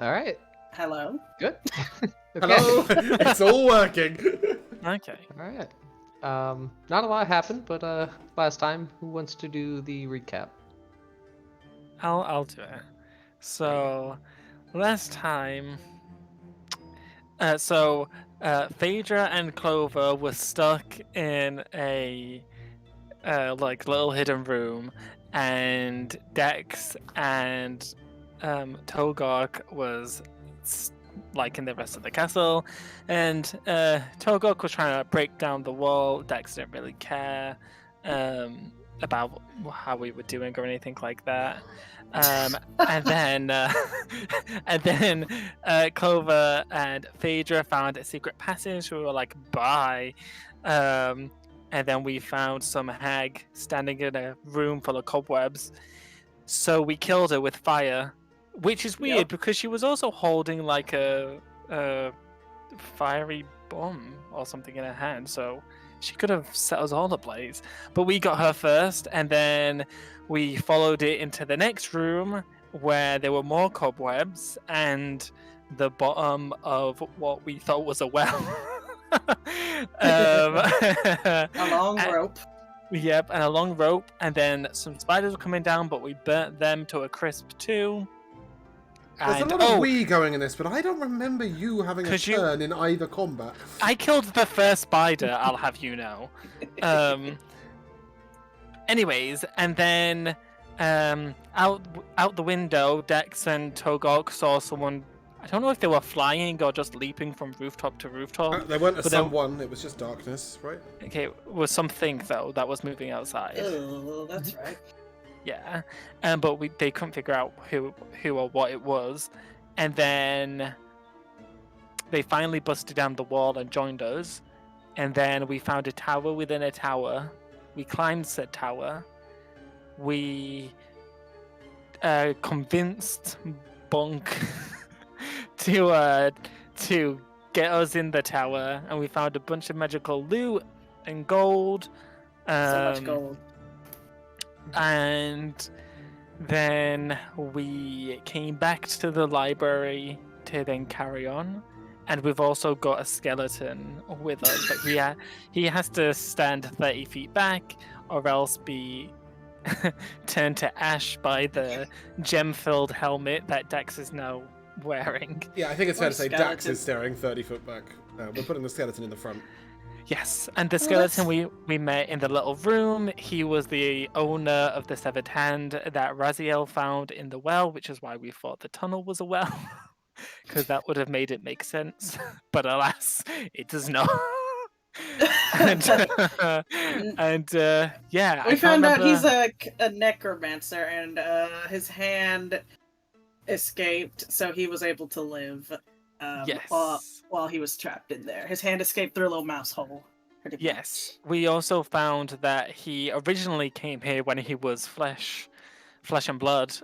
All right. Hello. Good. Hello. It's all working. Okay. All right. Not a lot happened, but last time, who wants to do the recap? I'll do it. So last time, Phaedra and Clover were stuck in a like little hidden room, and Dex and Togok was like in the rest of the castle, and Togok was trying to break down the wall. Dex didn't really care about how we were doing or anything like that. And then Clover and Phaedra found a secret passage. We were like, bye. And then we found some hag standing in a room full of cobwebs. So we killed her with fire, which is weird because she was also holding like a fiery bomb or something in her hand. So she could have set us all ablaze. But we got her first, and then we followed it into the next room where there were more cobwebs and the bottom of what we thought was a well. A long rope. Yep, and a long rope, and then some spiders were coming down, but we burnt them to a crisp too. There's a lot of we going in this, but I don't remember you having a turn in either combat. I killed the first spider, I'll have you know. Anyways, and then out the window, Dex and Togok saw someone. I don't know if they were flying or just leaping from rooftop to rooftop. They weren't someone, it was just darkness, right? Okay, it was something though that was moving outside. Oh, that's right. Yeah, but they couldn't figure out who or what it was, and then they finally busted down the wall and joined us, and then we found a tower within a tower. We climbed said tower. We convinced Bunk to get us in the tower, and we found a bunch of magical loot and gold. So much gold. And then we came back to the library to then carry on. And we've also got a skeleton with us. But he has to stand 30 feet back or else be turned to ash by the gem-filled helmet that Dax is now wearing. Yeah, I think it's fair to say Dax is staring 30 foot back. We're putting the skeleton in the front. Yes, and the skeleton we met in the little room, he was the owner of the severed hand that Raziel found in the well, which is why we thought the tunnel was a well, because that would have made it make sense. But alas, it does not. Yeah, we found out he's a necromancer, and his hand escaped, so he was able to live. Yes. While he was trapped in there. His hand escaped through a little mouse hole. Yes. We also found that he originally came here when he was flesh and blood,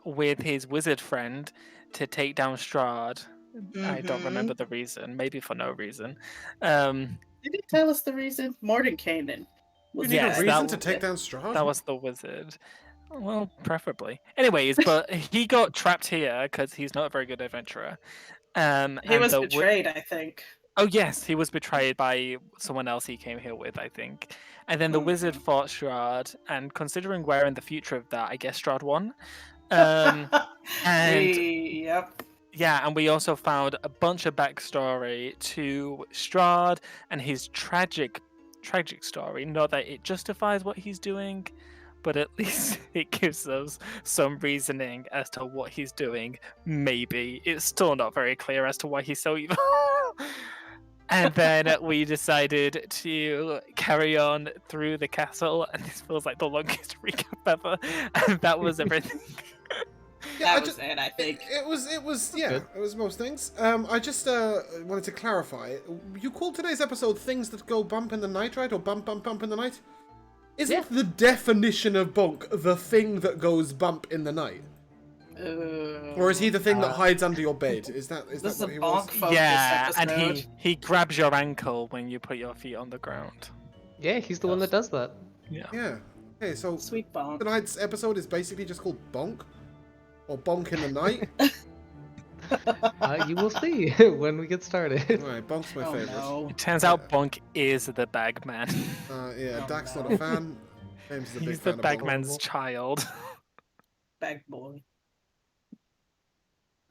with his wizard friend to take down Strahd. Mm-hmm. I don't remember the reason. Maybe for no reason. Did he tell us the reason? Mordenkainen. We need a reason to take down Strahd? That was the wizard. Well, preferably. Anyways, but he got trapped here because he's not a very good adventurer. He was betrayed, I think. Oh yes, he was betrayed by someone else he came here with, I think. And then the wizard fought Strahd, and considering we're in the future of that, I guess Strahd won. Yep. Yeah, and we also found a bunch of backstory to Strahd and his tragic story. Not that it justifies what he's doing, but at least it gives us some reasoning as to what he's doing. Maybe. It's still not very clear as to why he's so evil. And then we decided to carry on through the castle, and this feels like the longest recap ever. And that was everything. That was it, I think. It was most things. I just wanted to clarify. You called today's episode Things That Go Bump in the Night, right? Or Bump, Bump, Bump in the Night? Isn't the definition of bunk the thing that goes bump in the night? Or is he the thing that hides under your bed? Is that what he was? Yeah, and he grabs your ankle when you put your feet on the ground. Yeah, he's the one that does that. Yeah. Okay, so Sweet bonk. Tonight's episode is basically just called Bonk? Or Bonk in the Night? You will see when we get started. Alright, Bonk's my favorite. No. It turns out Bonk is the bagman. Yeah, Oh, Dax no. not a fan. James is a big He's the fan of Bonk. bagman's child. Bag boy.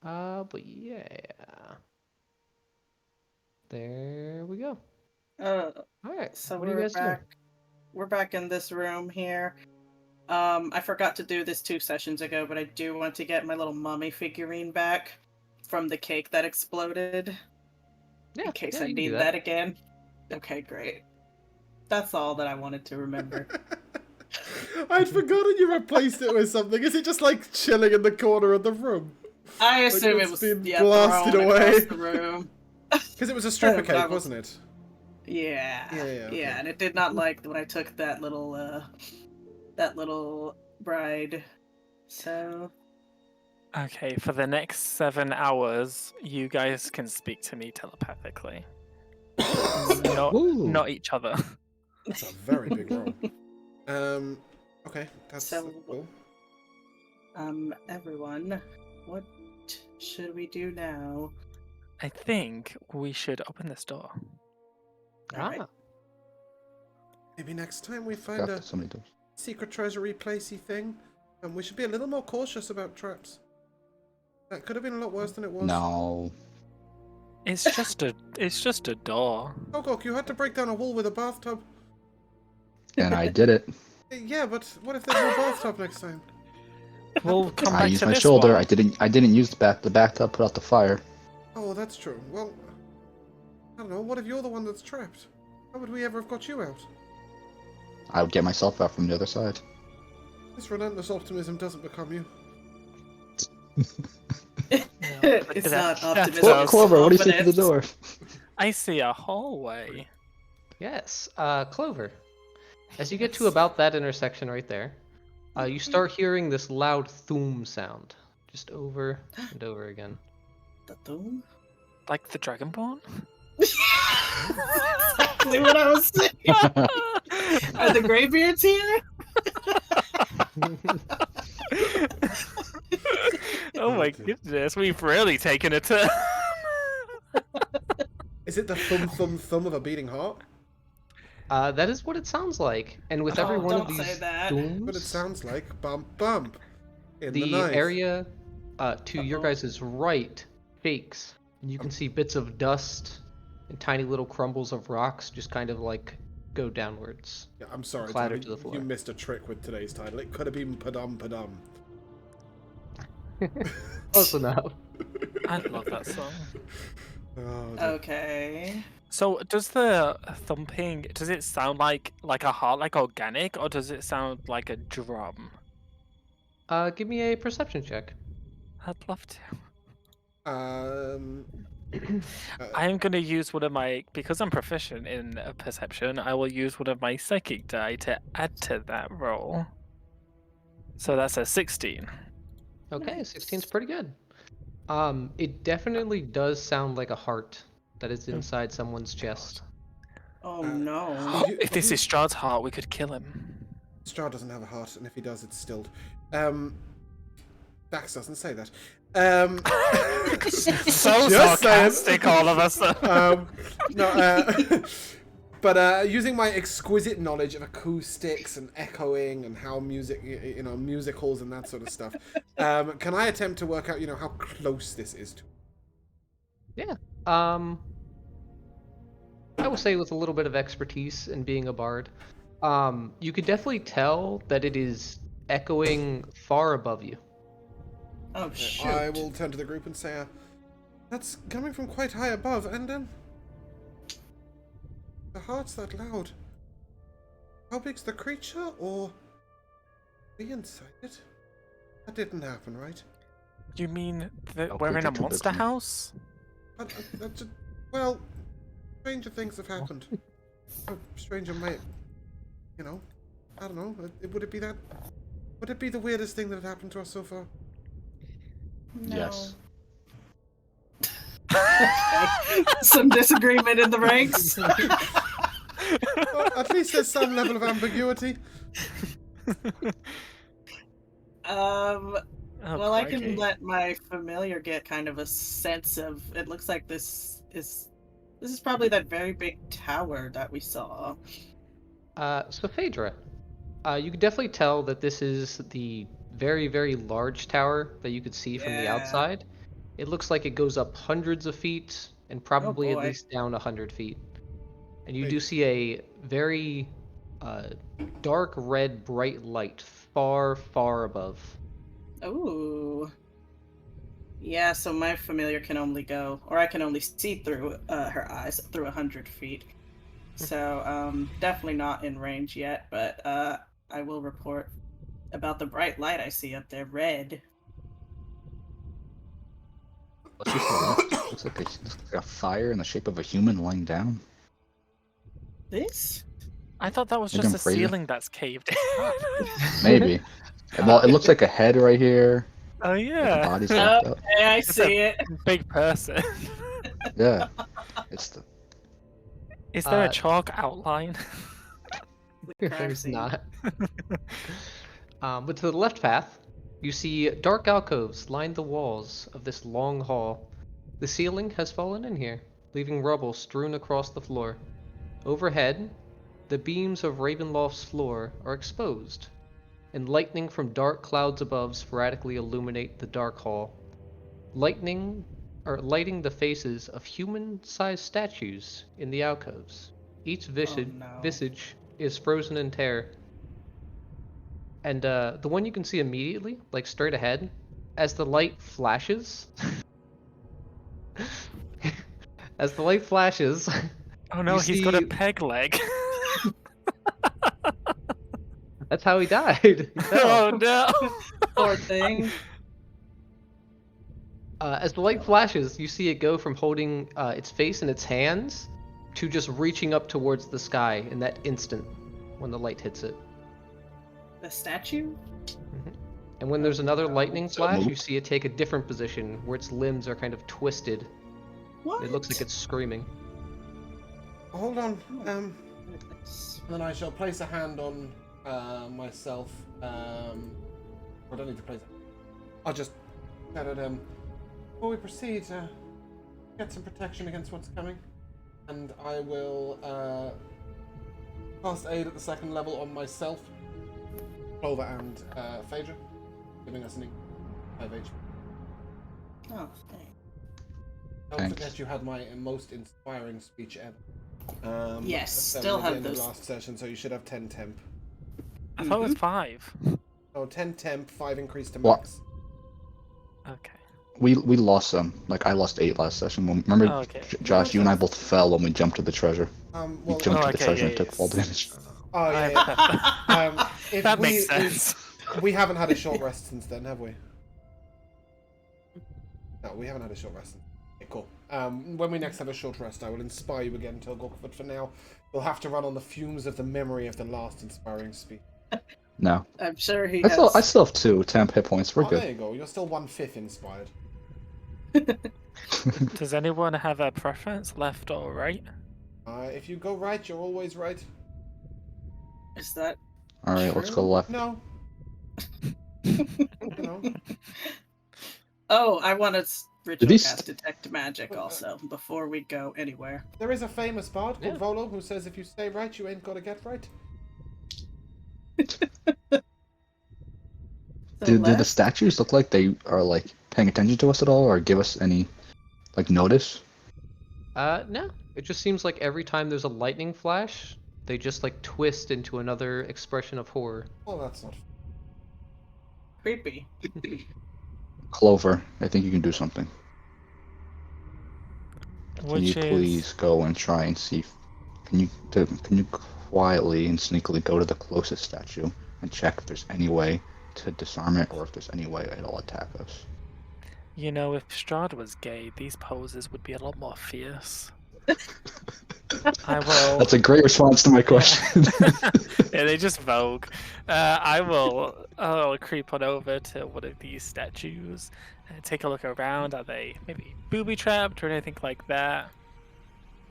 But yeah. There we go. All Alright, So what are you we're guys back. We're back in this room here. I forgot to do this 2 sessions ago, but I do want to get my little mummy figurine back from the cake that exploded. doing? In case yeah, I you can need do that again. Okay, great. That's all that I wanted to remember. I'd forgotten you replaced it with something. Is it just like chilling in the corner of the room? I assume it's it was been blasted blasted away. across the room. Because it was a stripper But I cake, was- wasn't it? Yeah. Yeah, okay. And it did not like when I took that little bride. So Okay, for the next 7 hours, you guys can speak to me telepathically. Ooh. Not each other. That's a very big roll. Okay, that's So- cool. everyone, what should we do now? I think we should open this door. Alright. Maybe next time we find a So many doors. secret treasury placey thing, and we should be a little more cautious about traps. That could have been a lot worse than it was. No. It's just a door. Oh, Gok, you had to break down a wall with a bathtub. And I did it. Yeah, but what if there's no bathtub next time? We'll come I back used to my this shoulder. one. I didn't use the bathtub to put out the fire. Oh, that's true. Well, I don't know. What if you're the one that's trapped? How would we ever have got you out? I would get myself out from the other side. This relentless optimism doesn't become you. It's not optimism. Well, it's Clover, what do you see through the confidence. door? I see a hallway. Yes, Clover. As you get to about that intersection right there, you start hearing this loud thoom sound, just over and over again. The doom? Like the Dragonborn? Exactly what I was saying. Are the graybeards here? Oh my goodness, we've really taken a turn. Is it the thumb, thumb, thumb of a beating heart? That is what it sounds like, and with every Oh, one of don't these say that. thooms, But it sounds like bump, bump. In the the night. area to your Uh-oh. guys' right shakes, and you can see bits of dust and tiny little crumbles of rocks just kind of like go downwards. Yeah, I'm sorry, clatter Tommy, to the floor. you missed a trick with today's title. It could have been Padum Padum. Close enough. I love that song. Oh, dear. Okay. So does the thumping, does it sound like a heart, like organic, or does it sound like a drum? Give me a perception check. I'd love to. I I'm gonna use one of my, because I'm proficient in perception, I will use one of my psychic die to add to that roll. So that's a 16. Okay, 16's pretty good. It definitely does sound like a heart that is inside someone's chest. Oh no. If this is Strahd's heart, we could kill him. Strahd doesn't have a heart, and if he does, it's stilled. Dax doesn't say that. So Just saying. sarcastic, all of us. But using my exquisite knowledge of acoustics and echoing and how music, musicals and that sort of stuff, can I attempt to work out, how close this is to? Yeah. I will say with a little bit of expertise in being a bard, you could definitely tell that it is echoing far above you. Oh shoot. I will turn to the group and say, that's coming from quite high above, and the heart's that loud. How big's the creature, or the inside it? That didn't happen, right? You mean that I'll we're in a creature monster lives. house? Well, stranger things have happened. A stranger might, I don't know. Would it be that? Would it be the weirdest thing that had happened to us so far? No. Yes. Some disagreement in the ranks. Well, at least there's some level of ambiguity. Oh, Well, I crikey. can let my familiar get kind of a sense of. It looks like this is probably that very big tower that we saw. So Phaedra, you can definitely tell that this is the very, very large tower that you could see from the Yeah. outside. It looks like it goes up hundreds of feet and probably at boy. least down 100 feet. And you Wait. do see a very dark red bright light far, far above. Ooh. Yeah, so my familiar can only go, or I can only see through her eyes through 100 feet. So definitely not in range yet, but I will report about the bright light I see up there, red. Let's see to the left. Looks like a fire in the shape of a human lying down. This? I thought that was Look just at a Fraser. ceiling that's caved in. Maybe. Well, it looks like a head right here. Oh, The yeah. body's left up. Okay, I It's see it. Big person. Yeah. It's the. Is there a Uh, chalk outline? Crime There's scene. not. But to the left path, you see dark alcoves line the walls of this long hall. The ceiling has fallen in here, leaving rubble strewn across the floor. Overhead, the beams of Ravenloft's floor are exposed, and lightning from dark clouds above sporadically illuminate the dark hall. Lighting the faces of human-sized statues in the alcoves. Each no. visage is frozen in terror. And the one you can see immediately, like straight ahead, as the light flashes. As the light flashes, Oh no, you he's got a see- peg leg. that's how he died. He fell. Oh no. Poor thing. As the light flashes, you see it go from holding its face in its hands to just reaching up towards the sky in that instant when the light hits it. The statue? And when there's another lightning So it flash, you moved? see it take a different position where its limbs are kind of twisted. What? It looks like it's screaming. Hold on. Then I shall place a hand on myself. I don't need to place it. I'll just let it. Before we proceed, get some protection against what's coming, and I will cast aid at the second level on myself, Clover, and Phaedra, giving us an 5 HP. Oh, thanks. Don't Thanks. forget you had my most inspiring speech ever. Yes, that still was at have the end of those. last session, so you should have 10 temp. I thought it was 5. Oh, 10 temp, 5 increase to What? max. Okay. We lost some. Like I lost 8 last session. Remember, Oh, okay. Josh, you and I both fell when we jumped to the treasure. Well, We jumped to the okay, treasure yeah, and took yeah. fall damage. oh yeah. If That we, makes sense. We haven't had a short rest since then, have we? No, we haven't had a short rest. Okay, cool. When we next have a short rest, I will inspire you again, Tilgok, but for now, we'll have to run on the fumes of the memory of the last inspiring speech. No. I'm sure he I has. still have 2 temp hit points. We're Oh, there good. you go. You're still 1/5 inspired. Does anyone have a preference, left or right? If you go right, you're always right. Is that? All right, let's go True? left. No. You know. Oh, I want to ritual these- cast detect magic also before we go anywhere. There is a famous bard called Yeah. Volo who says if you stay right, you ain't gotta get right. Do the left? statues look like they are like paying attention to us at all, or give us any like notice? No. It just seems like every time there's a lightning flash, they just like twist into another expression of horror. Well, that's not. Creepy. Clover, I think you can do something. Can Which you is please go and try and see? Can you quietly and sneakily go to the closest statue and check if there's any way to disarm it, or if there's any way it'll attack us? You know, if Strahd was gay, these poses would be a lot more fierce. I will. That's a great response to my question. Yeah, they just vogue. I'll creep on over to one of these statues and take a look around. Are they maybe booby trapped or anything like that?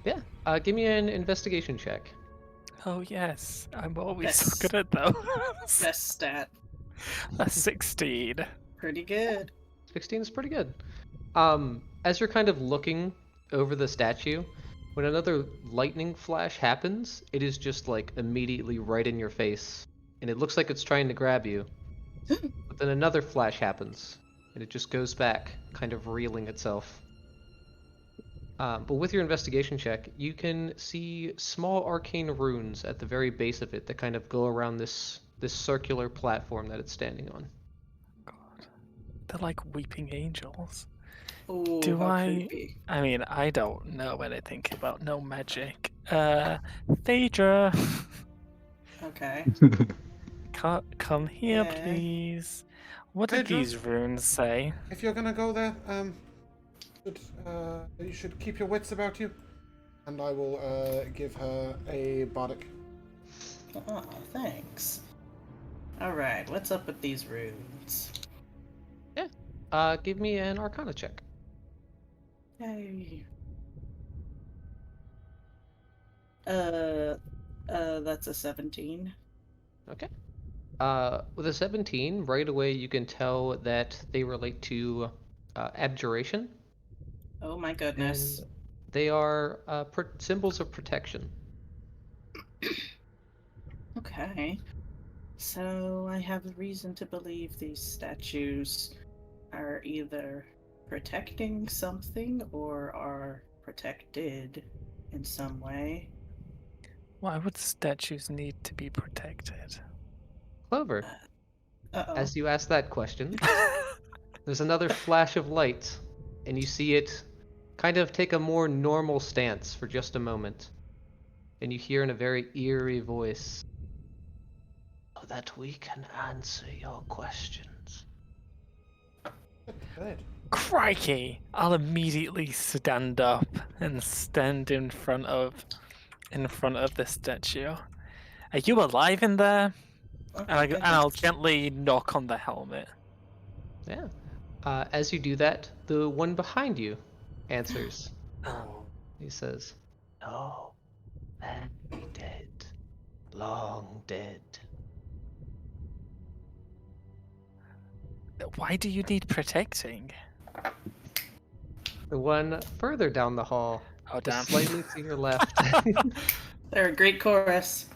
Yeah. Give me an investigation check. Oh yes, I'm always Yes. so good at those. Best stat. A 16. Pretty good. 16 is pretty good. As you're kind of looking over the statue, when another lightning flash happens, it is just like immediately right in your face, and it looks like it's trying to grab you. But then another flash happens, and it just goes back, kind of reeling itself. But with your investigation check, you can see small arcane runes at the very base of it that kind of go around this circular platform that it's standing on. God, they're like weeping angels. Ooh, Do how I? creepy. I mean, I don't know anything about no magic. Phaedra, Okay. come here, Yeah. please. What did Phaedra? these runes say? If you're gonna go there, you should keep your wits about you. And I will give her a bardic. Oh, thanks. Alright, what's up with these runes? Give me an Arcana check. Yay. That's a 17. Okay. With a 17, right away you can tell that they relate to abjuration. Oh my goodness. And they are symbols of protection. Okay. So I have reason to believe these statues are either protecting something or are protected in some way. Why would statues need to be protected? Clover, Uh-oh. as you ask that question, there's another flash of light, and you see it kind of take a more normal stance for just a moment. And you hear in a very eerie voice, "So that we can answer your questions." Good. Crikey! I'll immediately stand up and stand in front of the statue. Are you alive in there? Oh And, my and goodness. I'll gently knock on the helmet. Yeah. As you do that, the one behind you answers. He says, "No, then be dead. Long dead." Why do you need protecting? The one further down the hall, Oh, damn. just slightly to your left. They're a great chorus.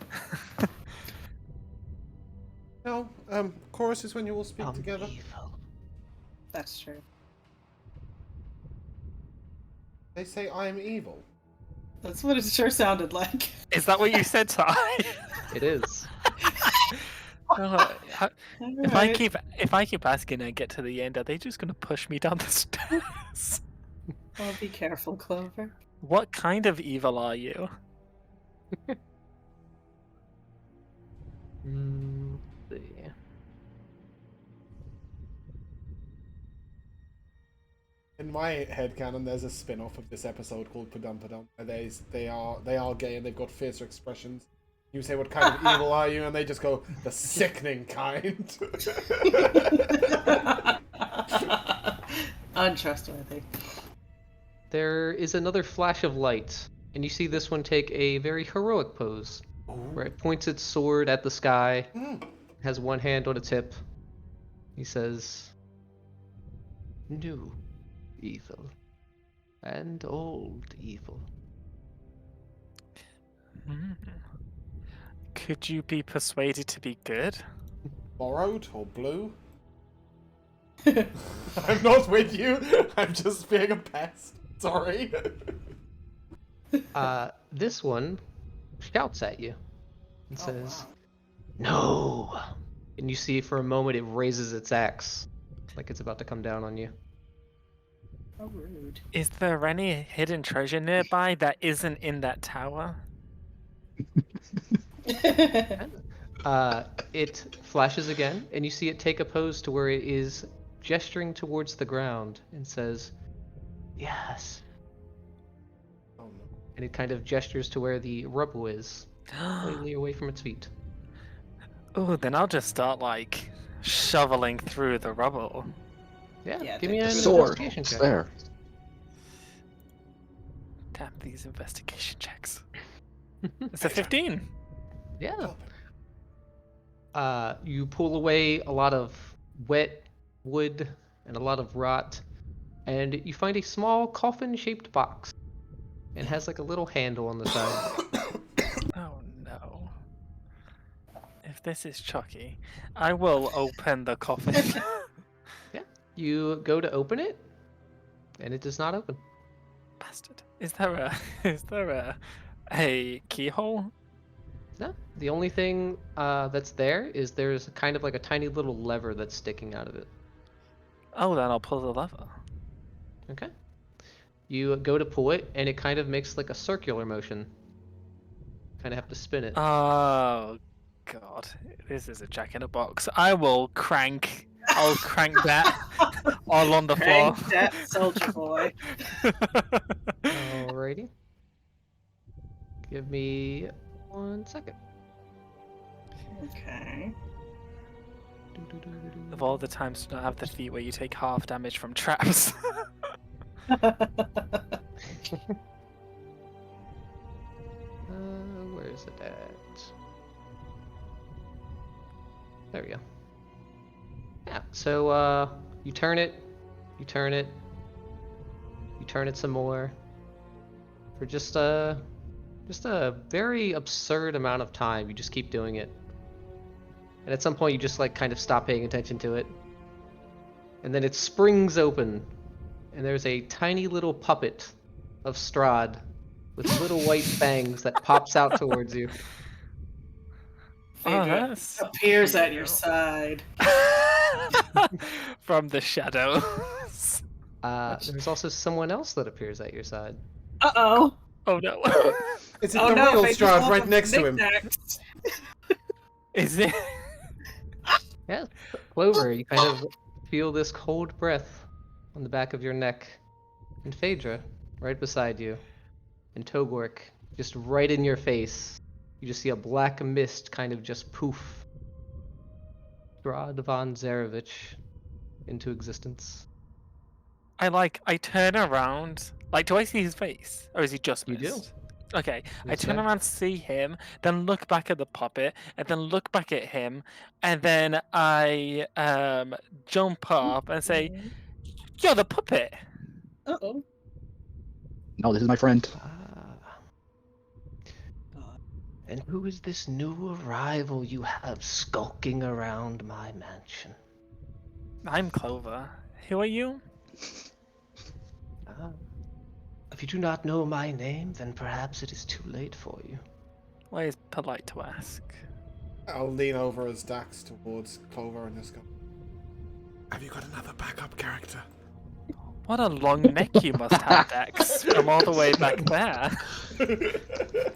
No, chorus is when you all speak together. Evil. That's true. They say I am evil. That's what it sure sounded like. Is that what you said, Ty? It is. If I keep asking and get to the end, are they just gonna push me down the stairs? Well, be careful, Clover. What kind of evil are you? Let's see. In my headcanon, there's a spin-off of this episode called Padum Padum. They are gay and they've got fiercer expressions. You say, "What kind of evil are you?" and they just go, "The sickening kind." Untrustworthy. There is another flash of light, and you see this one take a very heroic pose, where it points its sword at the sky, has one hand on its hip. He says, "New evil and old evil." Could you be persuaded to be good? Borrowed or blue? I'm not with you. I'm just being a pest. Sorry. This one shouts at you and Oh, says, wow. "No!" And you see for a moment it raises its axe, like it's about to come down on you. How rude. Is there any hidden treasure nearby that isn't in that tower? It flashes again, and you see it take a pose to where it is gesturing towards the ground and says, "Yes." Oh no. And it kind of gestures to where the rubble is, slightly away from its feet. Oh, then I'll just start like shoveling through the rubble. Yeah, give the me an Sword. investigation It's check. there. Damn these investigation checks. It's a 15. Yeah. You pull away a lot of wet wood and a lot of rot. And you find a small coffin-shaped box. It has like a little handle on the side. Oh no. If this is Chucky, I will open the coffin. Yeah. You go to open it, and it does not open. Bastard. Is there a keyhole? No. The only thing that's there's kind of like a tiny little lever that's sticking out of it. Oh, then I'll pull the lever. Okay. You go to pull it, and it kind of makes like a circular motion. Kind of have to spin it. Oh god, this is a jack in a box. I'll crank that all on the floor. Crank that soldier boy. Alrighty. Give me 1 second. Okay. Of all the times to not have the feat where you take half damage from traps. Where is it at? There we go. Yeah, so you turn it some more for just a very absurd amount of time. You just keep doing it. And at some point you just like kind of stop paying attention to it. And then it springs open and there's a tiny little puppet of Strahd with little white fangs that pops out towards you. Phaedra appears at your side. From the shadows. There's also someone else that appears at your side. Uh-oh. Oh no. Is it the real Strahd right next to him? Is it? Yeah, Clover, you kind of feel this cold breath on the back of your neck. And Phaedra, right beside you. And Togork, just right in your face. You just see a black mist kind of just poof. Strahd von Zarovich into existence. I turn around. Like, do I see his face? Or is he just mist? You do. Okay, I Yes, turn sir. around, see him, then look back at the puppet, and then look back at him, and then I jump up and say, "You're the puppet." Uh-oh. No, this is my friend. And who is this new arrival you have skulking around my mansion? I'm Clover. Who are you? If you do not know my name, then perhaps it is too late for you. Well, it's polite to ask. I'll lean over as Dax towards Clover and just go, have you got another backup character? What a long neck you must have, Dax, from all the way back there.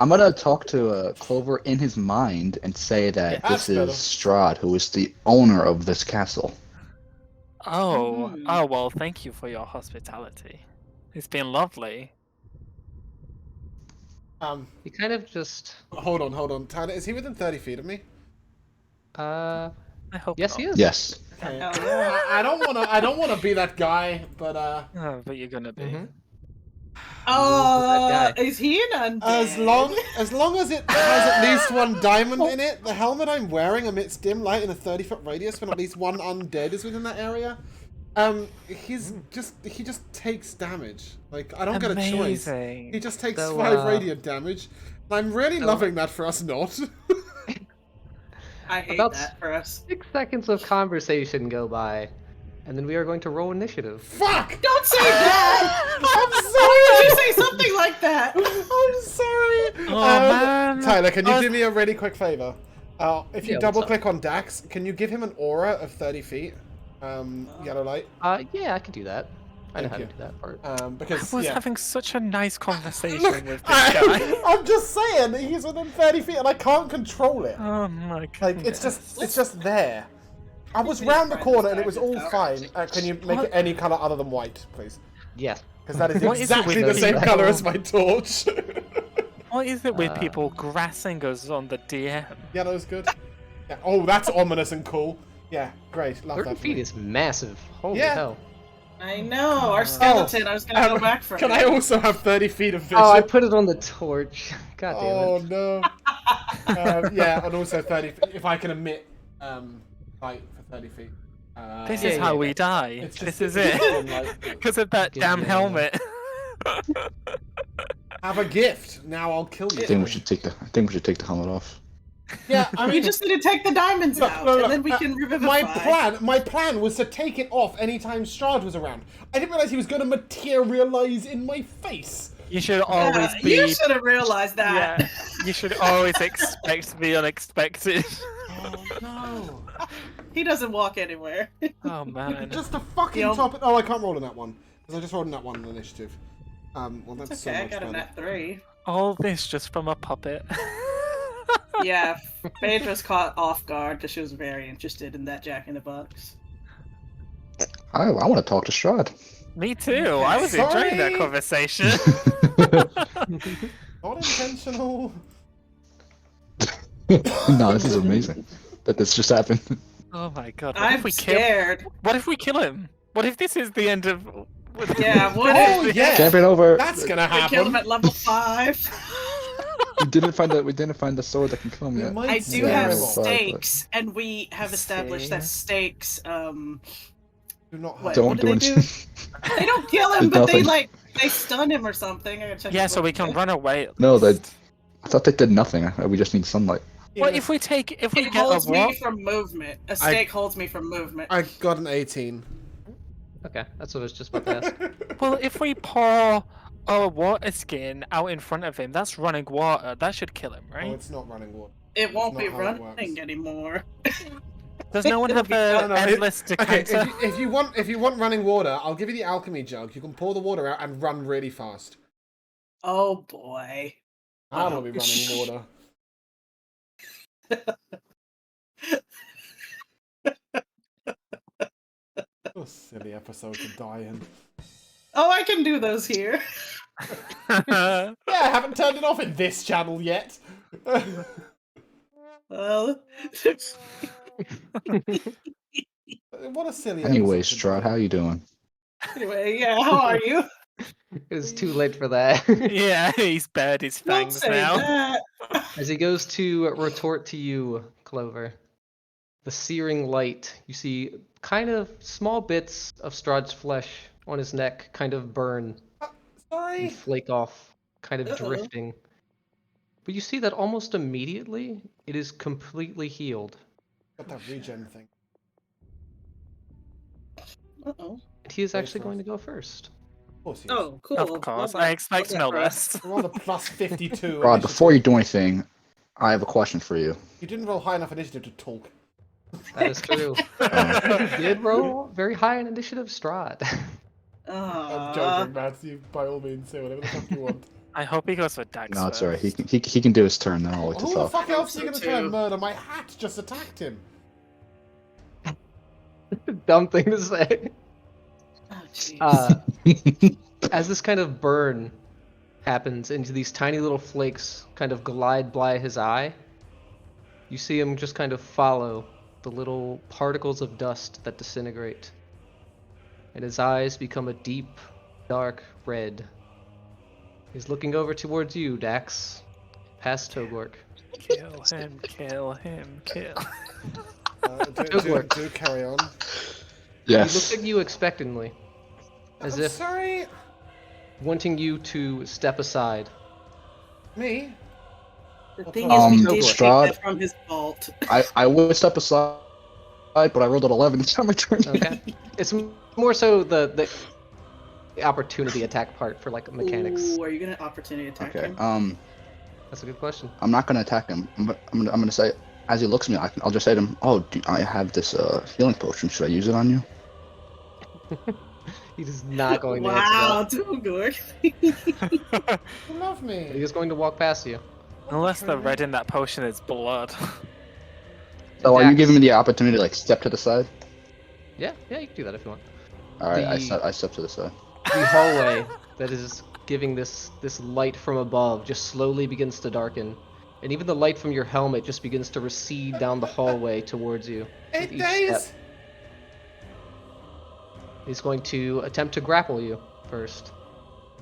I'm gonna talk to Clover in his mind and say that That's this is better. Strahd, who is the owner of this castle. Oh, well, thank you for your hospitality. It's been lovely. You kind of just... Hold on. Tyler, is he within 30 feet of me? I hope yes, not. he is. Yes. Okay. I don't wanna be that guy, but Oh, but you're gonna be. Mhm. Oh, That guy. is he an undead? as long as it has at least one diamond in it, the helmet I'm wearing emits dim light in a 30-foot radius when at least one undead is within that area. He just takes damage. Like, I don't get a choice. Amazing. He just takes So, 5 radiant damage. I'm really loving that for us not. I hate About that for us. 6 seconds of conversation go by, and then we are going to roll initiative. Fuck! Don't say that! I'm Why would you sorry! say something like that? I'm sorry! Oh, man. Tyler, can you do me a really quick favor? If you Yeah, double what's click on Dax, can you give him an aura of 30 feet? Yellow light. Yeah, I can do that. I know how to Thank do that part. Because I was yeah. having such a nice conversation Look, with this guy. I'm just saying that he's within 30 feet and I can't control it. Oh my god. Like it's just there. I was round the corner and it was all fine. Can you make it any color other than white, please? Yes. Because that is What is it exactly with the same people? color as my torch. What is it with people grassing us on the DM? Yellow's good. Yeah. Oh, that's ominous and cool. Yeah, great. Love 30 that. for feet me. is massive. Holy Yeah. hell. I know, our skeleton. I was gonna go back for Can it. I also have 30 feet of vision? Oh, I put it on the torch. God damn Oh it. no. Yeah, and also 30 feet. If I can emit light for 30 feet. This Yeah, is how yeah. we die. It's This just- is it. like, Because of that Give damn you a- helmet. have a gift. Now I'll kill you. I think we should take the helmet off. Yeah, I mean, You just need to take the diamonds Look, out, no, and then we can revivify. my plan was to take it off anytime Strahd was around. I didn't realize he was going to materialize in my face. You should always Yeah, be. you should have realized that. Yeah, you should always expect the unexpected. Oh no! He doesn't walk anywhere. Oh man. Just the fucking Yo. top. Oh, I can't roll in that one because I just rolled in that one in initiative. Well, that's so Okay, I much got a better. nat 3. All this just from a puppet. Yeah, Phaedra's caught off guard because she was very interested in that Jack-in-the-Box. I want to talk to Strahd. Me too. I was enjoying that Sorry. conversation. Not intentional. No, this is amazing that this just happened. Oh my god. What I'm if we scared. What if we kill him? What if this is the end of? Yeah, what Oh if yeah, Champion over. that's gonna we kill him happen. at level 5? We didn't find the sword that can kill him It yet. might I be do have terrible. stakes, and we have established that stakes, Do not what- hide. Don't do do they do? anything. They don't kill him, but Nothing. they stun him or something. I gotta check Yeah, the so we book. can run away. No, I thought they did nothing. We just need sunlight. Well, Yeah. if we It get a holds me what? from movement. A stake holds me from movement. I got an 18. Okay, that's what I was just about to ask. Well, if we pour our water skin out in front of him, that's running water. That should kill him, Oh, right? it's not running water. It won't not be how it works. running anymore. Does no one have No, a no, endless Okay, decanter? if you want running water, I'll give you the alchemy jug. You can pour the water out and run really fast. Oh boy. I don't want to be running water. Oh, silly episode to die in. Oh, I can do those here. Yeah, I haven't turned it off in this channel yet. Well, What a silly Anyway, episode. Strahd, how you doing? anyway, yeah, how are you? It's too late for that. Yeah, he's bared his Don't fangs say now. that. As he goes to retort to you, Clover, the searing light, you see kind of small bits of Strahd's flesh on his neck kind of burn Sorry. and flake off, kind of Uh-oh. drifting. But you see that almost immediately, it is completely healed. Got that regen thing. Uh-oh. And he is Very actually going to fast. go first. Of course he is. Oh, cool. Of course, Love I that. expect Love no that for us. less. We're on the plus 52. Strahd, initiative. before you do anything, I have a question for you. You didn't roll high enough initiative to talk. That is true. You did roll very high in initiative, Strahd. I'm joking, Matt. You by all means say whatever the fuck you want. I hope he goes for Dax. No, it's alright. first. He can do his turn then. I'll wait to Who the talk. fuck else are you so gonna try and too. murder? My hat just attacked him. Dumb thing to say. Oh, jeez. As this kind of burn happens into these tiny little flakes kind of glide by his eye, you see him just kind of follow the little particles of dust that disintegrate. And his eyes become a deep, dark red. He's looking over towards you, Dax, past Togork. Kill him, kill him, kill. Good work. Do carry on. He looks Yes. at you expectantly, as I'm if sorry. wanting you to step aside. Me? The thing Um, is, we did take Strahd- that from his vault. I would step aside, but I rolled an 11 this time I turned. Okay. It's more so the opportunity attack part for like mechanics. Ooh, are you gonna opportunity attack Okay. him? That's a good question. I'm not gonna attack him. I'm gonna say, as he looks at me, I'll just say to him, "Oh, I have this healing potion. Should I use it on you?" He is not going to Wow, answer Tugor. You love that. me. He is going to walk past you. Unless the red in that potion is blood. So are you Dax. giving me the opportunity to like step to the side? Yeah, you can do that if you want. All right, The- I step to the side. The hallway that is giving this light from above just slowly begins to darken, and even the light from your helmet just begins to recede down the hallway towards you. with 8 each days. step. He's going to attempt to grapple you first.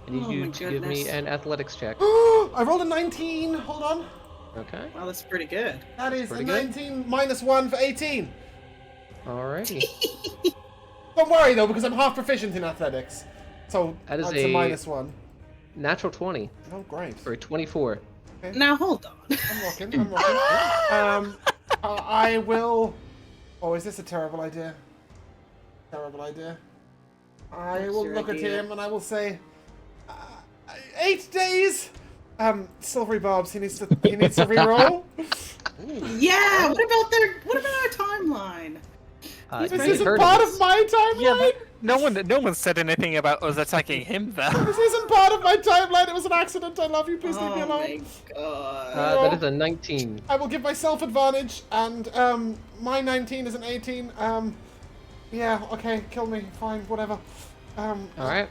I need Oh you my to give me goodness. an athletics check. I rolled a 19. Hold on. Okay. Wow, that's pretty good. That is a pretty good. 19 minus 1 for 18. Alrighty. Don't worry though, because I'm half proficient in athletics. So That is that's a -1. Natural 20 Oh, great. for a 24. Now hold on. I'm rocking. I will... Oh, is this a terrible idea? Terrible idea. I will your look idea? at him and I will say... 8 days! Silvery Bobs, he needs to reroll. Yeah. What about our timeline? This he isn't heard part of of my timeline! Yeah, but no one said anything about us attacking him though. This isn't part of my timeline, it was an accident, I love you, please leave me Oh alone. my god. That is a 19. I will give myself advantage, and my 19 is an 18. Yeah, okay, kill me, fine, whatever. Alright.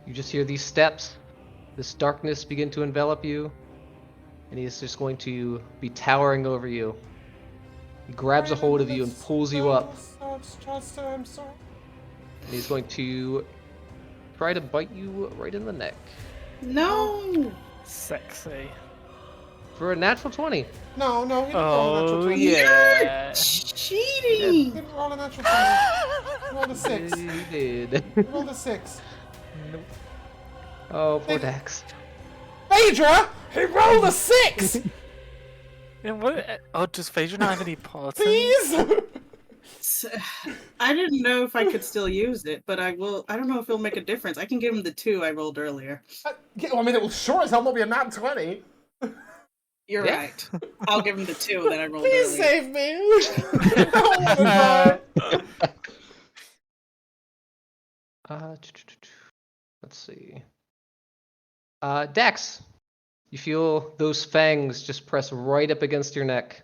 You just hear these steps, this darkness begin to envelop you, and he is just going to be towering over you. He grabs a hold of you and pulls you up, I'm sorry. and he's going to try to bite you right in the neck. No. Sexy. For a natural 20. No, you didn't roll a natural Oh 20. yeah. You're cheating. You didn't roll a natural 20. You rolled a 6. You did. You rolled a 6. Oh, poor Dax. Phaedra! He rolled a 6! Yeah, oh, does Phaedra not have any parts? Please! I didn't know if I could still use it, but I will. I don't know if it'll make a difference. I can give him the 2 I rolled earlier. Yeah, well, I mean, it will sure as hell not be a nat 20. You're Yeah. right. I'll give him the 2 that I rolled Please earlier. save me! I don't want to die. Let's see. Dax, you feel those fangs just press right up against your neck,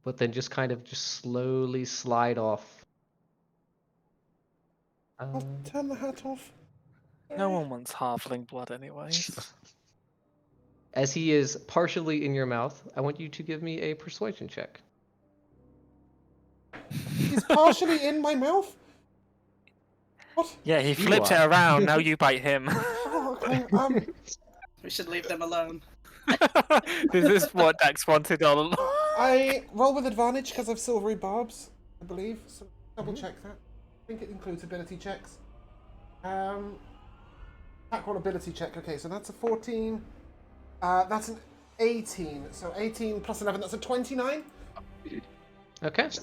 but then just kind of just slowly slide off. I'll turn the hat off. No one wants halfling blood anyways. As he is partially in your mouth, I want you to give me a persuasion check. He's partially in my mouth? What? Yeah, he flipped it around, now you bite him. Oh, okay, We should leave them alone. This is what Dax wanted all along. I roll with advantage because I've silvery barbs, I believe. So double check that. I think it includes ability checks. Attack roll ability check. Okay, so that's a 14. That's an 18. So 18 plus 11, that's a 29. Okay. It's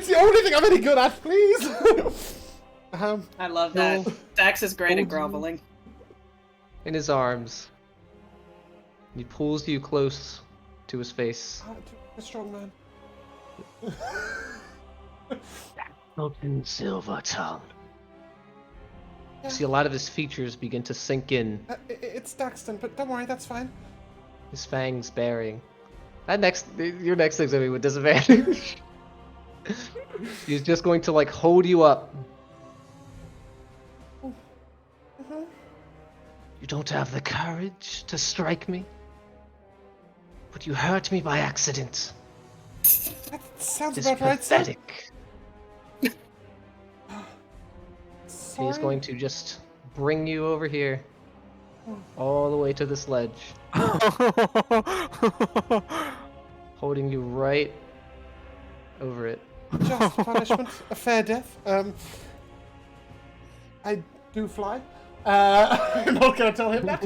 the only thing I'm any good at, please. I love that. No. Dax is great Oh. at groveling. In his arms. He pulls you close to his face. A strong man. Daxton Silvertongue. You see a lot of his features begin to sink in, It's Daxton, but don't worry, that's fine. his fangs baring. Your next thing's gonna be with disadvantage. He's just going to like hold you up. You don't have the courage to strike me, but you hurt me by accident. That sounds It's about right, sir. pathetic. Sorry. He's going to just bring you over here, all the way to this ledge, holding you right over it. Just punishment, a fair death. I do fly. I'm not gonna tell him that.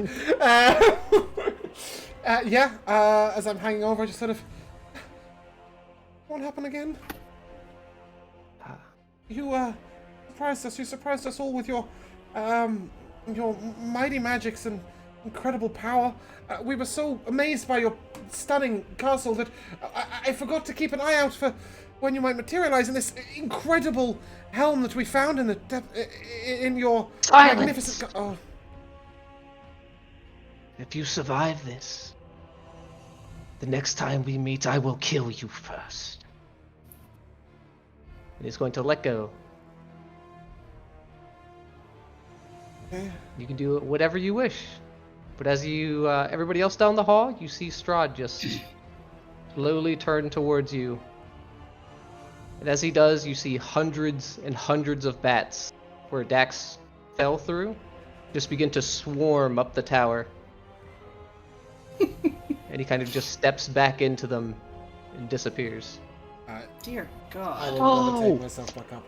As I'm hanging over, just sort of. Won't happen again. You surprised us. You surprised us all with your mighty magics and incredible power. We were so amazed by your stunning castle that I forgot to keep an eye out for when you might materialize in this incredible helm that we found in the in your magnificent. Oh, If you survive this, the next time we meet, I will kill you first. And he's going to let go. okay. You can do whatever you wish. But as you, everybody else down the hall, you see Strahd just slowly turn towards you. And as he does, you see hundreds and hundreds of bats, where Dax fell through, just begin to swarm up the tower. And he kind of just steps back into them and disappears. Dear I God. will levitate myself back up.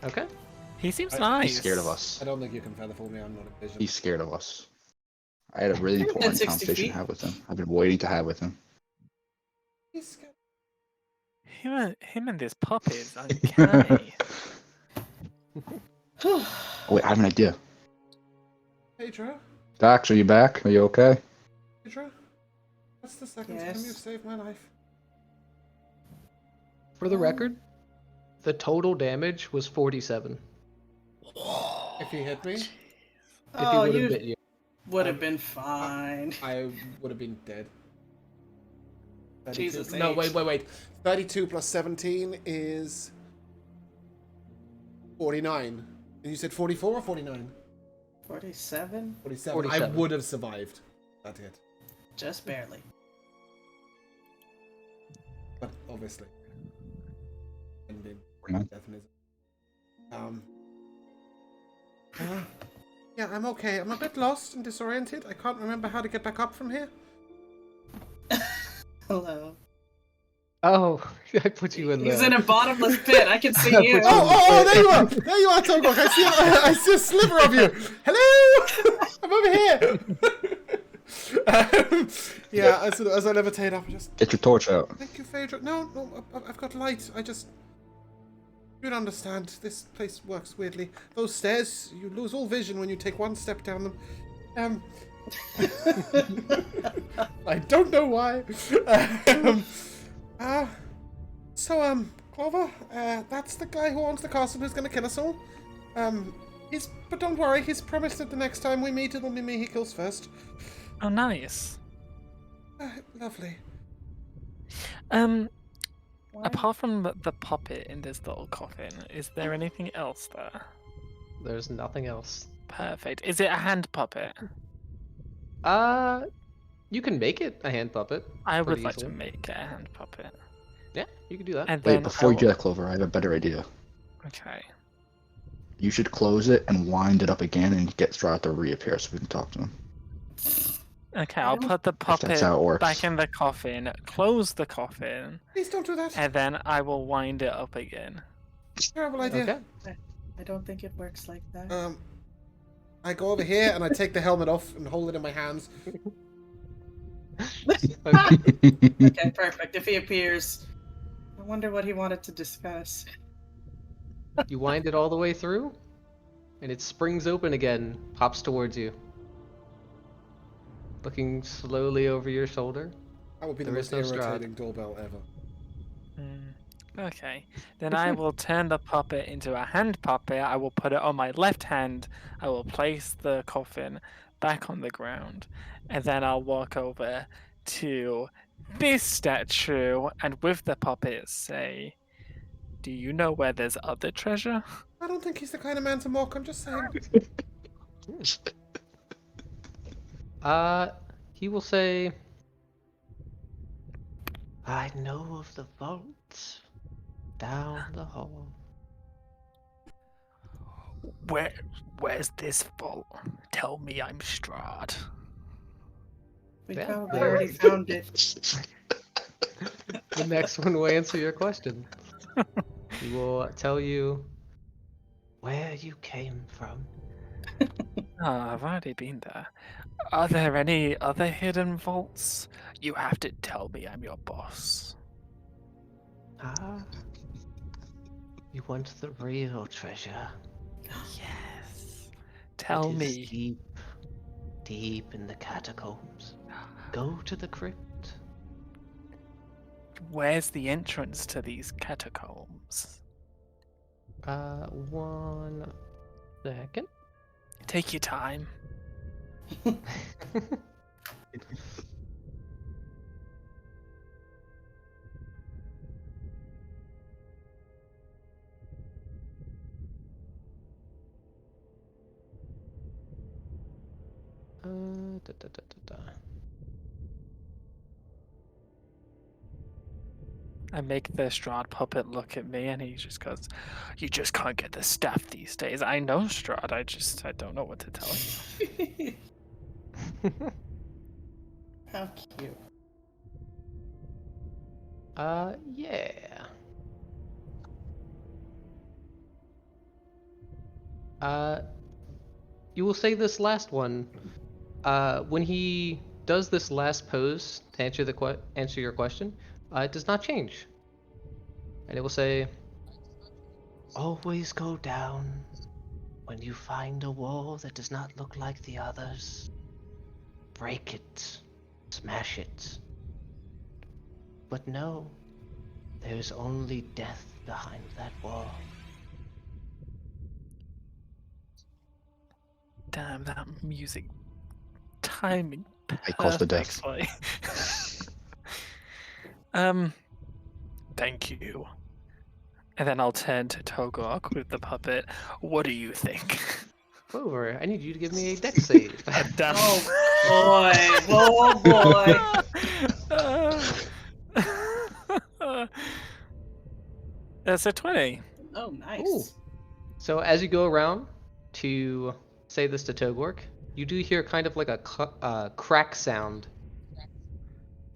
Okay. He seems He's nice. He's scared of us. I don't think you can feather fall me. I'm not a vision. He's scared of us. I had a really You're within important 60 conversation feet. to have with him. I've been waiting to have with him. He's scared. Him and this puppy is uncanny. Oh, wait, I have an idea. Phaedra? Dax, are you back? Are you okay? Phaedra? That's the second time Yes. you've saved my life. For the record, the total damage was 47. If he hit me, If he Oh, would have you bit you. would have been fine. I would have been dead. 32. Jesus No, H. wait. 32 plus 17 is 49. And you said 44 or 49? 47? 47. 47. I would have survived that hit. Just barely. But obviously. Ending. 49. Definitely. Yeah, I'm okay. I'm a bit lost and disoriented. I can't remember how to get back up from here. Hello. Oh, I put you in He's there. in a bottomless pit. I can see I you. put Oh, there you are! There you are, Togok! I see a sliver of you! Hello! I'm over here! Yeah, as I levitate up, I just... Get your torch out. Thank you, Phaedra. No, I've got light. I just... You don't understand. This place works weirdly. Those stairs, you lose all vision when you take one step down them. I don't know why. Clover, that's the guy who owns the castle who's gonna kill us all. But don't worry, he's promised that the next time we meet, it'll be me he kills first. Oh, nice. Lovely. Apart from the puppet in this little coffin, is there anything else there? There's nothing else. Perfect. Is it a hand puppet? You can make it a hand puppet. I would pretty like to easily. make it a hand puppet. Yeah, you can do that. And Wait, then before I you do will- that, Clover, I have a better idea. Okay. You should close it and wind it up again and get Strahd to reappear so we can talk to him. Okay, I'll put the that's puppet how it works. back in the coffin, close the coffin, Please don't do that. and then I will wind it up again. Terrible idea. Okay. I don't think it works like that. I go over here and I take the helmet off and hold it in my hands. Okay. Okay, perfect. If he appears, I wonder what he wanted to discuss. You wind it all the way through, and it springs open again, pops towards you. Looking slowly over your shoulder. That would be the There most is no Strahd. irritating doorbell ever. Okay, then I will turn the puppet into a hand puppet. I will put it on my left hand. I will place the coffin back on the ground, and then I'll walk over to this statue and with the puppet say, "Do you know where there's other treasure?" I don't think he's the kind of man to mock, I'm just saying. He will say, I know of the vault down the hall. Where's this vault? Tell me I'm Strahd. We Yeah. probably already found it. The next one will answer your question. He will tell you where you came from. Oh, I've already been there. Are there any other hidden vaults? You have to tell me I'm your boss. Ah, you want the real treasure. Yes. Tell It is me. deep, deep in the catacombs. Go to the crypt. Where's the entrance to these catacombs? 1 second. Take your time. Da, da, da, da, da. I make the Strahd puppet look at me and he just goes, "You just can't get the staff these days." I know Strahd, I don't know what to tell you. How cute. Yeah. You will say this last one. When he does this last pose to answer your question, it does not change, and it will say, "Always go down when you find a wall that does not look like the others. Break it, smash it. But no, there's only death behind that wall." Damn, that music timing I cause the death. perfectly. Thank you. And then I'll turn to Togok with the puppet. What do you think? Clover, I need you to give me a dex save. Damn. Oh boy. That's a 20. Oh, nice. Ooh. So as you go around to say this to Togork, you do hear kind of like a crack sound.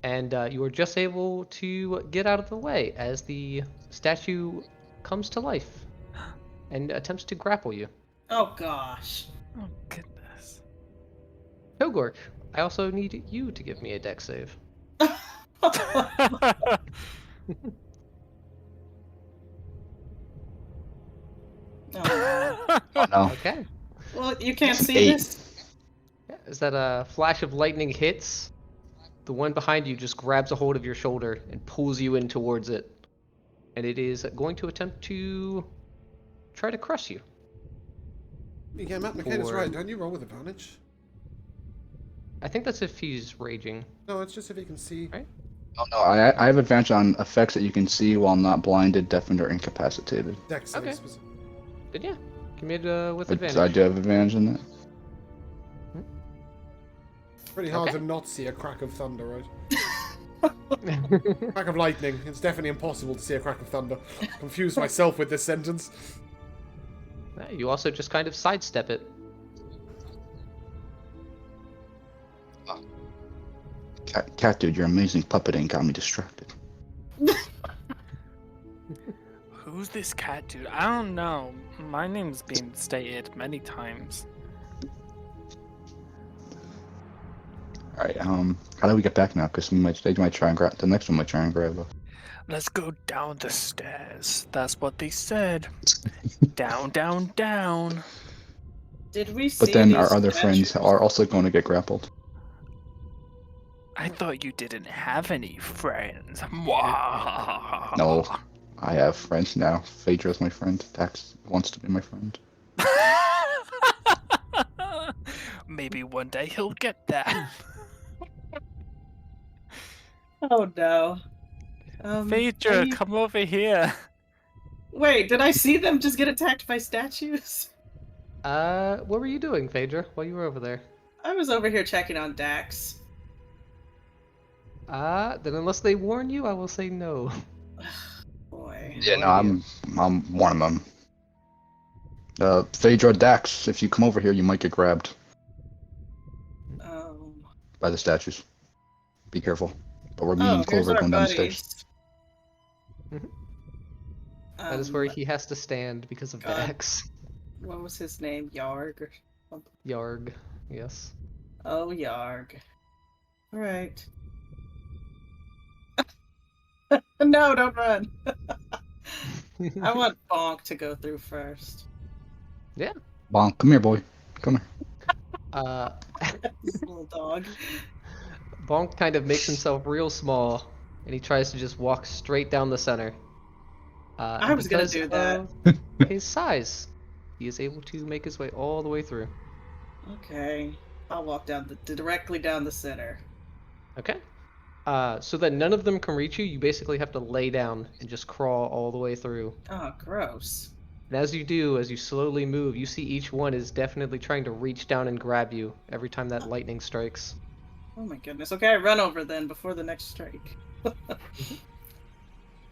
And you are just able to get out of the way as the statue comes to life and attempts to grapple you. Oh gosh. Oh, goodness. Togork, I also need you to give me a dex save. Oh, Oh no. Okay. well, you can't It's see 8. this. Yeah, as that flash of lightning hits, the one behind you just grabs a hold of your shoulder and pulls you in towards it. And it is going to attempt to try to crush you. Yeah, Matt McCain is Or- right. Don't you roll with advantage? I think that's if he's raging. No, it's just if he can see. Right. Oh no, I have advantage on effects that you can see while not blinded, deafened, or incapacitated. Dex saves. Okay. Then yeah, give me it with So advantage. I do have advantage in that. Pretty hard Okay. to not see a crack of thunder, right? Crack of lightning. It's definitely impossible to see a crack of thunder. Confused myself with this sentence. You also just kind of sidestep it. Cat dude, your amazing puppeting got me distracted. Who's this cat dude? I don't know. My name's been stated many times. Alright, how do we get back now? Because they might try and grab the next one. Might try and grab us. Let's go down the stairs. That's what they said. Down, down, down. Did we see But then our these other friends statues? are also going to get grappled. I thought you didn't have any friends. Mwah. No, I have friends now. Phaedra's my friend. Dax wants to be my friend. Maybe one day he'll get there. Oh no. Phaedra, are you- come over here. Wait, did I see them just get attacked by statues? What were you doing, Phaedra, while you were over there? I was over here checking on Dax. Then unless they warn you, I will say no. Boy. Yeah, no, I'm one of them. Phaedra, Dax, if you come over here, you might get grabbed by the statues. Be careful. But we're meeting here's Clover our going down the stairs. buddies. That is where he has to stand because of God. Dax. What was his name? Yarg or something? Yarg, yes. Oh, Yarg. Alright. No, don't run. I want Bonk to go through first. Bonk, come here, boy. Come here. This little dog. Bonk kind of makes himself real small, and he tries to just walk straight down the center. I was gonna because do that. of his size, he is able to make his way all the way through. Okay. I'll walk directly down the center. Okay. So that none of them can reach you, you basically have to lay down and just crawl all the way through. Oh, gross. And as you do, as you slowly move, you see each one is definitely trying to reach down and grab you every time that lightning strikes. Oh my goodness. Okay, I run over then before the next strike.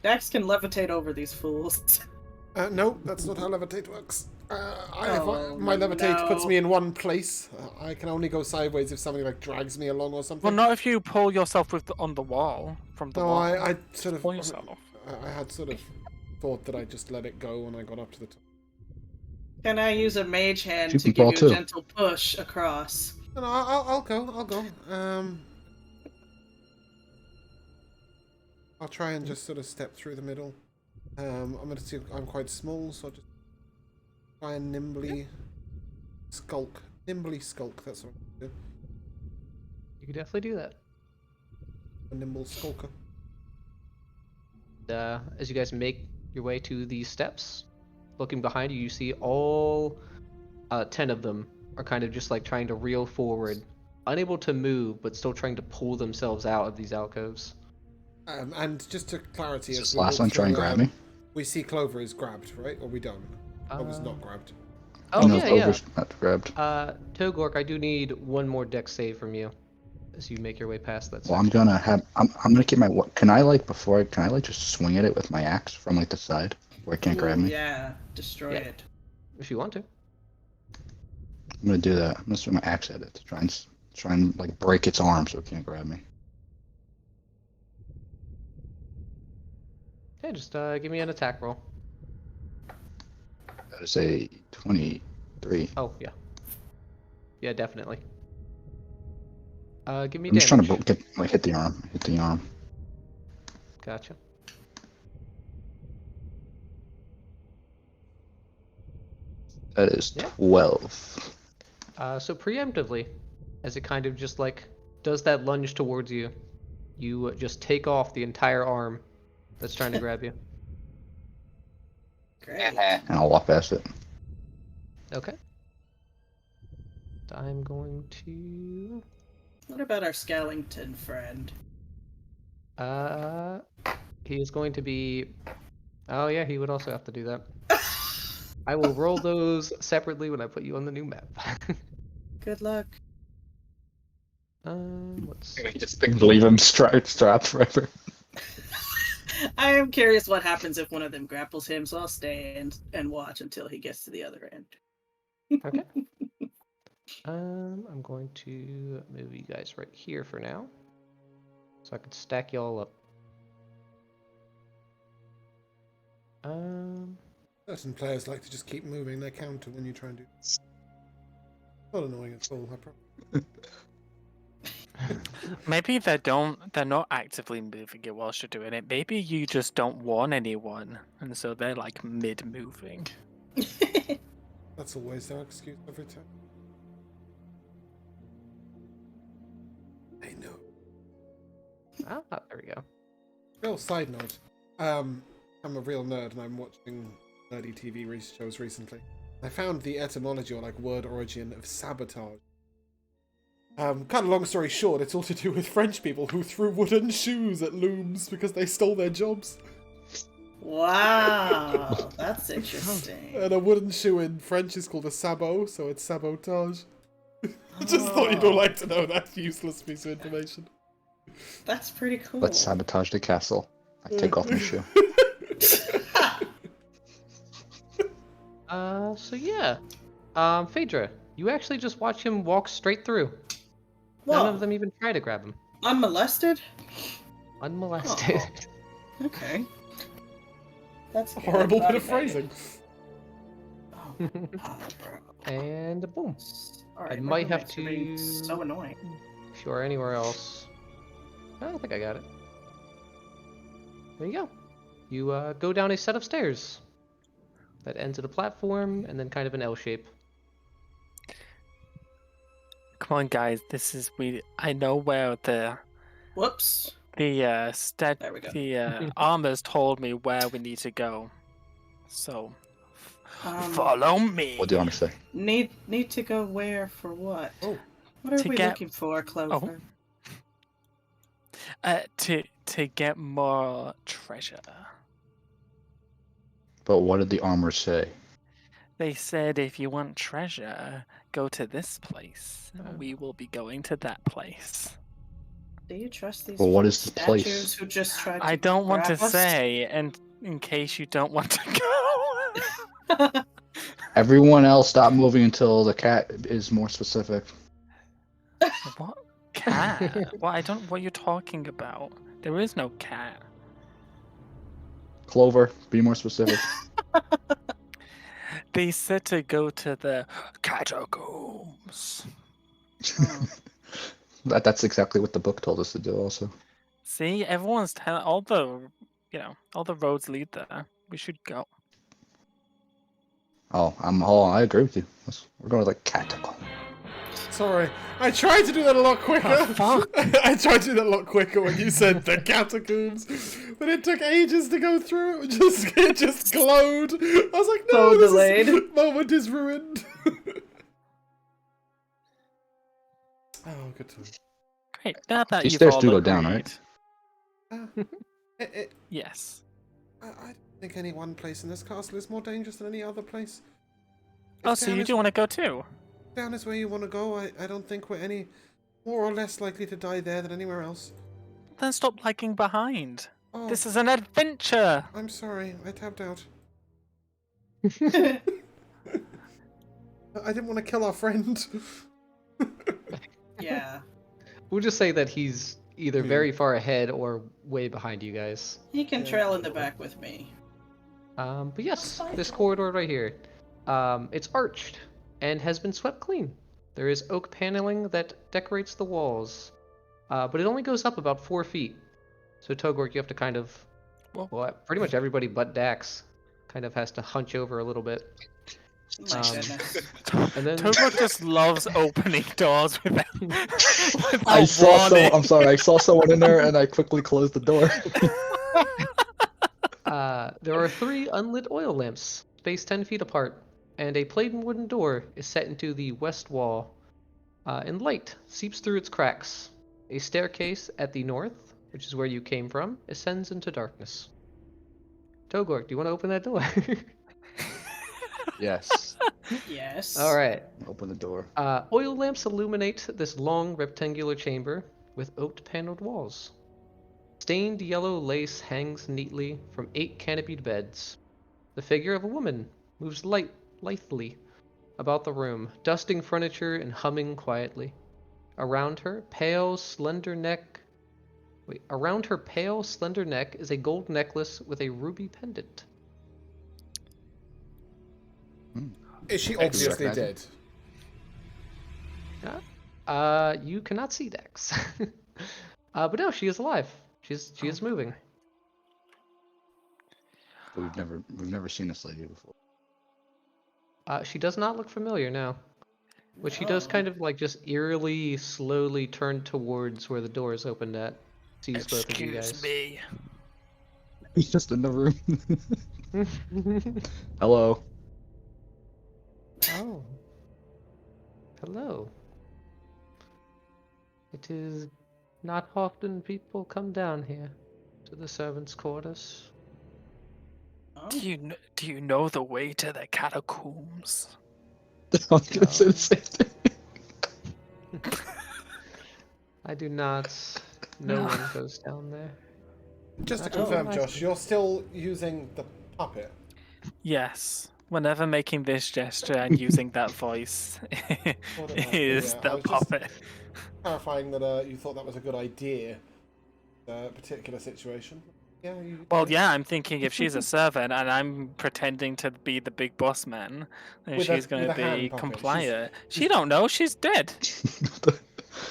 Dax can levitate over these fools. No, that's not how levitate works. Oh, My levitate puts no. me in one place. I can only go sideways if somebody like drags me along or something. Well, not if you pull yourself on the wall from the No, wall. I sort of Pull yourself. I had sort of thought that I just let it go when I got up to the top. Can I use a mage hand You to can give fall you a too. gentle push across? No, I'll go. I'll try and just sort of step through the middle. I'm gonna see. I'm quite small, so I'll just try and nimbly skulk. That's what I do. You can definitely do that. A nimble skulker. As you guys make your way to these steps, looking behind you, you see all 10 of them are kind of just like trying to reel forward, unable to move, but still trying to pull themselves out of these alcoves. And just to clarity, Does as this we last walk one try and through, grab me? we see Clover is grabbed, right? Or we don't? Clover's not grabbed. Oh, no, yeah, Clover's not grabbed. Togork, I do need one more dex save from you as you make your way past that Well, section. I'm gonna keep my. Can I just swing at it with my axe from like the side where it can't grab Ooh, me? yeah, destroy Yeah. it. If you want to. I'm gonna do that. I'm gonna swing my axe at it to try and like break its arm so it can't grab me. Okay, just give me an attack roll. That is a 23. Oh, yeah. Yeah, definitely. Give me I'm just damage. trying to hit the arm. Hit the arm. Gotcha. That is Yeah. 12. So preemptively, as it kind of just like does that lunge towards you, you just take off the entire arm that's trying to grab you. Great. And I'll walk past it. Okay. I'm going to... What about our Skellington friend? He is going to be... Oh yeah, he would also have to do that. I will roll those separately when I put you on the new map. Good luck. Let's... I just leave him strapped forever. I am curious what happens if one of them grapples him, so I'll stay and watch until he gets to the other end. Okay. I'm going to move you guys right here for now, so I can stack y'all up. Certain players like to just keep moving their counter when you try and do this. Not annoying at all, I promise. Maybe they're not actively moving it whilst you're doing it. Maybe you just don't want anyone, and so they're like mid-moving. That's always their excuse every time. I know. There we go. Real side note. I'm a real nerd and I'm watching nerdy TV shows recently. I found the etymology or like word origin of sabotage. Kind of long story short, it's all to do with French people who threw wooden shoes at looms because they stole their jobs. Wow, that's interesting. And a wooden shoe in French is called a sabot, so it's sabotage. Just thought you'd all like to know that useless piece of information. That's pretty cool. Let's sabotage the castle. I take off my shoe. So yeah. Phaedra, you actually just watch him walk straight through. Whoa. None of them even try to grab him. Unmolested? Unmolested. Okay. That's good. Horrible bit of Okay. phrasing. Oh, God, bro. And boom. Sorry, I my might have roommates are being to- So annoying. If you are anywhere else. I don't think I got it. There you go. You go down a set of stairs that ends at a platform and then kind of an L shape. Come on, guys. I know where Whoops. the There we go. the armors told me where we need to go. So Follow me. What do you want to say? Need to go where for what? Oh. What are To we get- looking for, Clover? To get more treasure. But what did the armor say? They said if you want treasure, go to this place. We will be going to that place. Do you trust these Well, what is the statues place? who just tried to I don't want to grab us? say, and in case you don't want to go. Everyone else stop moving until the cat is more specific. What cat? Well, I don't. What you're talking about? There is no cat. Clover, be more specific. They said to go to the catacombs. That's exactly what the book told us to do. Also. See, everyone's telling all the roads lead there. We should go. Oh, I agree with you. We're going to the catacomb. Sorry, I tried to do that a lot quicker. Oh, fuck. I tried to do that a lot quicker when you said the catacombs, but it took ages to go through. It just glowed. I was like, no, So this delayed. moment is ruined. Oh, good time. Great. Now that These you've stairs all do go agreed, down, right? yes. I don't think any one place in this castle is more dangerous than any other place. Oh, If so down you is- do want to go too? Down is where you want to go. I don't think we're any more or less likely to die there than anywhere else. Then stop lagging behind. Oh, This is an adventure. I'm sorry. I tapped out. I didn't want to kill our friend. Yeah. We'll just say that he's either very far ahead or way behind you guys. He can trail in the back with me. But yes, this corridor right here, it's arched and has been swept clean. There is oak paneling that decorates the walls, but it only goes up about 4 feet. So Togork, you have to kind of, well, pretty much everybody but Dax kind of has to hunch over a little bit. My goodness. And then Togork just loves opening doors without I saw warning. I'm sorry. I saw someone in there, and I quickly closed the door. there are 3 unlit oil lamps, spaced 10 feet apart, and a plated wooden door is set into the west wall, and light seeps through its cracks. A staircase at the north, which is where you came from, ascends into darkness. Togork, do you want to open that door? Yes. Yes. All right. Open the door. Oil lamps illuminate this long rectangular chamber with oak-paneled walls. Stained yellow lace hangs neatly from 8 canopied beds. The figure of a woman moves lithely about the room, dusting furniture and humming quietly. Around her pale, slender neck is a gold necklace with a ruby pendant. Is she Thanks, obviously Jack. dead? You cannot see Dex. But no, she is alive. She is moving. But we've never seen this lady before. She does not look familiar now. But she does kind of like just eerily, slowly turn towards where the door is opened at. Sees both of you guys. Excuse me. He's just in the room. Hello. Oh. Hello. It is not often people come down here to the servants' quarters. Do you know the way to the catacombs? I was gonna say the same thing. I do not. No one goes down there. Just to Oh, confirm, I Josh, see. you're still using the puppet. Yes. Whenever making this gesture and using that voice is Yeah, I the was just- puppet. Clarifying that you thought that was a good idea. Particular situation. Yeah. Well, yeah, I'm thinking if she's a servant and I'm pretending to be the big boss man, then With a- she's going with to a hand be puppet. compliant. She don't know. She's dead.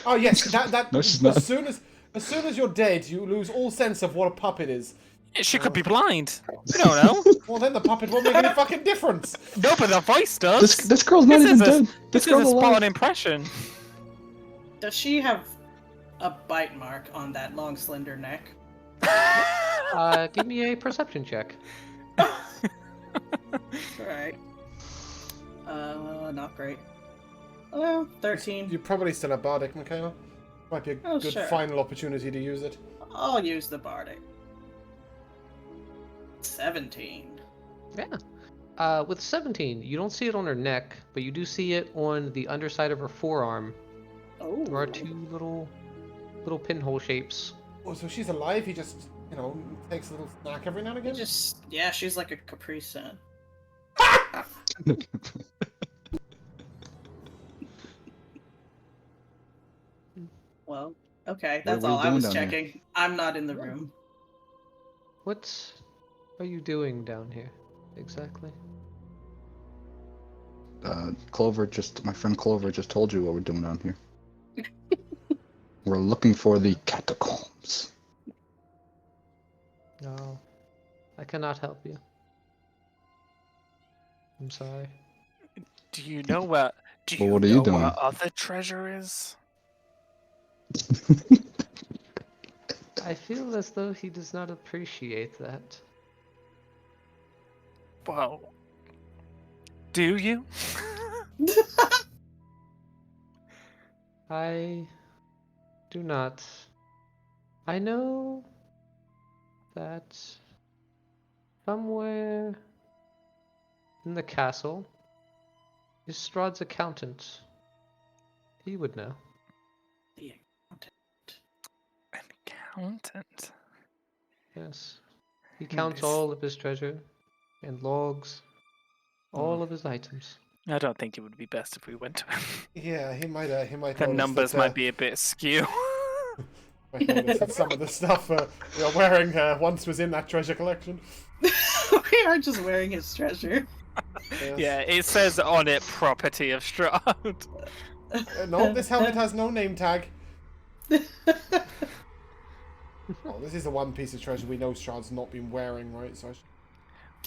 Oh yes, that. No, she's not. As soon as you're dead, you lose all sense of what a puppet is. She could be blind. You don't know. Well, then the puppet won't make any fucking difference. No, but the voice does. This girl's not even dead. This is a girl's spot alive. on impression. Does she have a bite mark on that long, slender neck? Give me a perception check. Alright. Not great. Well, 13. You probably still have Bardic, Michaela. Might be a Oh, good sure. final opportunity to use it. I'll use the Bardic. 17. Yeah. With 17, you don't see it on her neck, but you do see it on the underside of her forearm. Oh. There are 2 little pinhole shapes. Oh, so she's alive. He just, takes a little snack every now and again. Yeah, she's like a Capri Sun. Well, okay, What that's are you all I doing was down here? checking. I'm not in the room. What are you doing down here, exactly? My friend Clover just told you what we're doing down here. We're looking for the catacombs. No, I cannot help you. I'm sorry. Do you know where? Do Well, you what are you know doing? where other treasure is? I feel as though he does not appreciate that. Well, do you? I do not. I know that somewhere in the castle is Strahd's accountant. He would know. The An accountant. Yes. He counts This- all of his treasure and logs all of his items. I don't think it would be best if we went to him. Yeah, he might The notice numbers that, might be a bit skew. might notice that some of the stuff we are wearing once was in that treasure collection. We are just wearing his treasure. Yes. Yeah, it says on it property of Strahd. No, this helmet has no name tag. Oh, this is the one piece of treasure we know Strahd's not been wearing, right? So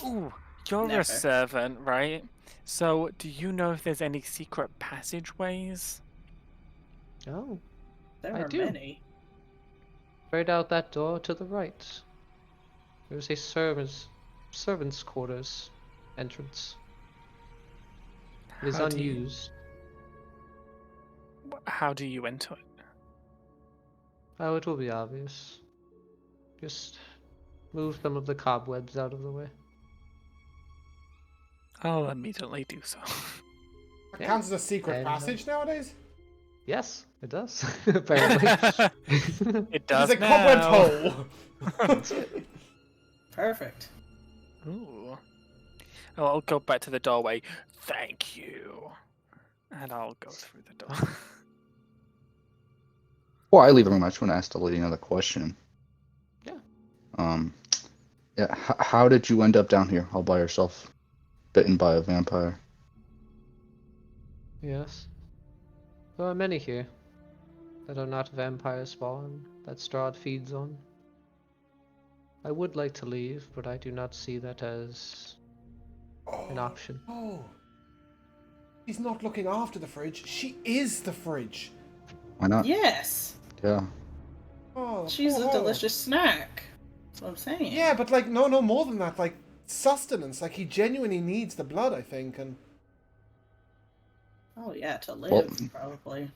Ooh, you're Never. a servant, right? So, do you know if there's any secret passageways? Oh, There I are do. many. straight out that door to the right. There's a servants' quarters entrance. It is How do you- unused. How do you enter it? Oh, it will be obvious. Just move some of the cobwebs out of the way. I'll immediately do so. that Yeah. counts as a secret And, passage nowadays. Yes, it does. Apparently. It does There's a now. cobwebbed hole. Perfect. Ooh. Oh, I'll go back to the doorway. Thank you. And I'll go through the door. Before I leave the room, I just want to ask the lady another question. Yeah. Yeah. How did you end up down here all by yourself, bitten by a vampire? Yes. There are many here that are not vampire spawn that Strahd feeds on. I would like to leave, but I do not see that as an option. Oh. She's not looking after the fridge. She is the fridge. Why not? Yes. Yeah. Oh, She's poor a Hollow. delicious snack. That's what I'm saying. Yeah, but like no more than that. Like sustenance. Like he genuinely needs the blood, I think, and Oh yeah, to live Well- probably.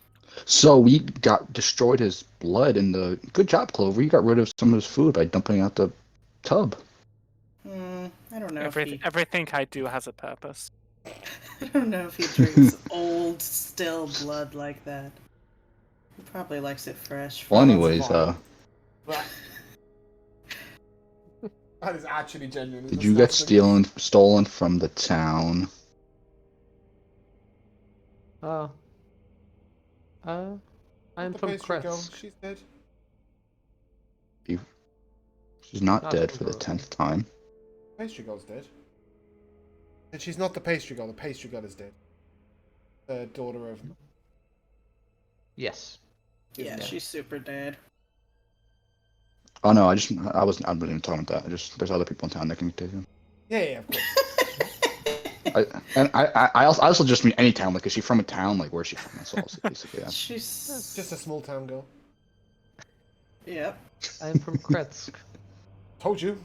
So we destroyed his blood in the. Good job, Clover. You got rid of some of his food by dumping out the tub. I don't know if Everything I do has a purpose. I don't know if he drinks old, still blood like that. He probably likes it fresh. Well, that's anyways, fine. that is actually genuine. did you get stolen from the town? I'm The from pastry girl, Kretsk. she's dead. She's not Not dead from for the Barovia. 10th time. Pastry girl's dead. And she's not the pastry girl. The pastry girl is dead. The daughter of. Yes. Yeah, she's super dead. Oh no, I wasn't even talking about that. There's other people in town that can take him. Yeah, of course. I also just mean any town. Like, is she from a town? Like, where's she from? That's also basically that. She's Just a small town girl. Yep. I'm from Kretsk. Told you.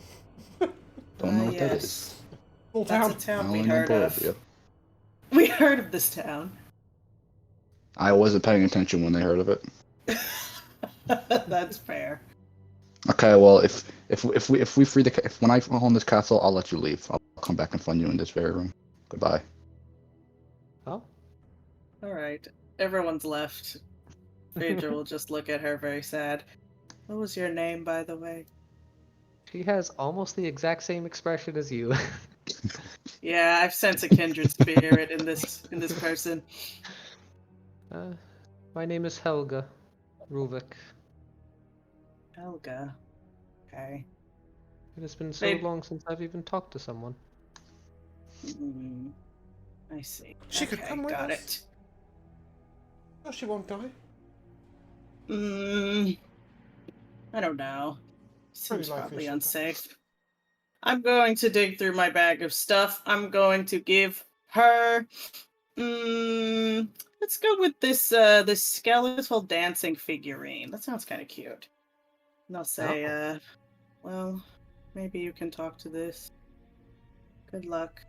Don't know what that yes. is. Small That's town. a town Howling we in heard of. Barovia. We heard of this town. I wasn't paying attention when they heard of it. That's fair. Okay, well, if we free when I own this castle, I'll let you leave. I'll come back and find you in this very room. Goodbye. Oh, All right. Everyone's left. Phaedra will just look at her very sad. What was your name, by the way? she has almost the exact same expression as you. Yeah, I've sensed a kindred spirit in this person. My name is Helga Ruvik. Helga. Okay. It has been so They- long since I've even talked to someone. I see. She could come with got us. it. No, she won't die. I don't know. Seems Pretty likely probably she'll die. unsafe. I'm going to dig through my bag of stuff. I'm going to give her. Let's go with this skeletal dancing figurine. That sounds kind of cute. And I'll say, well, maybe you can talk to this. Good luck.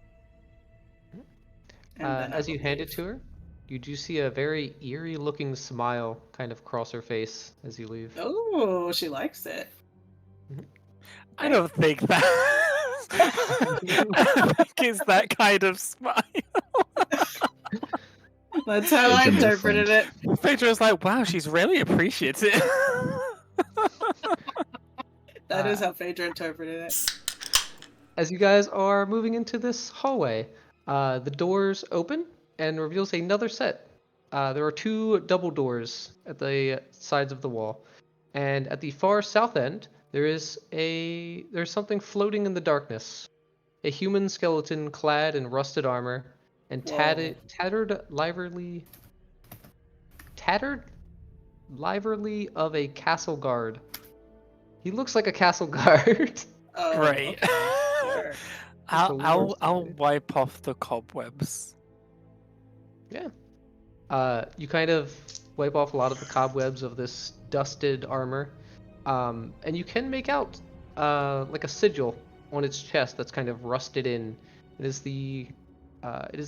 And then As you hand it to her, you do see a very eerie-looking smile kind of cross her face as you leave. Oh, she likes it. I don't think that. I think it's that kind of smile. That's how I Phaedra made a interpreted friend. it. Phaedra's like, wow, she's really appreciative. That is how Phaedra interpreted it. As you guys are moving into this hallway, the doors open and reveals another set. There are two double doors at the sides of the wall, and at the far south end, there's something floating in the darkness. A human skeleton clad in rusted armor and Whoa. tattered livery of a castle guard. He looks like a castle guard. Oh, Right. okay, sure. I'll wipe off the cobwebs. Yeah. You kind of wipe off a lot of the cobwebs of this dusted armor, and you can make out like a sigil on its chest that's kind of rusted in. It is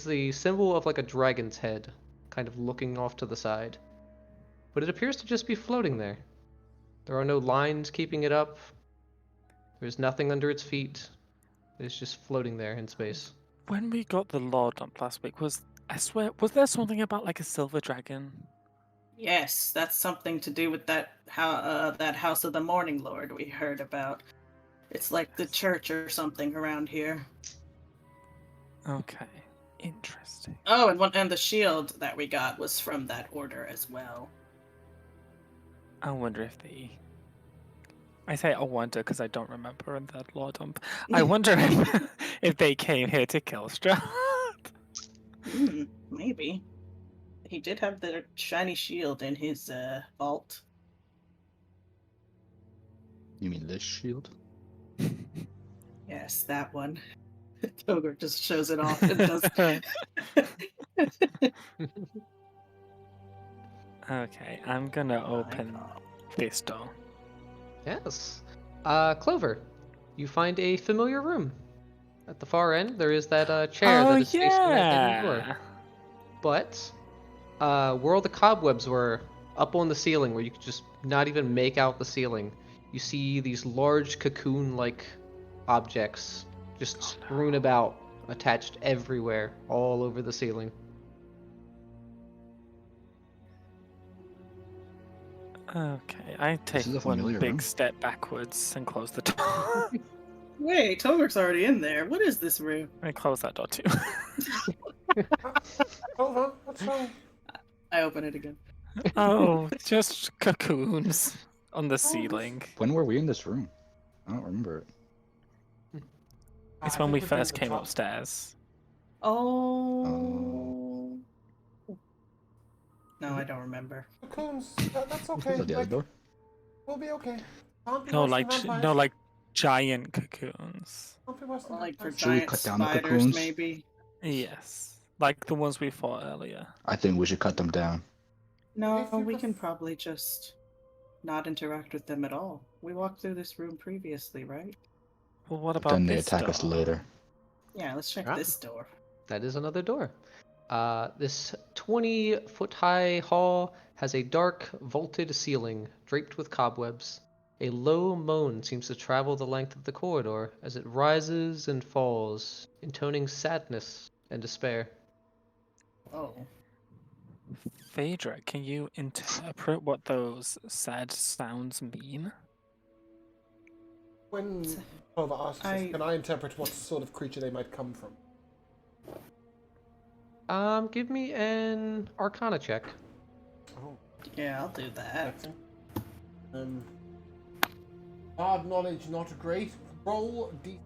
the symbol of like a dragon's head, kind of looking off to the side. But it appears to just be floating there. There are no lines keeping it up. There's nothing under its feet. It's just floating there in space. When we got the law dump last week, was there something about like a silver dragon? Yes, that's something to do with that House of the Morning Lord we heard about. It's like the church or something around here. Okay, interesting. Oh, and the shield that we got was from that order as well. I wonder if they. I say I wonder because I don't remember in that law dump. I wonder if they came here to kill Strahd. Maybe. He did have the shiny shield in his vault. You mean this shield? Yes, that one. Togor just shows it off and does. Okay, I'm gonna open this door. Yes. Clover, you find a familiar room. At the far end, there is that chair that is facing that hidden door. But where all the cobwebs were, up on the ceiling, where you could just not even make out the ceiling, you see these large cocoon-like objects just strewn about, attached everywhere, all over the ceiling. Okay, I take one big room. step backwards and close the door. Wait, Togor's already in there. What is this room? I close that door too. Hold on, what's wrong? I open it again. Oh, just cocoons on the ceiling. When were we in this room? I don't remember it. It's when we first came upstairs. Oh. No, I don't remember. Cocoons, that's okay. So the other door? We'll be okay. Can't be No, worse than vampires. like giant cocoons. Can't be worse than Like for vampires. Should we giant cut down the spiders, cocoons? maybe. Yes, like the ones we fought earlier. I think we should cut them down. No, If you we pref- can probably just not interact with them at all. We walked through this room previously, right? Well, what But about then they this attack door? us later. Yeah, let's check Ah. this door. That is another door. This 20-foot high hall has a dark, vaulted ceiling draped with cobwebs. A low moan seems to travel the length of the corridor as it rises and falls, intoning sadness and despair. Oh. Phaedra, can you interpret what those sad sounds mean? When Clover asks us, I- can I interpret what sort of creature they might come from? Give me an Arcana check. Oh, Yeah, I'll do that. Hard knowledge, not great. Roll D.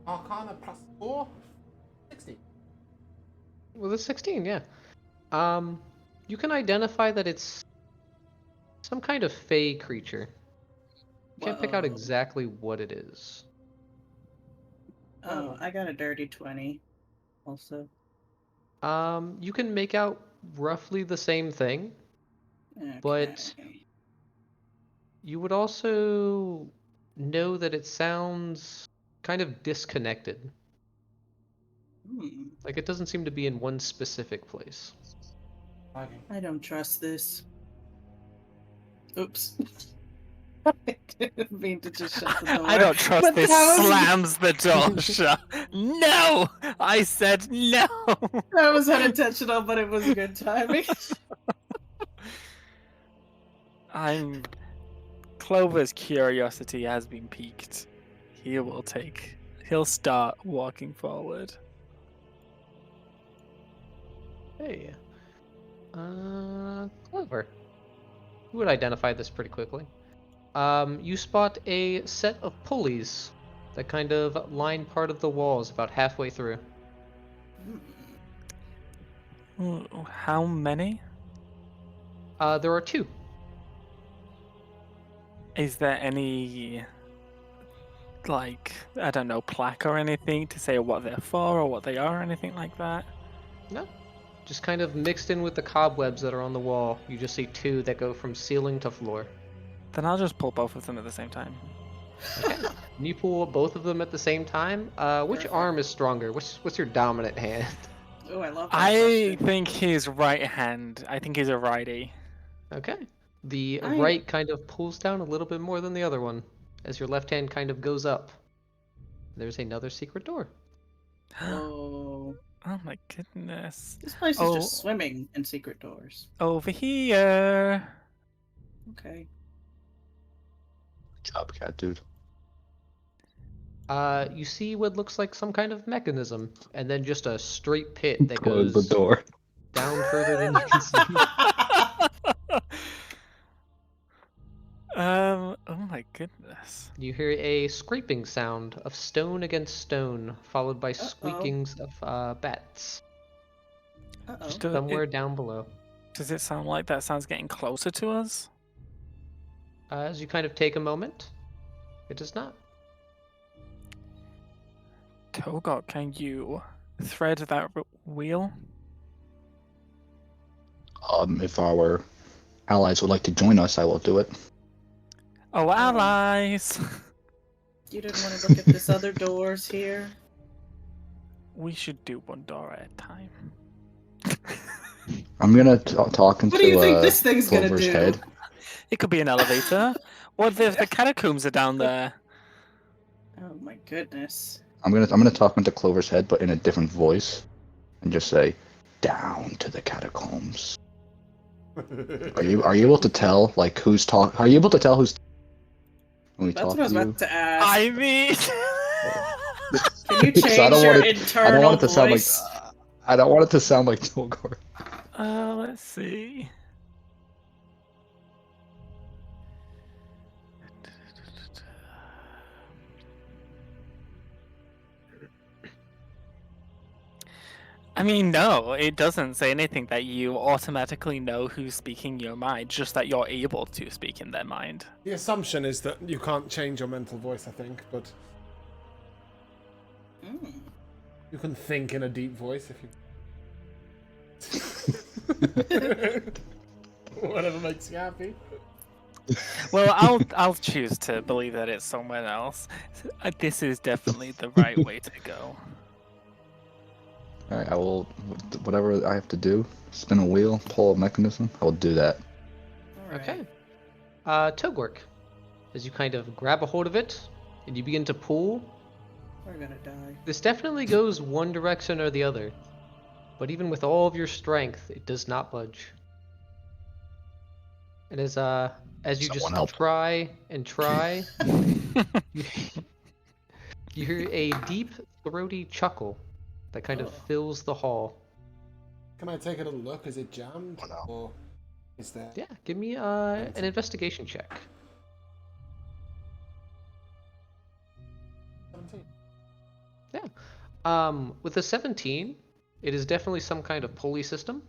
Arcana +4. 60. With a 16, yeah. You can identify that it's some kind of fey creature. Can't pick out Whoa. exactly what it is. Oh, I got a dirty 20 also. You can make out roughly the same thing, but Okay. you would also know that it sounds kind of disconnected. Like it doesn't seem to be in one specific place. I don't trust this. Oops. I didn't mean to just shut the door. I don't trust but this. that was- Slams the door shut. No! I said no! That was unintentional, but it was good timing. Clover's curiosity has been piqued. He'll start walking forward. Hey. Clover. You would identify this pretty quickly. You spot a set of pulleys that kind of line part of the walls about halfway through. How many? There are 2. Is there any, like, I don't know, plaque or anything to say what they're for or what they are or anything like that? No. Just kind of mixed in with the cobwebs that are on the wall. You just see 2 that go from ceiling to floor. Then I'll just pull both of them at the same time. Okay. And you pull both of them at the same time. Which arm is stronger? What's your dominant hand? Oh, I love that I question. think his right hand. I think he's a righty. Okay. The right kind of pulls down a little bit more than the other one, as your left hand kind of goes up. There's another secret door. Oh. Oh my goodness. This place is just swimming in secret doors. Over here. Okay. Good job, cat dude. You see what looks like some kind of mechanism, and then just a straight pit that Close goes the door. down further than you can see. Oh my goodness. You hear a scraping sound of stone against stone, followed by squeakings of bats Uh-oh. somewhere down below. Does it sound like that sound's getting closer to us? As you kind of take a moment, it does not. Togot, can you thread that wheel? If our allies would like to join us, I will do it. Oh, allies! You didn't want to look at this other doors here? We should do one door at a time. I'm gonna talk into What do you think this thing's gonna Clover's do? head. It could be an elevator. What if the catacombs are down there? Oh my goodness. I'm gonna talk into Clover's head, but in a different voice, and just say, "Down to the catacombs." Are you able to tell like who's talk? Are you able to tell who's when we That's talk what I was to you? about to ask. I mean... Can you Because change your internal I don't want it to voice? sound like. I don't want it to sound like Tolgor. let's see. I mean, no, it doesn't say anything that you automatically know who's speaking your mind, just that you're able to speak in their mind. The assumption is that you can't change your mental voice, I think, but you can think in a deep voice if you. Whatever makes you happy. Well, I'll choose to believe that it's someone else. This is definitely the right way to go. Alright, I will. Whatever I have to do, spin a wheel, pull a mechanism, I will do that. Alright. Okay. Togwork. As you kind of grab a hold of it, and you begin to pull, We're gonna die. this definitely goes one direction or the other. But even with all of your strength, it does not budge. And as you Someone just help. try and try, you hear a deep, throaty chuckle that kind of Oh. fills the hall. Can I take a little look? Is it jammed? Oh, no. Or is there... Yeah, give me an investigation check. 17. Yeah. With a 17, it is definitely some kind of pulley system.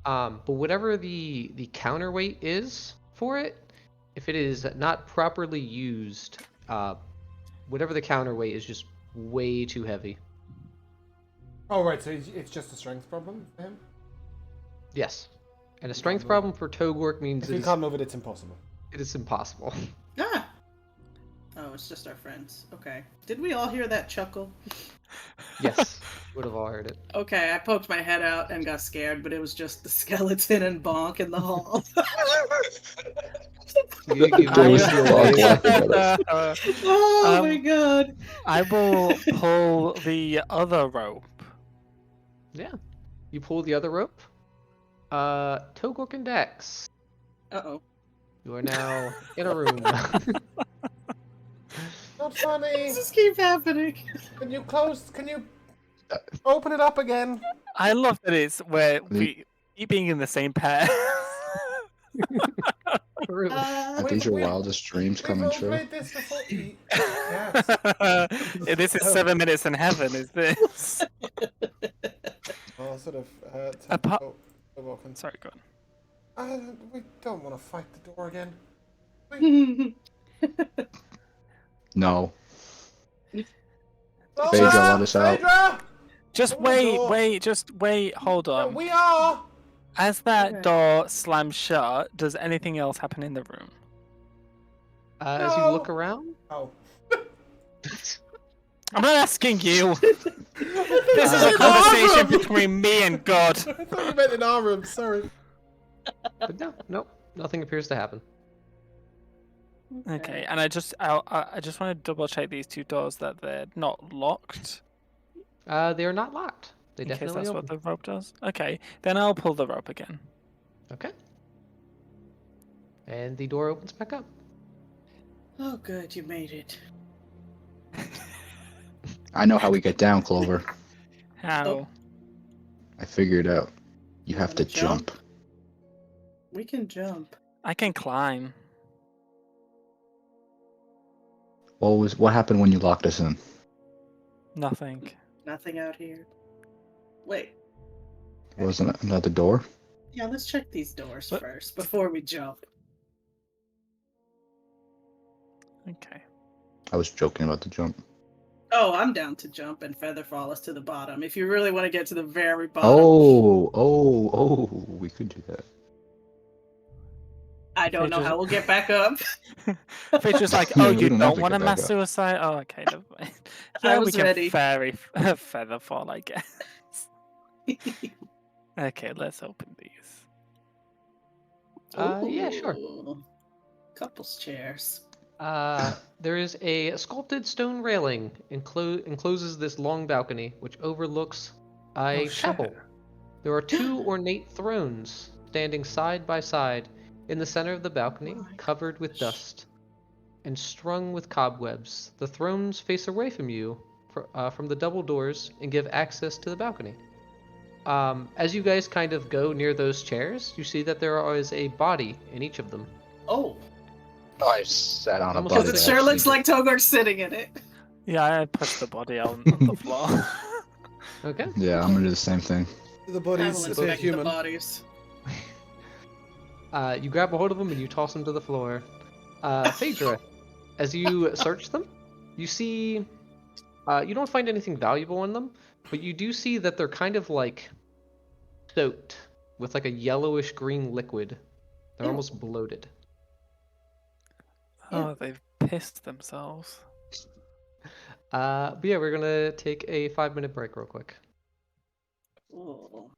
But whatever the counterweight is for it, if it is not properly used, whatever the counterweight is just way too heavy. Oh, right, so it's just a strength problem for him? Yes. And a You strength can't problem for Togork means If you can't move it, it's impossible. it is impossible. Ah! Oh, it's just our friends. Okay. Did we all hear that chuckle? Yes, would have all heard it. Okay, I poked my head out and got scared, but it was just the skeleton and Bonk in the hall. You There was roll Bonk a- laughing at us. Oh my Um, god. I will pull the other rope. Yeah. You pull the other rope. Togork and Dax, Uh-oh. you are now in a room. Not funny! This just keep happening. Can you open it up again? I love that it's where we keep being in the same pair. Room. Are these your wildest dreams coming We've all true? played this before. Yes. This is 7 minutes in heaven, is this? I'll sort of... Apart- welcome. Sorry, go on. We don't want to fight the door again. No. Phaedra, Phaedra, let us out. Phaedra! Just Open the door. wait, hold No, on. we are! As that Okay. door slams shut, does anything else happen in the room? As you No. look around, Oh. I'm not asking you. This This is a conversation between me and God. I thought you meant in our room, sorry. but no, nothing appears to happen. Okay, and I just want to double check these two doors that they're not locked. They are not locked. They In case definitely that's open. what the rope does. Okay, then I'll pull the rope again. Okay. And the door opens back up. Oh, good, you made it. I know how we get down, Clover. How? Oh. I figured it out. You have to Jump? jump. We can jump. I can climb. What happened when you locked us in? Nothing. Nothing out here. Wait. Wasn't it another door? Yeah, let's check these doors What? first before we jump. Okay. I was joking about the jump. Oh, I'm down to jump and feather fall us to the bottom. If you really want to get to the very bottom. Oh, we could do that. I don't know Phaedra's- how we'll get back up. Phaedra's like, No, oh, we you don't have don't to want a get back mass up. suicide? Oh, okay. Never mind. I Yeah, we was can ready. feather fall, I guess. Okay, let's open these. Yeah, sure. Ooh. Couples chairs. There is a sculpted stone railing encloses this long balcony, which overlooks a Oh, chapel. shit. There are two ornate thrones standing side by side in the center of the balcony, My covered with gosh. dust and strung with cobwebs. The thrones face away from you from the double doors and give access to the balcony. As you guys kind of go near those chairs, you see that there is a body in each of them. Oh, I sat on a Almost body. because it that sure actually looks like Togor's sitting in it. Yeah, I pushed the body on the floor. Okay. Yeah, I'm gonna do the same thing. The I body's will a inspect the human. bodies. You grab a hold of them and you toss them to the floor. Phaedra, as you search them, you see you don't find anything valuable in them, but you do see that they're kind of like soaked with like a yellowish green liquid. They're Ew. almost bloated. Oh, they've pissed themselves. But yeah, we're gonna take a 5-minute break real quick. Ooh.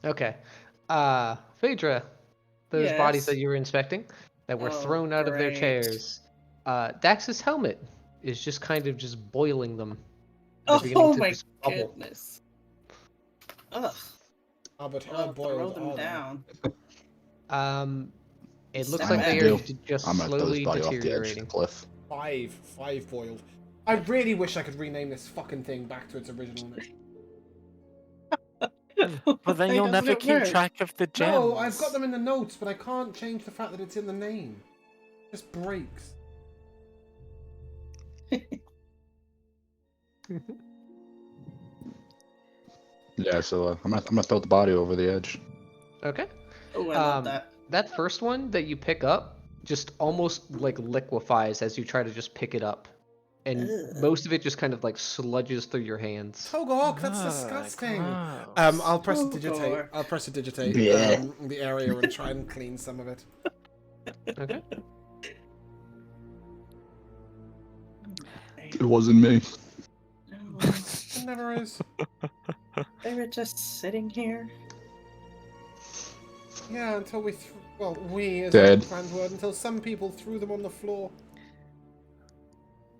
Okay. Phaedra, those bodies that Yes. you were inspecting that were Oh, thrown out of their great. chairs. Dax's helmet is just kind of just boiling them. They're beginning Oh to my just bubble. goodness. Ugh. Oh, but how Well, throw boiled them are they? down. It looks Step like what they to back. are do. just I'm gonna throw this slowly body off the edge of the deteriorating. cliff. Five boiled. I really wish I could rename this fucking thing back to its original name. But then Why you'll doesn't never it keep work? track of the gems. No, I've got them in the notes, but I can't change the fact that it's in the name. It just breaks. Yeah, so I'm gonna throw the body over the edge. Okay. Oh, I love that. That first one that you pick up just almost like liquefies as you try to just pick it up. And Ugh. most of it just kind of like sludges through your hands. Togok, that's Ugh, disgusting. gross. I'll press Togor. digitate. I'll press digitate Yeah. the area and try and clean some of it. Okay. It wasn't me. No, It never is. they were just sitting here. Yeah, until we, we as Dead. a planned word, until some people threw them on the floor.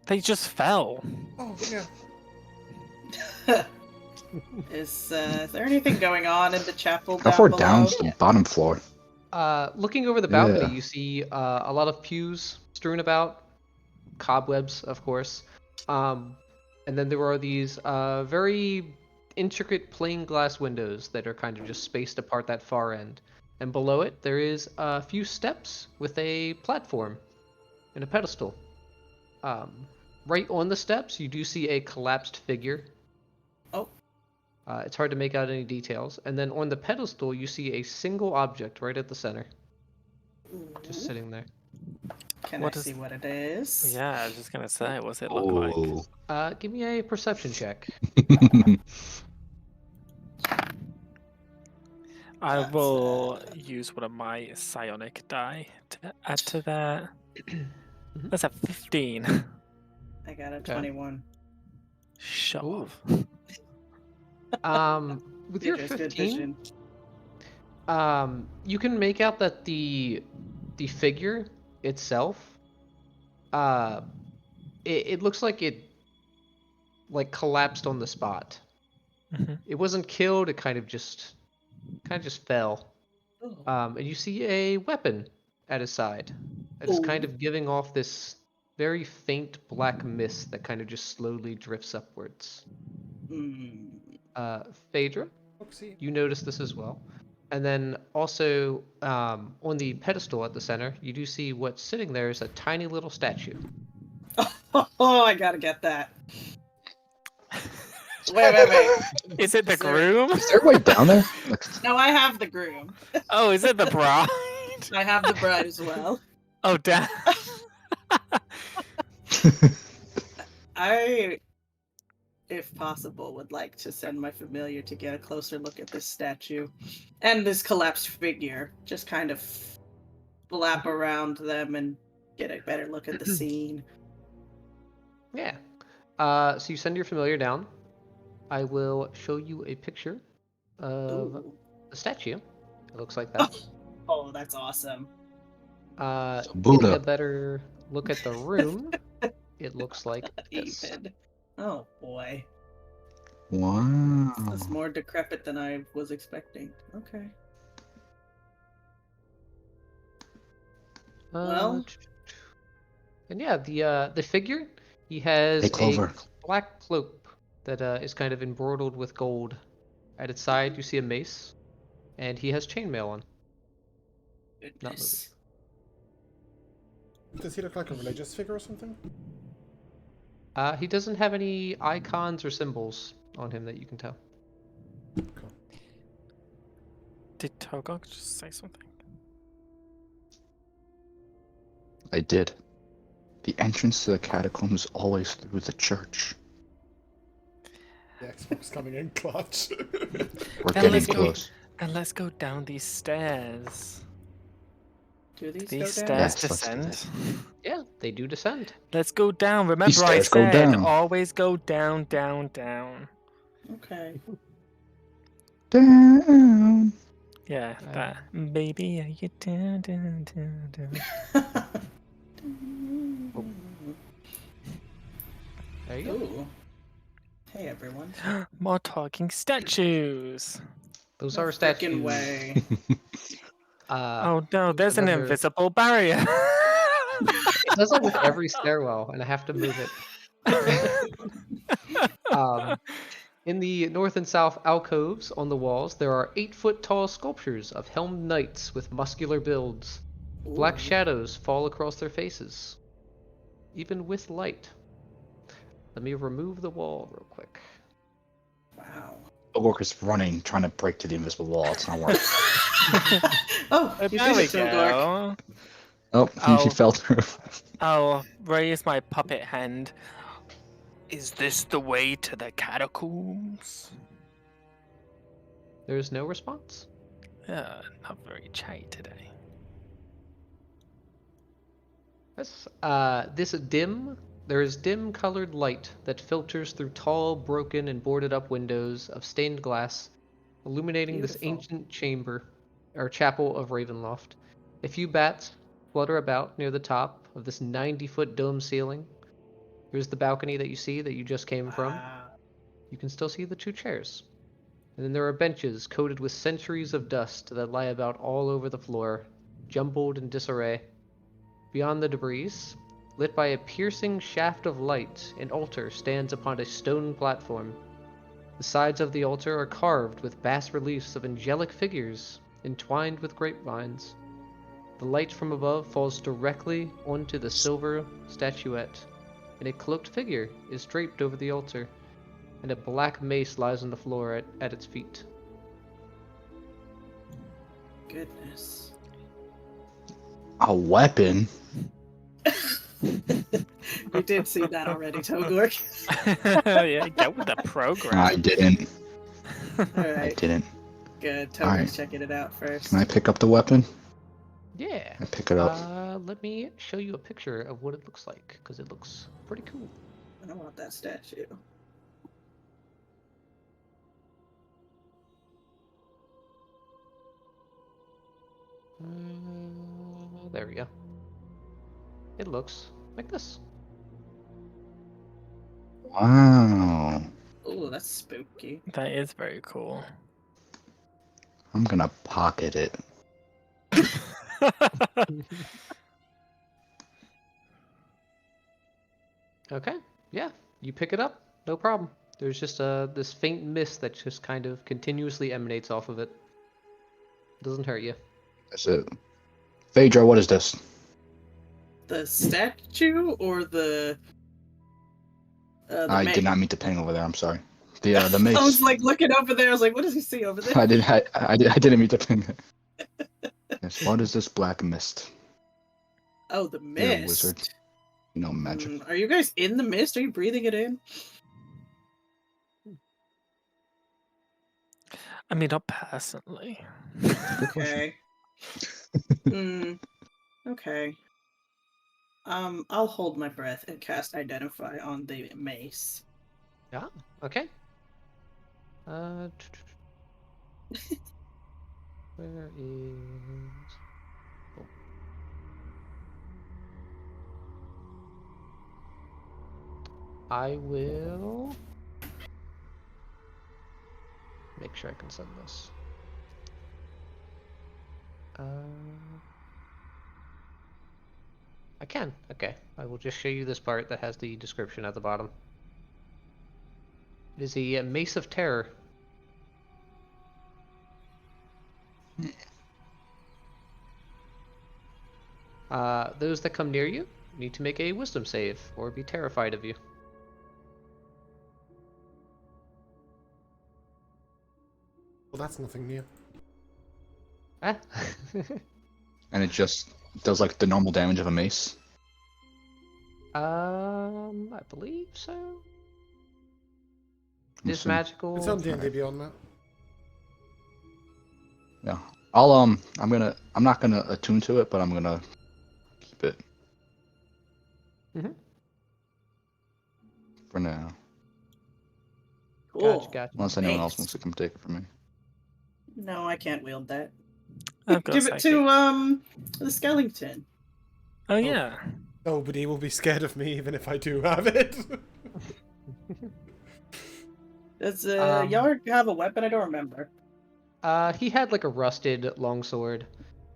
They just fell. Oh, yeah. Is there anything going on in the chapel How down far below? down's the bottom floor? Looking over the balcony, Yeah. you see a lot of pews strewn about, cobwebs, of course. And then there are these very intricate plain glass windows that are kind of just spaced apart that far end. And below it, there is a few steps with a platform and a pedestal. Right on the steps, you do see a collapsed figure. Oh. It's hard to make out any details. And then on the pedestal, you see a single object right at the center, just sitting there. Can What I is- see what it is? Yeah, I was just gonna say, what's it look like? Give me a perception check. I That's, will use one of my psionic die to add to that. That's a 15. I got a Okay. 21. Show Ooh. off. With your Phaedra's good 15, vision. you can make out that the figure itself, it looks like it collapsed on the spot. Mhm. It wasn't killed. It kind of just fell. Oh. And you see a weapon at his side. It's kind Ooh. of giving off this very faint black mist that kind of just slowly drifts upwards. Mm. Phaedra, Oopsie. you notice this as well. And then also on the pedestal at the center, you do see what's sitting there is a tiny little statue. Oh, I gotta get that. Wait. Is it the Is there- groom? Is there right down there? No, I have the groom. Oh, is it the bride? I have the bride as well. Oh, damn. I, if possible, would like to send my familiar to get a closer look at this statue and this collapsed figure. Just kind of flap around them and get a better look at the scene. Yeah. So you send your familiar down. I will show you a picture of Ooh. the statue. It looks like that. Oh, that's awesome. So Getting Buddha. a better look at the room, it looks like this. Even. Oh boy. Wow. That's more decrepit than I was expecting. Okay. Well. And yeah, the figure, he has Hey, Clover. a black cloak that is kind of embroidered with gold. At its side, you see a mace, and he has chainmail on. Not Goodness. Does he look like a religious figure or something? He doesn't have any icons or symbols on him that you can tell. Cool. Did Togok just say something? I did. The entrance to the catacombs is always through the church. The Xbox coming in clutch. We're Then getting let's go. close. And let's go down these stairs. Do these, These go down? stairs Yes, let's do descend. Yeah, they do descend. Let's go down. Remember, I stairs go said, down. always go down. always go down, down, down. Okay. Does Down. Yeah, that. Baby, are you down, down, down, down? There you go. Ooh. Hey, everyone. More talking statues. Those No are frickin' statues. way. Oh no, there's an remember- invisible barrier. It does that with every stairwell, and I have to move it. In the north and south alcoves on the walls, there are 8-foot tall sculptures of helmed knights with muscular builds. Black Ooh. shadows fall across their faces, even with light. Let me remove the wall real quick. Wow. Ogork is running, trying to break to the invisible wall. It's not working. Oh, you There did we it, Togork. go. Oh, he Oh. fell through. I'll raise my puppet hand. Is this the way to the catacombs? There's no response. Not very chatty today. There is dim colored light that filters through tall, broken, and boarded up windows of stained glass, illuminating this Beautiful. ancient chamber, or chapel of Ravenloft. A few bats flutter about near the top of this 90-foot dome ceiling. Here's the balcony that you see that you just came from. Wow. You can still see the 2 chairs. And then there are benches coated with centuries of dust that lie about all over the floor, jumbled in disarray. Beyond the debris, lit by a piercing shaft of light, an altar stands upon a stone platform. The sides of the altar are carved with bas-reliefs of angelic figures entwined with grapevines. The light from above falls directly onto the silver statuette, and a cloaked figure is draped over the altar, and a black mace lies on the floor at its feet. Goodness. A weapon? We did see that already, Togork. Yeah, get with the program. I didn't. I Alright, didn't. good. Togork's Alright. checking it out first. Can I pick up the weapon? Yeah. I pick it up. Let me show you a picture of what it looks like, because it looks pretty cool. I want that statue. There we go. It looks like this. Wow. Ooh, that's spooky. That is very cool. I'm gonna pocket it. Okay, yeah, you pick it up, no problem. There's just this faint mist that just kind of continuously emanates off of it. Doesn't hurt you. That's it. Phaedra, what is this? The statue or the I mace? did not mean to ping over there. I'm sorry. The mace. I was like looking over there. I was like, what does he see over there? I didn't mean to ping it. Yes. What is this black mist? Oh, the You're a mist. wizard. You know magic. Are you guys in the mist? Are you breathing it in? I mean, not personally. Good question. Okay. Okay. I'll hold my breath and cast Identify on the mace. Yeah, okay. Where is... Oh. I will make sure I can send this. I can. Okay. I will just show you this part that has the description at the bottom. It is a Mace of Terror. Those that come near you need to make a wisdom save or be terrified of you. Well, that's nothing new. Ah. And it just does like the normal damage of a mace. I believe so. I'm This assuming. magical. It's on D&D Beyond that. Yeah. I'm not gonna attune to it, but I'm gonna keep it. Mhm. For now. Cool. Gotcha. Unless anyone else Mace. wants to come take it from me. No, I can't wield that. I've got Give it psychic. to the skeleton. Oh yeah. Nobody will be scared of me even if I do have it. Does Yarg have a weapon? I don't remember. He had like a rusted longsword.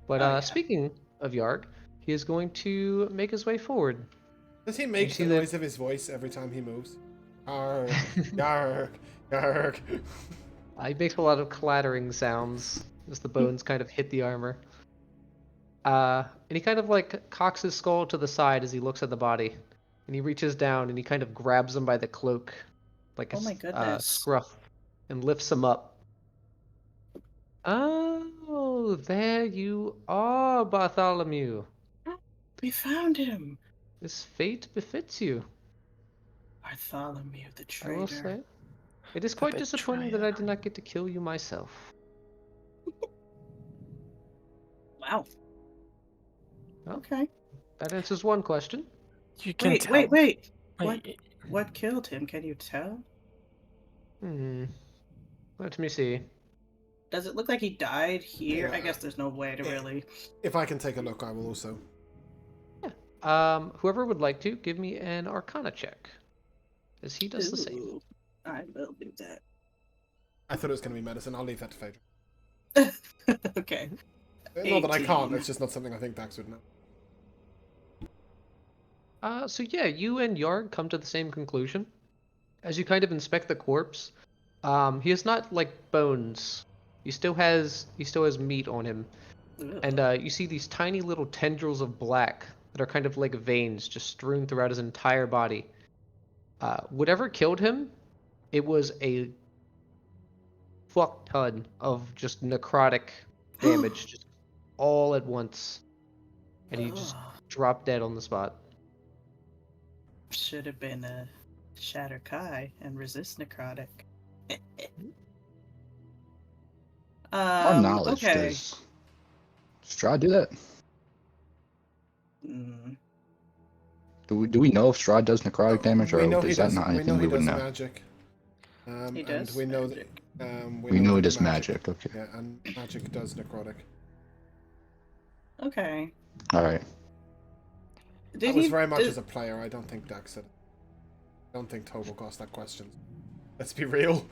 But Oh, yeah. speaking of Yarg, he is going to make his way forward. Does he You make see the that- noise of his voice every time he moves? Yarg, yarg, yarg. He makes a lot of clattering sounds as the bones kind of hit the armor. And he kind of like cocks his skull to the side as he looks at the body. And he reaches down and he kind of grabs him by the cloak, like a Oh my goodness. scruff, and lifts him up. Oh, there you are, Bartholomew. We found him. This fate befits you, Bartholomew, the I will traitor. say. It is quite disappointing that I did not get to kill you myself. Wow. Well, Okay. that answers one question. You can tell. Wait. Wait. What killed him? Can you tell? Let me see. Does it look like he died here? Yeah. I guess there's no way to really. If I can take a look, I will also. Whoever would like to, give me an Arcana check. As he does the same. Ooh, I will do that. I thought it was going to be medicine. I'll leave that to Phaedra. Okay. Not that I can't, 18. it's just not something I think Dax would know. So yeah, you and Yarg come to the same conclusion. As you kind of inspect the corpse, he has not like bones. He still has meat on him. Ugh. And you see these tiny little tendrils of black that are kind of like veins just strewn throughout his entire body. Whatever killed him, it was a fuck ton of just necrotic damage, just all at once. And he just dropped dead on the spot. Should have been a Shatter Kai and resist necrotic. Our knowledge, okay. does Strahd do that? Mm, Do we know if Strahd does necrotic damage, We or know he is that does. not We anything know we he would does know? magic. He does And we know magic. that. We know he that does magic. Okay. Yeah, and magic does necrotic. okay. All right. Did That was he? very much did- as a player. I don't think Dax said it. I don't think Togok asked that question. Let's be real.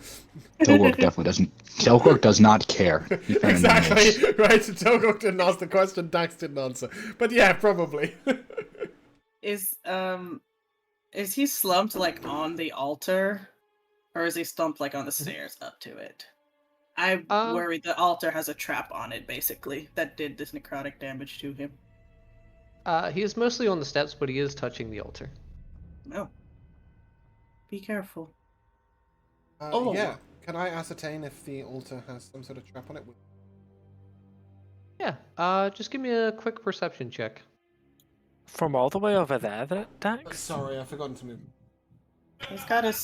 Togok definitely doesn't. Togok does not care. He found Exactly. this. Right. So Togok didn't ask the question. Dax didn't answer. But yeah, probably. Is he slumped like on the altar, or is he slumped like on the stairs up to it? I worry the altar has a trap on it, basically, that did this necrotic damage to him. He is mostly on the steps, but he is touching the altar. No. Be careful. Yeah. Can I ascertain if the altar has some sort of trap on it? Yeah. Just give me a quick perception check. From all the way over there, Dax? Sorry, I've forgotten to move. He's got his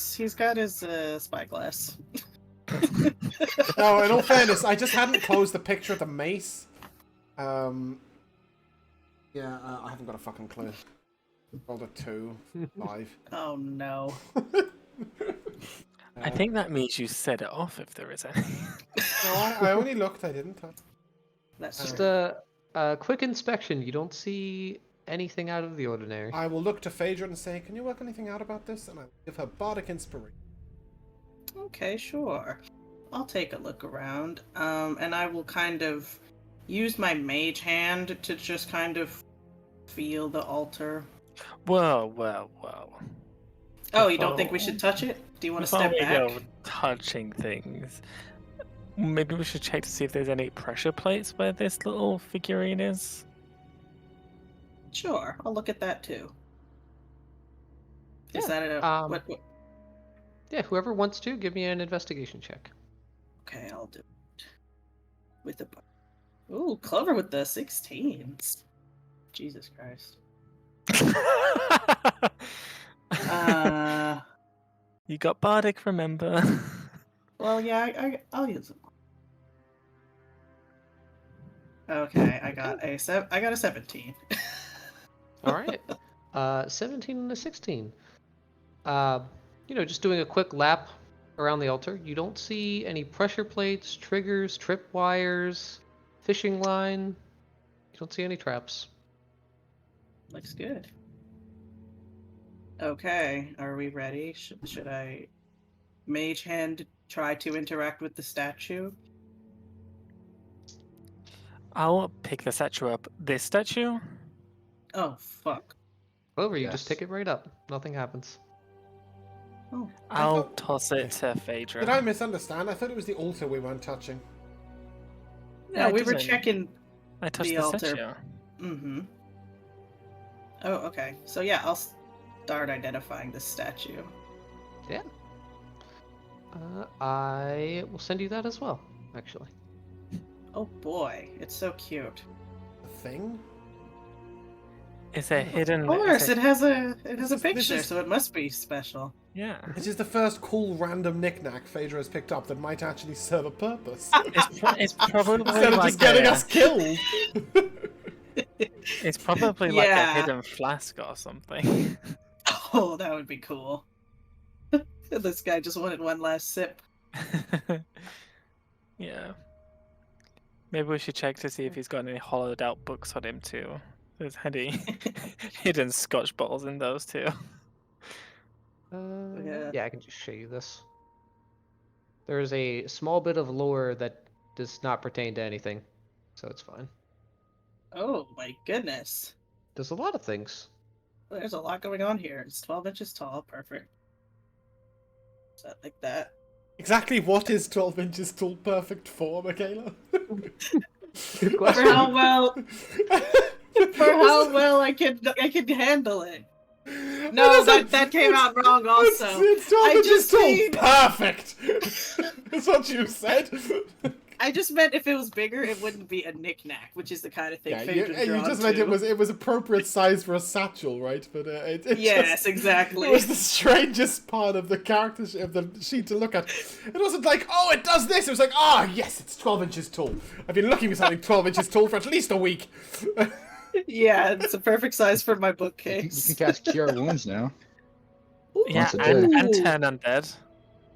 spyglass. No, in all fairness, I just hadn't closed the picture of the mace. I haven't got a fucking clue. Rolled a 2, 5. Oh no. I think that means you set it off if there is any. No, I only looked. I didn't. That's Just true. a quick inspection. You don't see anything out of the ordinary. I will look to Phaedra and say, "Can you work anything out about this?" And I will give her bardic inspiration. Okay, sure. I'll take a look around. And I will kind of use my mage hand to just kind of feel the altar. Whoa. Oh, you don't think we should touch it? Do you want to Before step we back? go touching things, maybe we should check to see if there's any pressure plates where this little figurine is. Sure, I'll look at that too. Is Yeah, that a what? Yeah, whoever wants to, give me an investigation check. Okay, I'll do it. With the Ooh, Clover with the 16s. Jesus Christ. You got bardic, remember? Well, yeah, I'll use them. Okay, I got a 17. All right. 17 and a 16. Just doing a quick lap around the altar. You don't see any pressure plates, triggers, tripwires, fishing line. You don't see any traps. Looks good. Okay, are we ready? Should I mage hand try to interact with the statue? I'll pick the statue up. This statue? Oh, fuck. Clover, you just Yes. pick it right up. Nothing happens. Oh, I'll thought- toss it to Phaedra. Did I misunderstand? I thought it was the altar we weren't touching. no, it we were doesn't- checking. I touched the the altar. statue. Mm-hmm. Oh, okay. So yeah, I'll start identifying this statue. Yeah. I will send you that as well, actually. Oh boy, it's so cute. The thing? It's a hidden. Of course, it has a This picture, is- so it must be special. Yeah. This is the first cool random knick-knack Phaedra has picked up that might actually serve a purpose. It's probably Instead of like just getting a, us killed. It's probably like a Yeah. hidden flask or something. Oh, that would be cool. This guy just wanted one last sip. Yeah. Maybe we should check to see if he's got any hollowed out books on him too. There's any hidden scotch bottles in those too. Yeah. Yeah, I can just show you this. There's a small bit of lore that does not pertain to anything, so it's fine. Oh my goodness. There's a lot of things. There's a lot going on here. It's 12 inches tall. Perfect. Set like that. Exactly what is 12 inches tall perfect for, Michaela? Good For question. how well I can handle it. No, that came out wrong also. It's 12 I inches just tall mean- perfect! That's what you said. I just meant if it was bigger, it wouldn't be a knick-knack, which is the kind of thing Yeah, Phaedra's you drawn just meant to. it was appropriate size for a satchel, right? But it Yes, just, exactly. It was the strangest part of the character of the sheet to look at. It wasn't like, oh, it does this. It was like, yes, it's 12 inches tall. I've been looking for something 12 inches tall for at least a week. Yeah, it's a perfect size for my You bookcase. can cast Cure Wounds now. Yeah, Once a and Ooh. turn undead.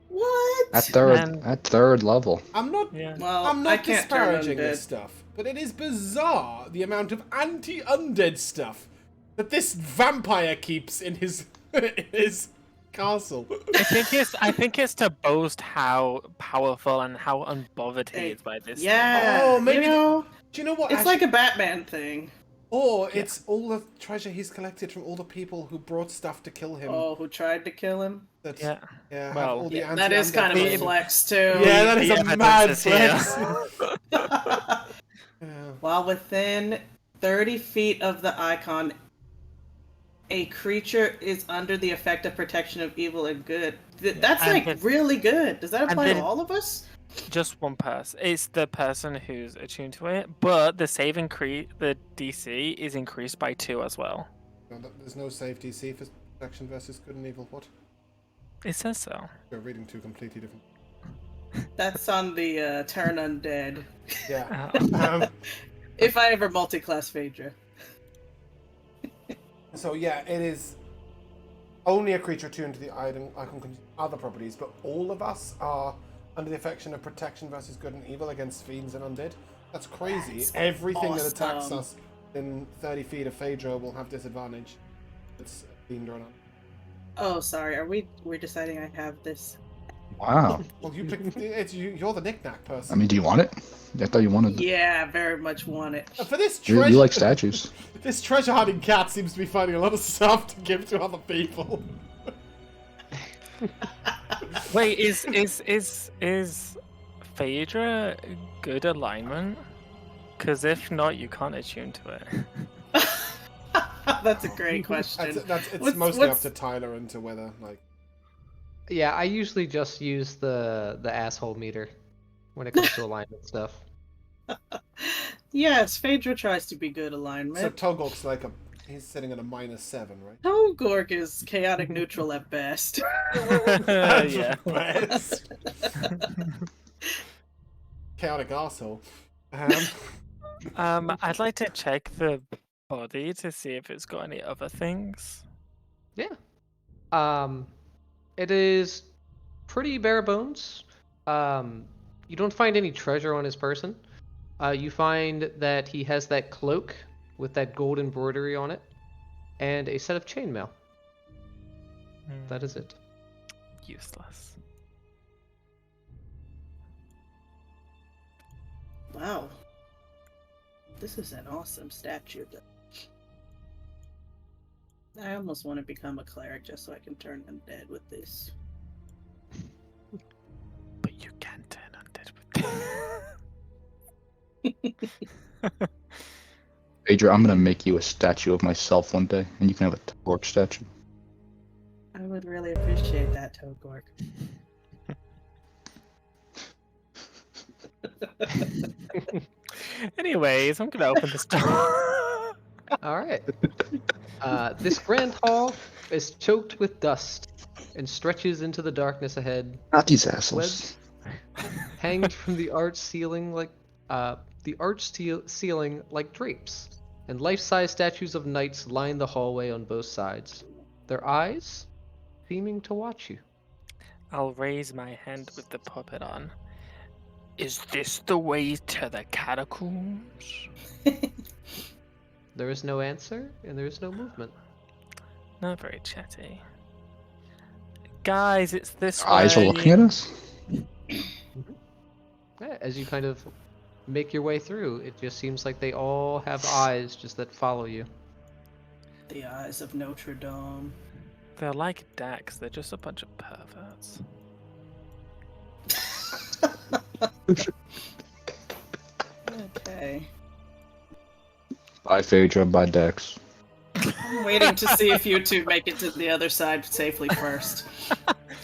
What? At Man. third level. I'm not Yeah. Well, I'm I not can't turn disparaging this undead. stuff, but it is bizarre the amount of anti-undead stuff that this vampire keeps in his in his castle. I think it's to boast how powerful and how unbothered he Hey, is by this. Yeah. Oh, maybe you know, Do you know what? it's like a Batman thing. or it's all the treasure he's collected from all the people who brought stuff to kill him. Oh, who tried to kill him? That, Yeah. have Well, all the Yeah, that is anti-undead kind of a things. flex too. Yeah, that is The a evidence mad is here. flex. Yeah. While within 30 feet of the icon, a creature is under the effect of protection of evil and good. That's And like then- really good. Does that and apply then- to all of us? Just one person. It's the person who's attuned to it, but the the DC is increased by 2 as well. No, there's no save DC for protection versus good and evil. What? It says so. You're reading two completely different. That's on the turn undead. Yeah. Oh. If I ever multi-class Phaedra. So yeah, it is only a creature tuned to the icon can other properties, but all of us are under the affection of protection versus good and evil against fiends and undead. That's crazy. That's Everything that attacks awesome. us in 30 feet of Phaedra will have disadvantage. It's fiend or not. Oh, sorry. We're deciding I have this. Wow. Well, you pick. You're the knick-knack I person. mean, do you want it? I thought you wanted it. Yeah, very much want it. For this You, treasure, you like statues. this treasure hunting cat seems to be finding a lot of stuff to give to other people. Wait, is Phaedra good alignment? Because if not, you can't attune to it. That's a great question. It's What's- mostly what's- up to Tyler and to whether like. Yeah, I usually just use the asshole meter when it comes to alignment stuff. Yes, Phaedra tries to be good So alignment. Togork's like he's sitting at a -7, right? Togork is chaotic neutral at best. Yeah. Best. Chaotic arsehole. I'd like to check the body to see if it's got any other things. Yeah. It is pretty bare bones. You don't find any treasure on his person. You find that he has that cloak with that gold embroidery on it, and a set of chainmail. That is it. Useless. Wow. This is an awesome statue. I almost want to become a cleric just so I can turn undead with this. But you can't turn undead with Adria, I'm gonna make you a statue of myself one day, and you can have a Torque statue. I would really appreciate that, Togork. Anyways, I'm gonna open this door. All right. This grand hall is choked with dust and stretches into the darkness ahead. Not these assholes. Webs hanged from the arched ceiling like ceiling like drapes, and life-size statues of knights line the hallway on both sides, their eyes seeming to watch you. I'll raise my hand with the puppet on. Is this the way to the catacombs? There is no answer, and there is no movement. Not very chatty. Guys, it's this way. Eyes are looking at us? Yeah, as you kind of make your way through, it just seems like they all have eyes just that follow you. The eyes of Notre Dame. They're like Dax, they're just a bunch of perverts. Okay. Bye, Phaedra. Bye, Dex. I'm waiting to see if you two make it to the other side safely first.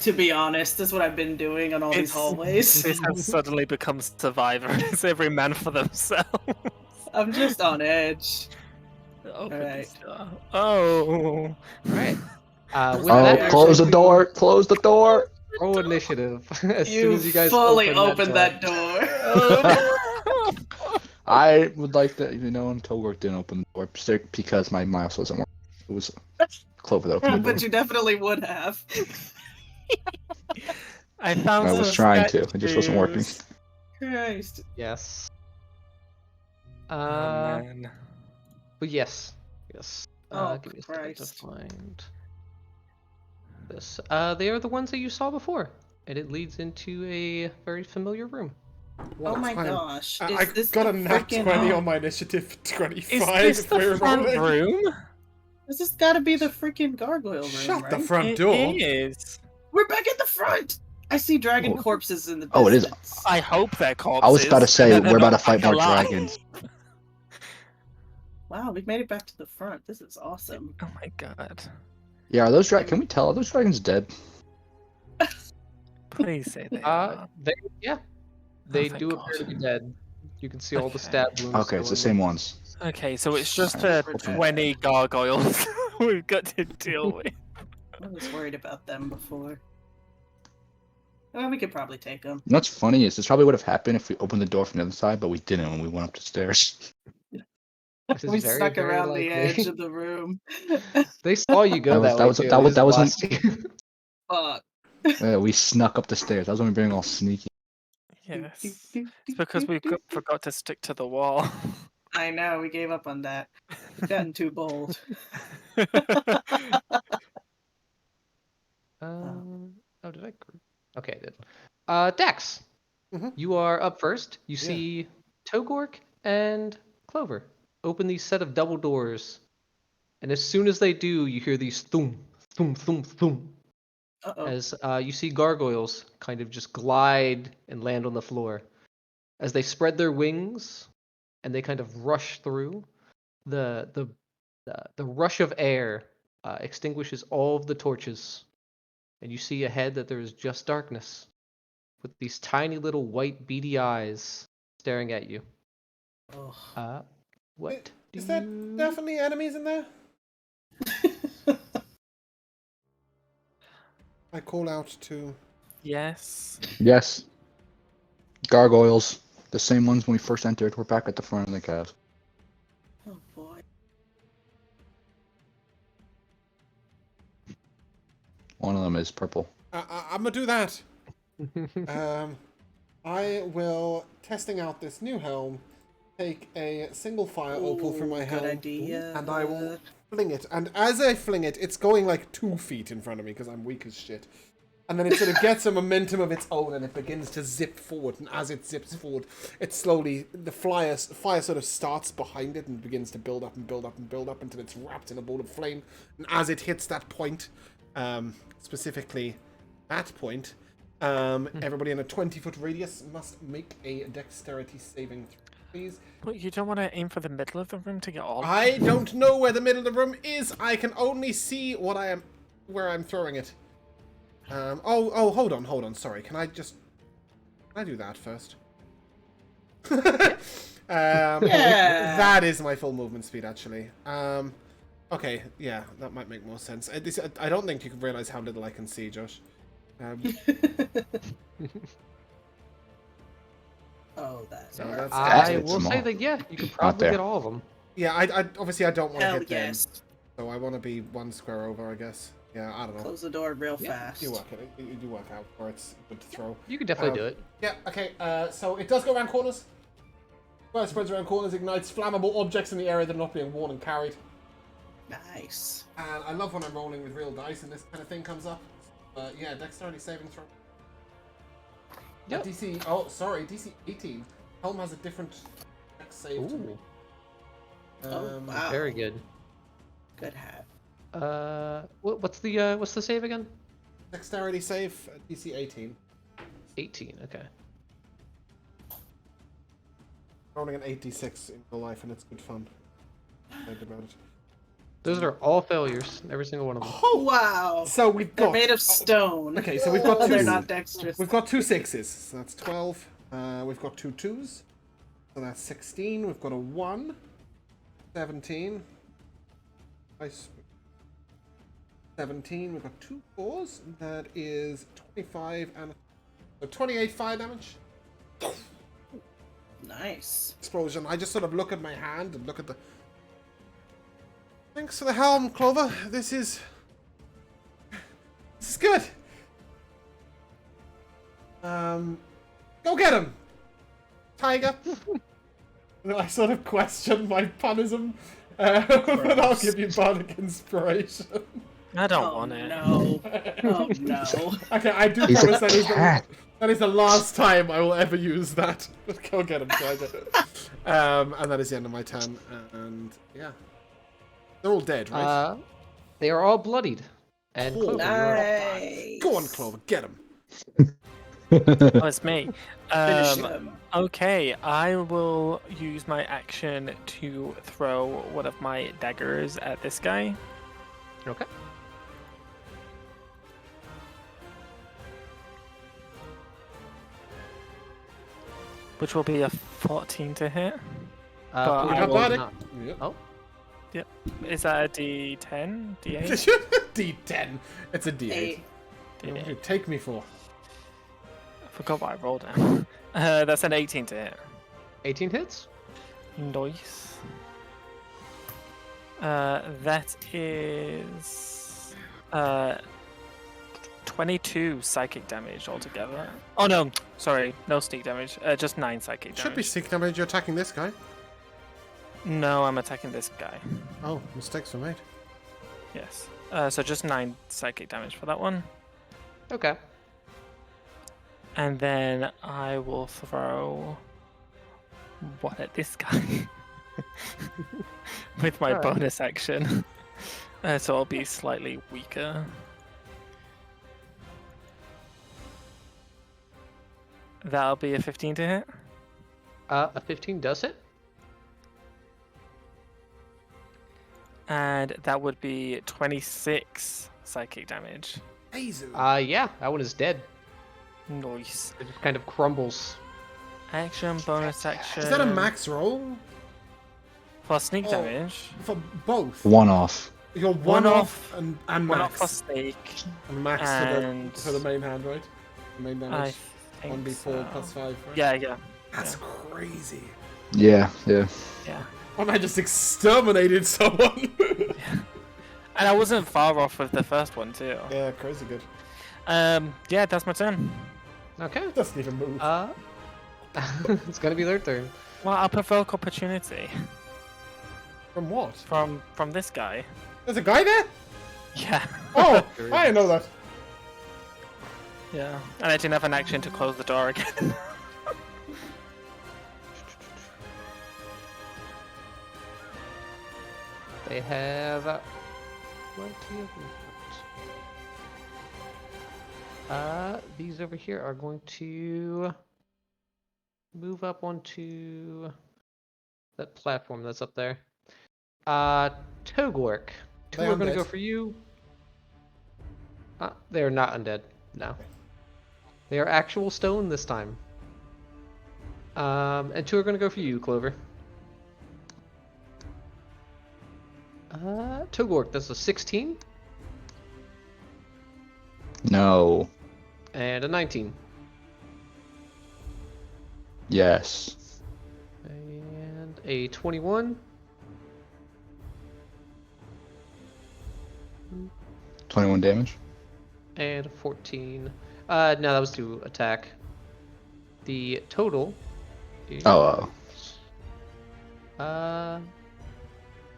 To be honest, that's what I've been doing on all these hallways. This has suddenly become Survivor. It's every man for themselves. I'm just on edge. Open Alright. this door. Oh. Right. With Oh, that, close the door! Close the door! roll initiative. As You soon as you guys fully open opened that door. I would like to, and Togork didn't open the door because my mouse wasn't working. It was Clover that opened the door. But you definitely would have. I found I was some trying to. It just wasn't working. statues. Christ. Yes. Oh, man. But yes. Oh, Give me a second to Christ. find this. They are the ones that you saw before, and it leads into a very familiar room. Oh my Fine. gosh. I Is this got the a nat freaking... 20 on my initiative. 25. Is this if we're the front rolling. room? This has got to be the freaking gargoyle room, Shut right? the front It door. is. We're back at the front! I see dragon Oh. corpses in the Oh, it is. distance. I hope they're corpses. I was about to say, and they're we're about to not fight more alive. dragons. Wow, we made it back to the front. This is awesome. Oh my god. Yeah, are those dragons? Can we tell? Are those dragons dead? Please say they are. They thank do God. appear to be dead. You can see all the Okay. stab wounds. Okay, it's the still same in them. ones. Okay, so it's just the Okay. 20 gargoyles we've got to deal with. I was worried about them before. Well, we could probably take them. You know what's funny is this probably would have happened if we opened the door from the other side, but we didn't when we went up the stairs. This is We very, stuck very around the likely. edge of the room. They saw you go That that, was- way. that was- too. that was- They that just wasn't- lost you. Fuck. We snuck up the stairs. That was when we were being all sneaky. Yes. It's because we forgot to stick to the wall. I know, we gave up on that. We've gotten too bold. Oh, did I? Okay, I did. Dax, Mhm. you are up first. You Yeah. see Togork and Clover open these set of double doors, and as soon as they do, you hear these thum, thum, thum, thum, Uh-oh. as you see gargoyles kind of just glide and land on the floor. As they spread their wings and they kind of rush through, the rush of air extinguishes all of the torches, and you see ahead that there is just darkness, with these tiny little white beady eyes staring at you. Ugh. What? Is do there you- definitely enemies in there? I call out to... Yes. Yes. Gargoyles. The same ones when we first entered. We're back at the front of the castle. Oh boy. One of them is purple. I'm gonna do that. I will, testing out this new helm, take a single fire opal from my helm, idea. and I will fling it. And as I fling it, it's going like 2 feet in front of me because I'm weak as shit. And then it sort of gets a momentum of its own, and it begins to zip forward. And as it zips forward, it slowly, the fire sort of starts behind it and begins to build up and build up and build up until it's wrapped in a ball of flame. And as it hits that point, specifically that point, everybody in a 20-foot radius must make a dexterity saving throw, please. But you don't want to aim for the middle of the room to get all. I don't know where the middle of the room is. I can only see where I'm throwing it. Hold on. Sorry. Can I do that first? Yeah. That is my full movement speed, actually. Okay, yeah, that might make more sense. I don't think you can realize how little I can see, Josh. That's No, I it's will say small. that, yeah, you could probably there. get all of them. Yeah, I obviously I don't want to Hell hit them, yes. so I want to be 1 square over, I guess. Yeah, I don't know. Close the door real fast. You work it. You do work out where it's good to throw. You could definitely do it. Yeah, okay, so it does go around corners. Well, it spreads around corners, ignites flammable objects in the area that are not being worn and carried. Nice. And I love when I'm rolling with real dice and this kind of thing comes up. Yeah, dexterity saving throw. Yep. DC 18. Helm has a different dex save to me. Ooh. Wow. Very good. Good hat. What's the save again? Dexterity save, DC 18. 18. Okay. Rolling an 86 in real life and it's good fun. Think about it. Those are all failures. Every single one of them. Oh Wow. So we've They're got. made of stone. Okay, so we've got two. They're not dexterous. We've got 2 6s, so that's 12. We've got 2 2s, so that's 16. We've got a 1, 17. Nice. 17. We've got 2 4s. That is 25 and 28 fire damage. Nice. Explosion. I just sort of look at my hand and look at the. Thanks for the helm, Clover. This is good. Go get him, Tiger. I sort of question my punism, but I'll give you bardic inspiration. I don't want it. No. Oh no. Okay, I do He's promise a that is the last time I will ever use that. But go get him, Tiger. And that is the end of my turn. And yeah, they're all dead, right? They are all bloodied. And Cool. Clover, you're up. Nice. Go on, Clover, get him. Oh, it's me. Finish them. Okay, I will use my action to throw one of my daggers at this guy. Okay. Which will be a 14 to hit. But I I have will bardic. not. Yep. Oh, Is that a D10? D8? D10. It's a D8. Eight. What D8. do you take me for? I forgot what I rolled now. That's an 18 to hit. 18 hits? Nice. That is 22 psychic damage altogether. Oh no, sorry, no sneak damage. Just 9 psychic damage. Should be sick damage. You're attacking this guy. No, I'm attacking this guy. Oh, mistakes were made. Yes. So just 9 psychic damage for that one. Okay. And then I will throw one at this guy with my Alright. bonus action. So I'll be slightly weaker. That'll be a 15 to hit. A 15 does hit? And that would be 26 psychic damage. Jesus. Yeah, that one is dead. Nice. It just kind of crumbles. Action, bonus action. Is that a max roll? For sneak Oh. damage? For both? One off. You're One one off and One off for max. sneak. And max and- for the main hand, right? The main I damage. think 1d4 so. plus 5, right? Yeah. That's crazy. Yeah. Yeah. And I just exterminated someone. And I wasn't far off with the first one too. Yeah, crazy good. Yeah, that's my turn. Okay. It doesn't even move. It's gonna be their turn. Well, I'll provoke opportunity From what? from this guy. There's a guy there? Yeah. Oh, I didn't know that. Yeah. And I didn't have an action to close the door again. They have plenty of movement. These over here are going to move up onto that platform that's up there. Togwork. Two They're are going to go undead. for you. They're not undead. No. They are actual stone this time. And two are going to go for you, Clover. Togwork, that's a 16. No. And a 19. Yes. And a 21. 21 damage. And a 14. No, that was to attack. The total is... Oh.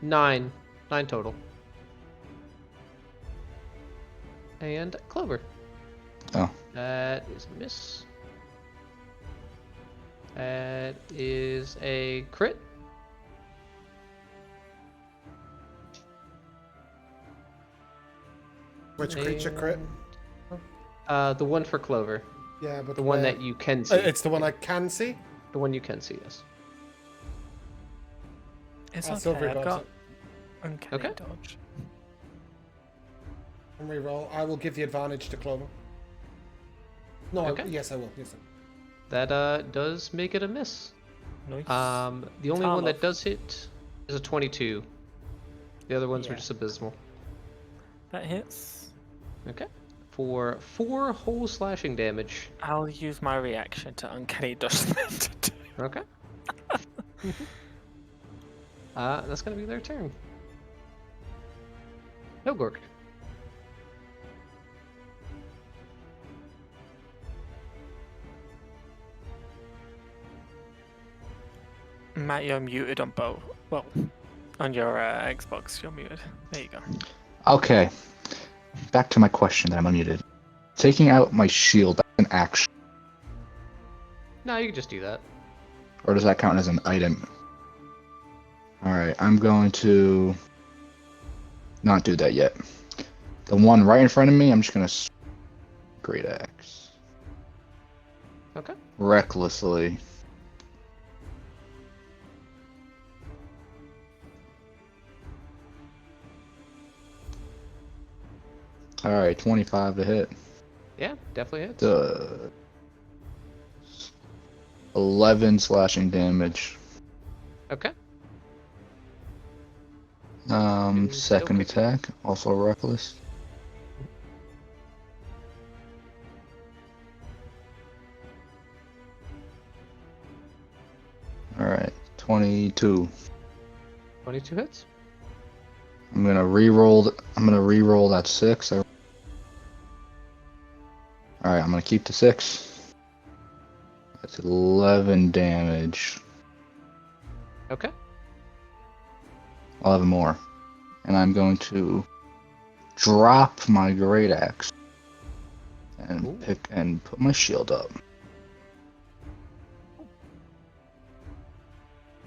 9. 9 total. And Clover. Oh. That is a miss. That is a crit. Which creature crit? The one for Clover. Yeah, but The one that you can see. It's the one I can see? The one you can see, yes. It's Silvery okay. I've dodge got uncanny Okay. dodge. And reroll. I will give the advantage to Clover. No, Okay. yes, I will. Yes, I will. That does make it a miss. Nice. The only one that Tarlov. does hit is a 22. The other ones were Yeah. just abysmal. That hits. Okay. For 4 whole slashing damage. I'll use my reaction to uncanny dodge. Okay. That's gonna be their turn. Hogork. Matt, you're muted on both. Well, on your Xbox, you're muted. There you go. Okay. Back to my question that I'm unmuted. Taking out my shield, that's an action. No, you can just do that. Or does that count as an item? Alright, I'm going to not do that yet. The one right in front of me, I'm just going to great axe. Okay. Recklessly. Alright, 25 to hit. Yeah, definitely hits. 11 slashing damage. Okay. Second okay. attack, also reckless. Alright, 22. 22 hits. I'm gonna re-roll that 6. Alright, I'm gonna keep the 6. That's 11 damage. Okay. 11 more. And I'm going to drop my great axe and Ooh. put my shield up.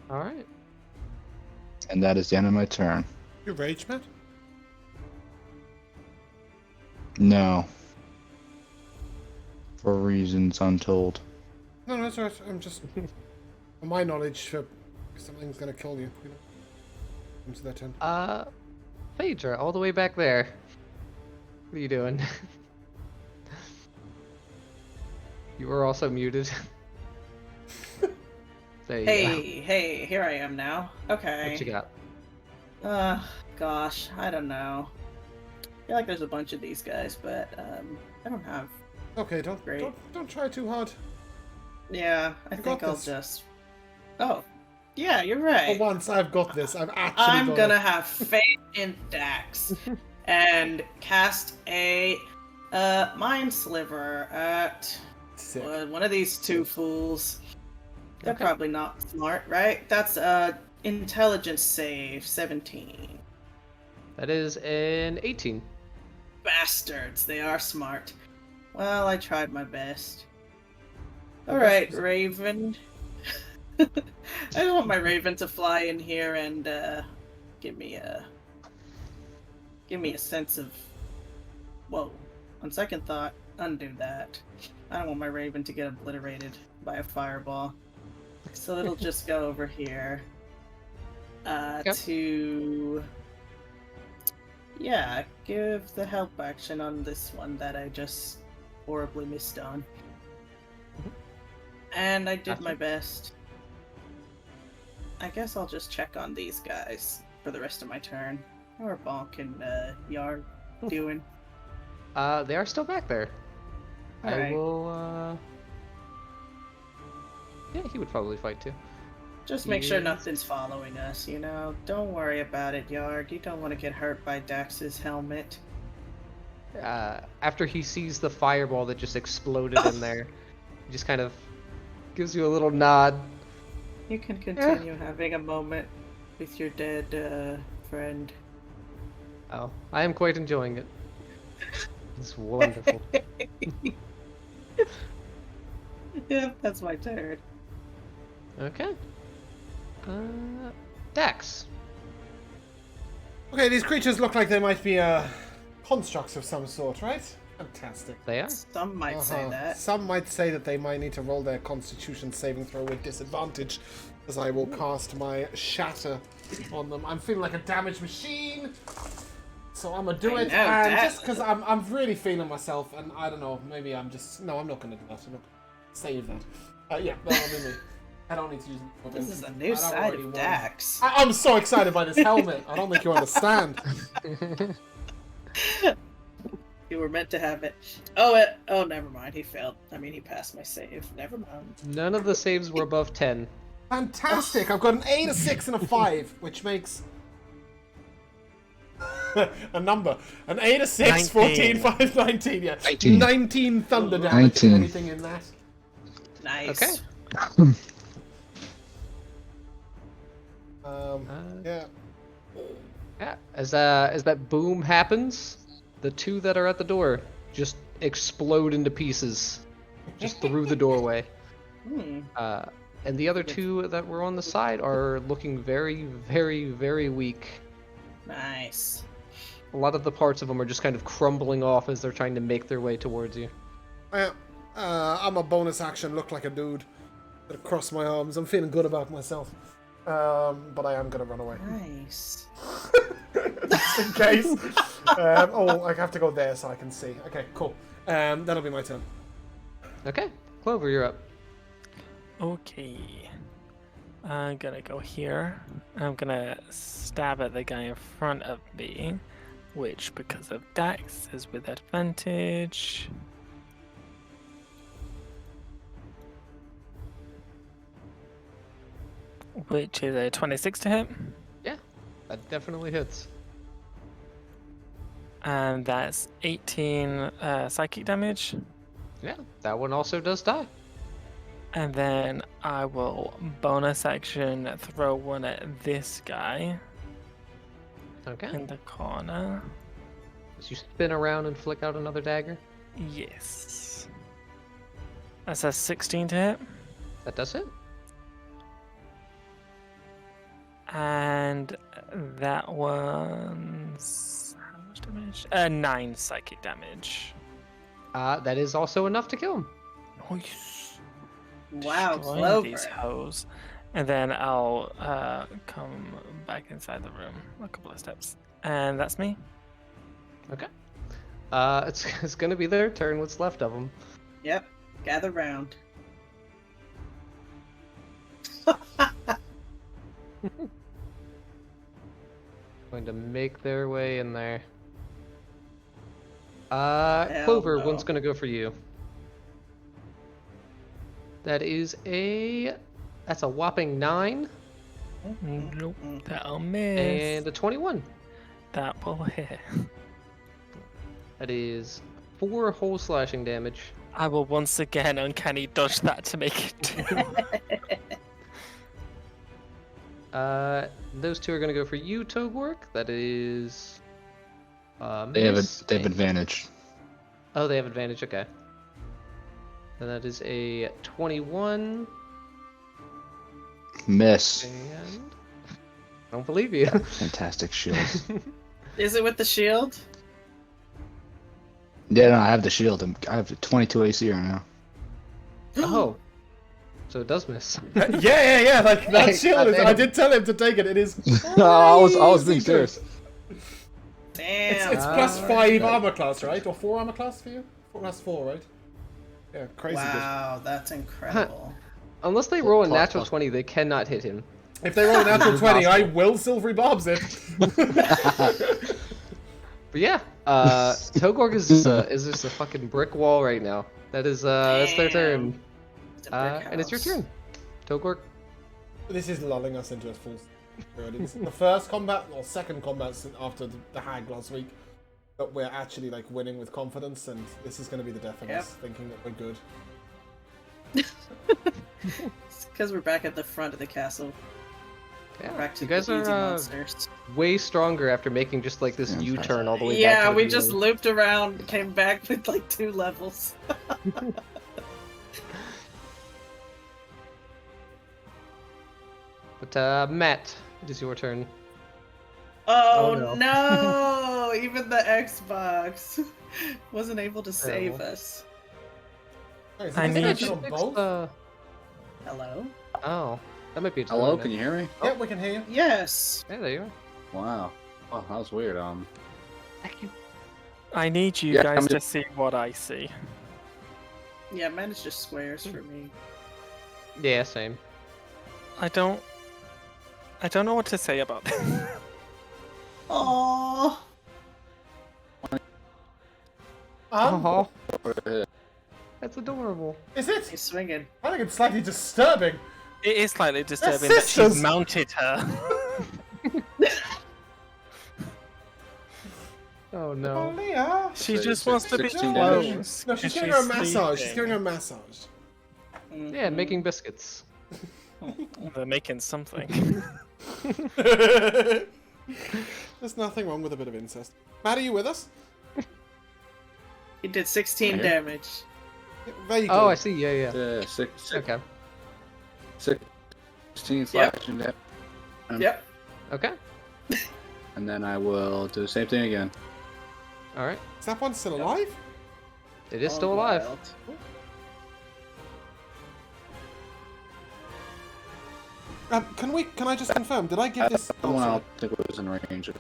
All right. And that is the end of my turn. You rage, Matt? No. For reasons untold. No, that's all right. I'm just... from my knowledge, something's gonna kill you, you know? Comes to that turn. Phaedra, all the way back there. What are you doing? You were also muted. There you go. Hey, here I am now. Okay. What you got? Gosh, I don't know. I feel like there's a bunch of these guys, but I don't have. Okay, don't try too hard. Yeah, I got think I'll this. just. Oh, yeah, you're right. For once, I've got this. I've actually I'm got gonna it. have faith in Dax and cast a mind sliver at Sick. One of these two fools. They're Okay. probably not smart, right? That's intelligence save 17. That is an 18. Bastards, they are smart. Well, I tried my best. The Alright, best was- Raven. I just want my Raven to fly in here and give me a sense of, whoa. On second thought, undo that. I don't want my Raven to get obliterated by a fireball. So it'll just go over here. Yep. To... Yeah, give the help action on this one that I just horribly missed on. And I did my best. I guess I'll just check on these guys for the rest of my turn. How are Bonk and Yard doing? They are still back there. I Alright. will, Yeah, he would probably fight too. Just make sure Yes. nothing's following us, you know? Don't worry about it, Yard. You don't want to get hurt by Dax's helmet. After he sees the fireball that just exploded in there, he just kind of gives you a little nod. You can continue having a moment with your dead friend. Oh, I am quite enjoying it. It's wonderful. Yep, that's my turn. Okay. Dax. Okay, these creatures look like they might be constructs of some sort, right? Fantastic. They are. Some might say that. Some might say that they might need to roll their Constitution saving throw with disadvantage, as I will cast my Shatter on them. I'm feeling like a damage machine, so I'm gonna do I it. know, And that- just because I'm really feeling myself, and I don't know, maybe I'm just I'm not gonna do that. I'm not gonna save that. Yeah, that'll be me. I don't need to use. This is a I new don't side already of want- Dax. I'm so excited by this helmet. I don't think you understand. You were meant to have it. Oh, never mind. He failed. I mean, he passed my save. Never mind. None of the saves were above 10. Fantastic! I've got an 8, a 6, and a 5, which makes a number. An 8, a 6, 14, 5, 19, yeah. 19. 19 thunder damage. 19. Anything in that? Nice. Okay. Yeah. Yeah. As that boom happens, the two that are at the door just explode into pieces, just through the doorway. And the other two that were on the side are looking very, very, very weak. Nice. A lot of the parts of them are just kind of crumbling off as they're trying to make their way towards you. I'm a bonus action, look like a dude. Gonna cross my arms. I'm feeling good about myself. But I am gonna run away. Nice. Just in case. I have to go there so I can see. Okay, cool. That'll be my turn. Okay, Clover, you're up. Okay. I'm gonna go here. I'm gonna stab at the guy in front of me, which, because of Dax, is with advantage. Which is a 26 to hit. Yeah, that definitely hits. And that's 18 psychic damage. Yeah, that one also does die. And then I will bonus action throw one at this guy Okay. in the corner. As you spin around and flick out another dagger. Yes. That's a 16 to hit. That does hit. And that one's how much damage? 9 psychic damage. That is also enough to kill him. Nice. Wow, Destroying Clover. these hoes. And then I'll come back inside the room a couple of steps. And that's me. Okay. It's gonna be their turn. What's left of them? Yep. Gather round. Going to make their way in there. Hell Clover, no. one's gonna go for you. That's a whopping 9 Nope. That'll miss. and a 21. That will hit. That is 4 whole slashing damage. I will once again uncanny dodge that to make it. Those two are gonna go for you, Togork. That is. They have Miss. advantage. Oh, they have advantage. Okay. And that is a 21. Miss. And I don't believe you. Fantastic shields. Is it with the shield? Yeah, no, I have the shield. I have 22 AC right now. Oh. So it does miss. Yeah. Like that Hey, shield is. goddamn. I did tell him to take it. It is. No, I was being crazy serious. good. Damn. It's plus 5 armor class, right? Or 4 armor class for you? Plus 4, right? Yeah, crazy wow, that's incredible. Unless they roll a Plus, natural plus. 20, they cannot hit him. good. If they roll a natural 20, I will silvery bobs it. But yeah, Togorg is just a fucking brick wall right now. That's their turn. It's a brick And it's your house. turn. Togorg. This is lulling us into a full. This is the first combat or second combat after the hag last week, but we're actually like winning with confidence, and this is going to be the death of us, thinking that we're good. It's because we're back at the front of the castle. Yeah, Back to you guys the easy are monsters. way stronger after making just like this Yeah, U-turn all the way back. Yeah, to the we just beginning. looped around, came back with like 2 levels. But Matt, it is your turn. Oh, Oh, no! Even the Xbox wasn't able to save Terrible. us. Hey, is I this need actually you on Fix both? the- Hello? Oh, that might be a Hello, turn can you hear me? Yeah, we can hear you. Yes. Yeah, there you are. Wow. Oh, that was weird. Thank you. I need you Yeah, guys I'm to see what I see. Yeah, mine is just squares for me. Yeah, same. I don't know what to say about this. Oh. Oh, that's adorable. Is it? He's swinging. I think it's slightly disturbing. It is slightly disturbing that sisters! she's mounted her. Oh no. Leah. She just wants to be 16 close. damage. No, she's and giving her a massage. She's sleeping. giving her a massage. Yeah, making biscuits. They're making something. There's nothing wrong with a bit of incest. Matt, are you with us? He did 16 Here. damage. There you go. Oh, I see. Yeah, yeah. Yeah, 16 Okay. slashing damage. Yep. Okay. And then I will do the same thing again. All right. Is that one still alive? It is still alive. Wild. Can I just confirm? Did I give this? The one I don't think was in range.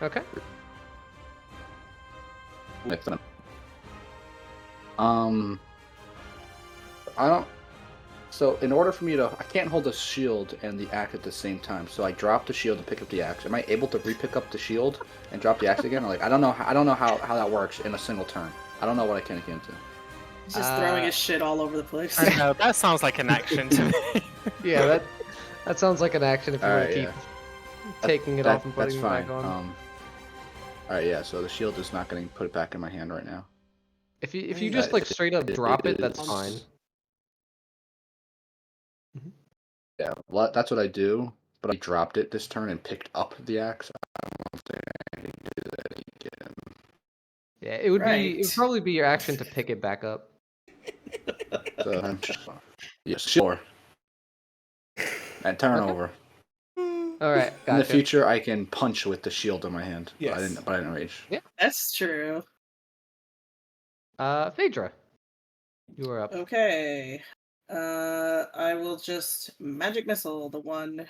Okay. Next one. I don't. So in order for me to, I can't hold the shield and the axe at the same time. So I drop the shield and pick up the axe. Am I able to re-pick up the shield and drop the axe again? Or like I don't know how that works in a single turn. I don't know what I can get into. He's just throwing his shit all over the place. I know, that sounds like an action to me. Yeah, that sounds like an action if you want to Alright, keep taking it off and putting it that's back fine. on. All right, yeah. So the shield is not getting put back in my hand right now. If you just like straight up drop it, that's fine. Yeah, well, that's what I do. But I dropped it this turn and picked up the axe. I don't think I can do that again. Yeah, it would Right. probably be your action to pick it back up. So, yeah, sure. And turn Okay. over. All right, In the gotcha. future, I can punch with the shield in my hand. Yes. But I didn't rage. That's true. Phaedra, you are up. Okay. I will just magic missile the one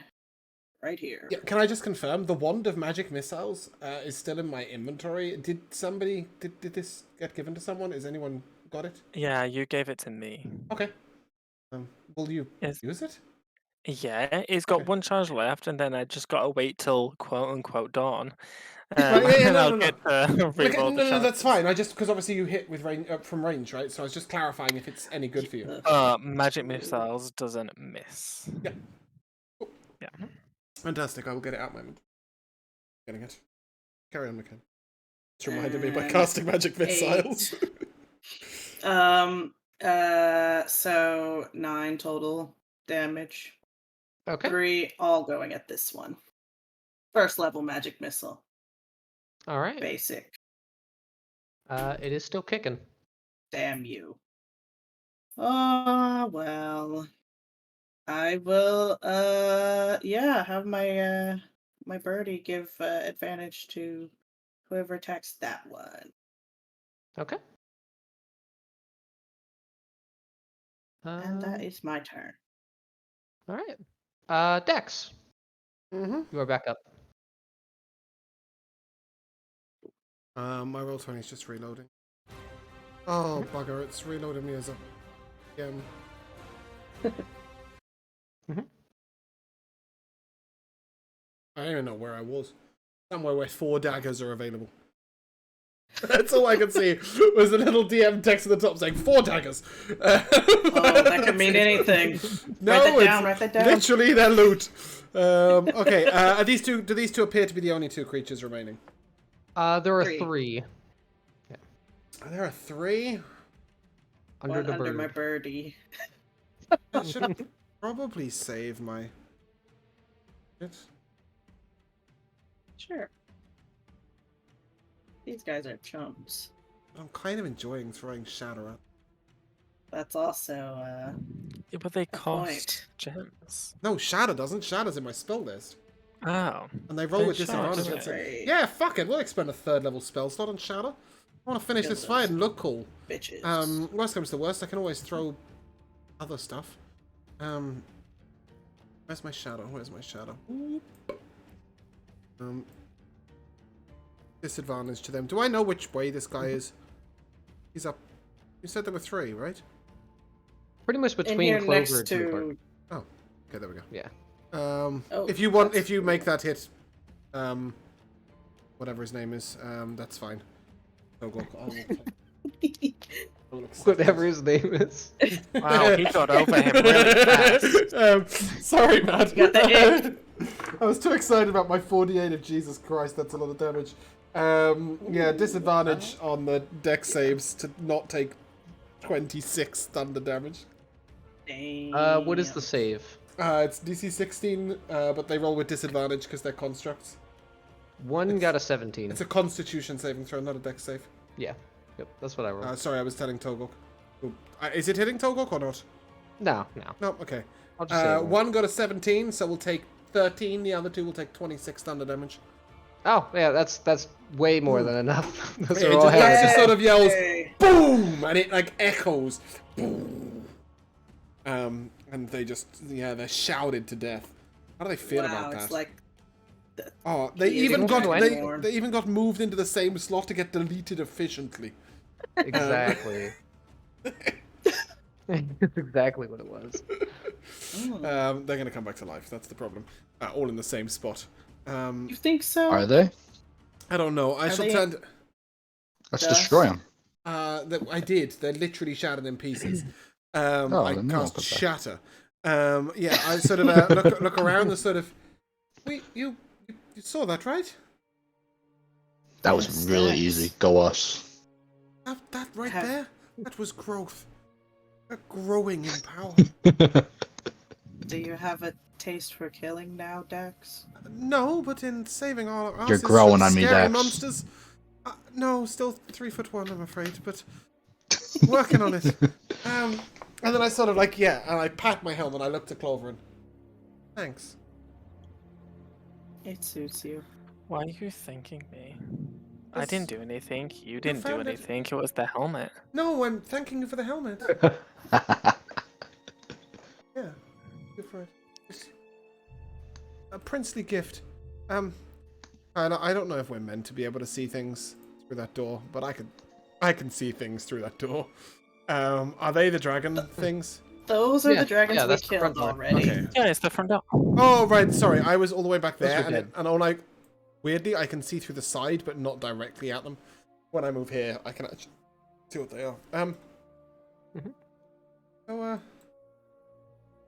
right here. Yeah, can I just confirm the wand of magic missiles is still in my inventory? Did this get given to someone? Is anyone got it? Yeah, you gave it to me. Okay. Will you Yes. use it? Yeah, it's got Okay. one charge left, and then I just gotta wait till quote unquote dawn. Right, yeah, and no, I'll no, no. get to Okay, reroll no, the no, that's chances. fine. I just because obviously you hit with range from range, right? So I was just clarifying if it's any good for you. Magic missiles doesn't miss. Yeah. Yeah. Fantastic. I will get it out, moment. Getting it. Carry on, McCann. It's reminded me by casting magic missiles. So 9 total damage. Okay. 3 all going at this one. First level magic missile. All right. Basic. It is still kicking. Damn you. Oh, well. I will, have my birdie give advantage to whoever attacks that one. Okay. And that is my turn. All right. Dex, Mm-hmm. you are back up. My roll 20 is just reloading. Oh, bugger, it's reloading me as a GM. I don't even know where I was. Somewhere where 4 daggers are available. That's all I could see was a little DM text at the top saying 4 daggers. That could mean anything. No, write that down. Literally their loot. Okay, do these two appear to be the only 2 creatures remaining? There are 3. 3. There are 3? Under the Under bird. my birdie. I should probably save my... Sure. These guys are chumps. I'm kind of enjoying throwing shatter at. That's also, Yeah, but they a cost gems. No, shatter doesn't. Shatter's in my spell list. Oh. And they roll with Then disadvantage. shatter. That's it. Right. Yeah, fuck it. We'll expend a 3rd level spell slot on shatter. I want to finish this fight and look cool. Bitches. Worst comes to worst, I can always throw other stuff. Where's my shadow? Where's my shadow? Disadvantage to them. Do I know which way this guy is? He's up. You said there were 3, right? Pretty much In between here Clover next and Cooper. to... Oh, okay, there we go. Yeah. If you make that hit, whatever his name is, that's fine. Whatever his name is. Wow, he got over him really fast. Sorry, Matt. Got the I was too excited about my 48 of Jesus Christ. That's a lot of damage. Yeah, disadvantage on the deck saves to not take 26 thunder damage. What is the save? It's DC 16, but they roll with disadvantage because they're constructs. One got a 17. It's a Constitution saving throw, not a deck save. Yeah. Yep, that's what I rolled. Sorry, I was telling Togok. Is it hitting Togok or not? No. No, okay. I'll just say One got a 17, so we'll take 13. The other 2 will take 26 thunder damage. Oh, yeah, that's way more than enough. Those Yeah, are all it heavy. just sort of yells, boom, and it like echoes, boom. And they just, they're shouted to death. How do they feel about that? It's like... They even don't got do anything. they even got moved into the same slot to get deleted efficiently. Exactly. That's exactly what it was. They're gonna come back to life. That's the problem. All in the same spot. You think so? Are they? I don't know. I shall turn. Let's Dust? destroy them. I did. They're literally shattered in pieces. I then no, cast but that- shatter. Yeah, I sort of look around and sort of. Wait, you saw that, right? That was really easy. Go us. That right there. That was growth. We're growing in power. Do you have a taste for killing now, Dax? No, but in saving all our You're asses growing from on me, scary Dax. monsters. No, still 3'1", I'm afraid, but working on it. And then I sort of and I pat my helm and I look to Clover and thanks. It suits you. Why are you thanking me? I didn't do anything. You didn't do found it. anything. It was the helmet. No, I'm thanking you for the helmet. Yeah, good for it. It's a princely gift. I don't know if we're meant to be able to see things through that door, but I can see things through that door. Are they the dragon things? Those are Yeah, the dragons yeah, we that's the front killed door. already. Okay. Yeah, it's the front door. Oh, right, sorry. I was all the way back there, Those are dead. and weirdly, I can see through the side, but not directly at them. When I move here, I can actually see what they are. So,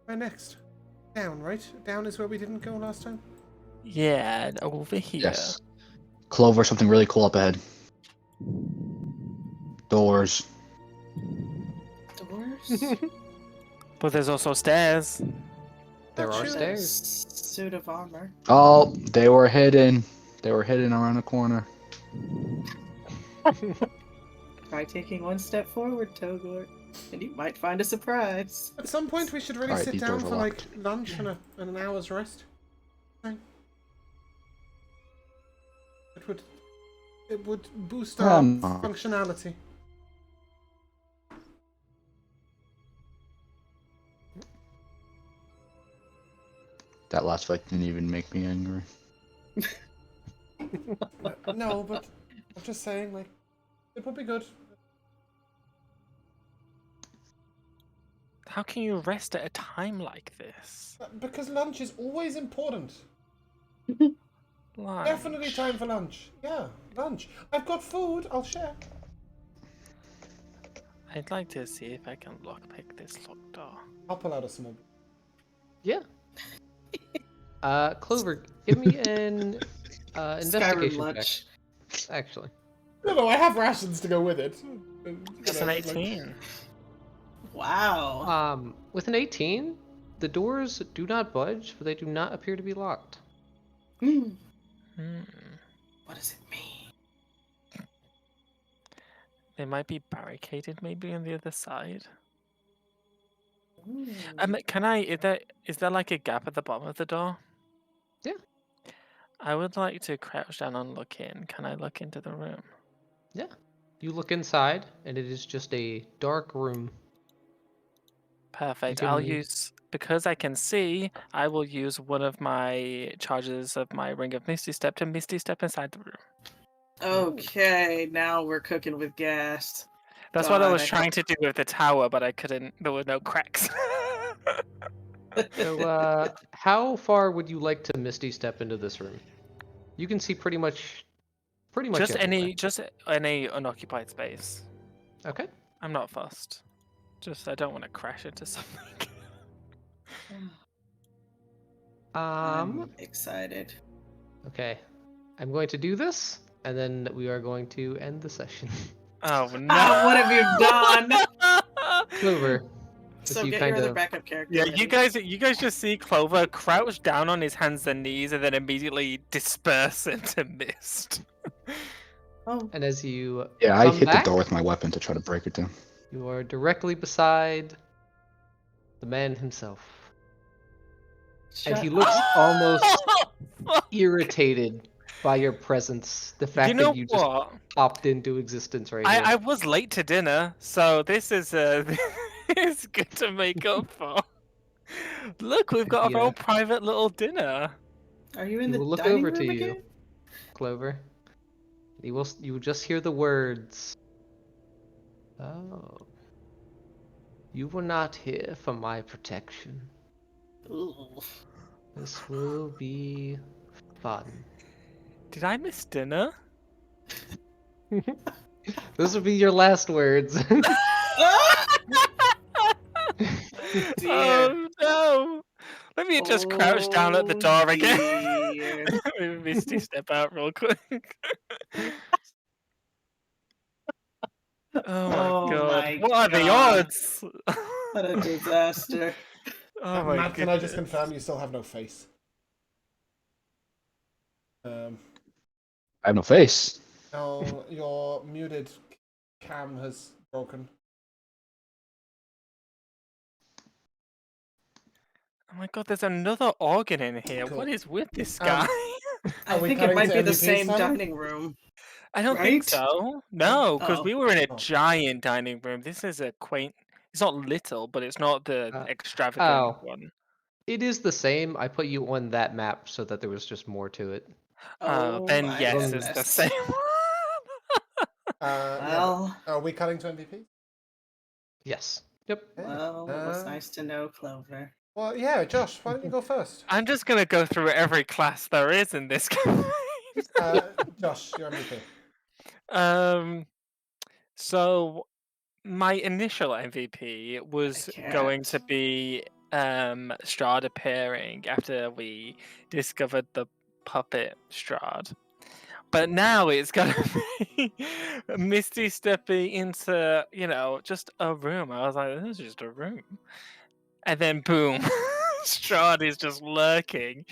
where next? Down, right? Down is where we didn't go last time? Yeah, over here. Yes. Clover, something really cool up ahead. Doors. But there's also stairs. There are Shoot. stairs. Suit of armor. Oh, they were hidden. They were hidden around the corner. Try taking one step forward, Togor, and you might find a surprise. At some point, we should really Alright, sit these down doors are for like locked. lunch and an hour's rest. It would boost our functionality. That last fight didn't even make me angry. No, but I'm just saying, like, it would be good. How can you rest at a time like this? Because lunch is always important. Lunch. Definitely time for lunch. Yeah, lunch. I've got food. I'll share. I'd like to see if I can lockpick this locked door. I'll pull out a small. Yeah. Clover, give me an Skyrim investigation check. lunch. Actually. No, I have rations to go with it. It's an 18. Wow. With an 18, the doors do not budge, but they do not appear to be locked. What does it mean? They might be barricaded maybe on the other side. Can I, is there like a gap at the bottom of the door? Yeah. I would like to crouch down and look in. Can I look into the room? Yeah. You look inside, and it is just a dark room. Perfect. You I'll can- use, because I can see, I will use one of my charges of my Ring of Misty Step to Misty Step inside the room. Okay, now we're cooking with gas. That's what I God, was I trying to do with the tower, but I couldn't, there were no cracks. So, how far would you like to Misty Step into this room? You can see pretty much just everywhere. any unoccupied space. Okay. I'm not fussed. Just I don't want to crash into something. I'm excited. Okay. I'm going to do this, and then we are going to end the session. Oh no! What have you done? Clover. So you get kind your other of- backup character. Yeah, ready. you guys just see Clover crouch down on his hands and knees and then immediately disperse into mist. Oh, And as you Yeah, I come hit back, the door with my weapon to try to break it down. you are directly beside the man himself. And he shut looks up. almost irritated by your presence. The fact You know that you just what? popped into existence right here. I was late to dinner, so this is it's good to make up for. Look, we've got Yeah. our own private little dinner. Are you in He the will look dining over room to again? you, Clover. You will just hear the words. Oh. You were not here for my protection. Ooh. This will be fun. Did I miss dinner? Those will be your last words. Dear. Oh no! Let me just crouch down at the door again. dear. Maybe Misty step out real quick. Oh my Oh god! my What are the God. odds? What a disaster. Oh my Matt, can I just goodness. confirm you still have no face? I have no face. No, your muted cam has broken. Oh my god, there's another organ in here. Cool. What is with this Um, guy? I Are we think it cutting might to be the MVPs same now? dining room. I don't think right? so. No, because Oh. we were in a Oh. giant dining room. This is a quaint. It's not little, but it's not the extravagant oh. one. It is the same. I put you on that map so that there was just more to it. Oh, Then my yes, it's the goodness. same one. Well, Are we cutting to MVP? Yes. Yep. well, it was nice to know, Clover. Well, yeah, Josh, why don't you go first? I'm just gonna go through every class there is in this game. Josh, you're MVP. So my initial MVP was going to can't. be Strahd appearing after we discovered the puppet Strahd. But now it's gonna be Misty stepping into, just a room. I was like, this is just a room. And then boom, Strahd is just lurking.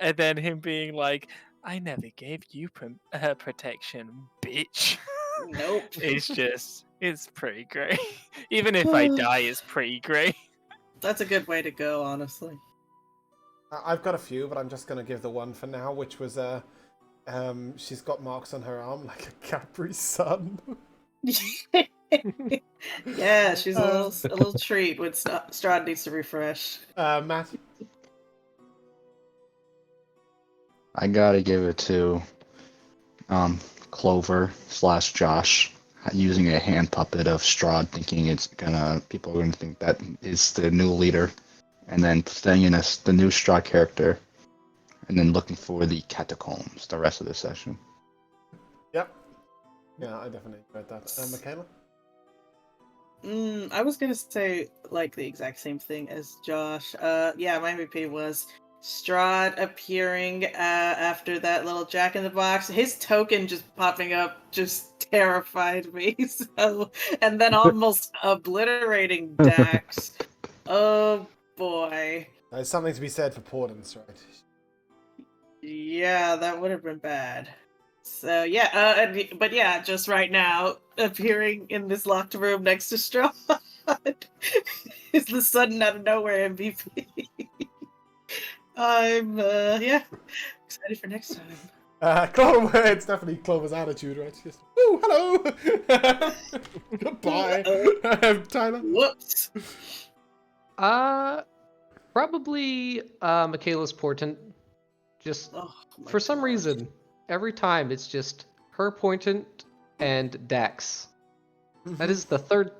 And then him being like, I never gave you protection, bitch. Nope. It's pretty great. Even if I die, it's pretty great. That's a good way to go, honestly. I've got a few, but I'm just going to give the one for now, which was she's got marks on her arm like a Capri Sun. Yeah, she's a little treat when Strahd needs to refresh. Matt? I gotta give it to Clover / Josh using a hand puppet of Strahd, thinking people are gonna think that is the new leader, and then staying in the new Strahd character, and then looking for the catacombs the rest of the session. Yep. Yeah, I definitely enjoyed that. Michaela? I was gonna say like the exact same thing as Josh. Yeah, my MVP was Strahd appearing after that little Jack in the Box. His token just popping up just terrified me. So, and then almost obliterating Dax. Oh boy. There's something to be said for Portents, right? Yeah, that would have been bad. So yeah, but yeah, just right now, appearing in this locked room next to Strahd is the sudden out of nowhere MVP. I'm excited for next time. Clover, it's definitely Clover's attitude, right? Just, ooh, hello! Goodbye. Tyler? Whoops. Probably Michaela's Portent. Just for some reason, every time it's just her Portent and Dax. That is the third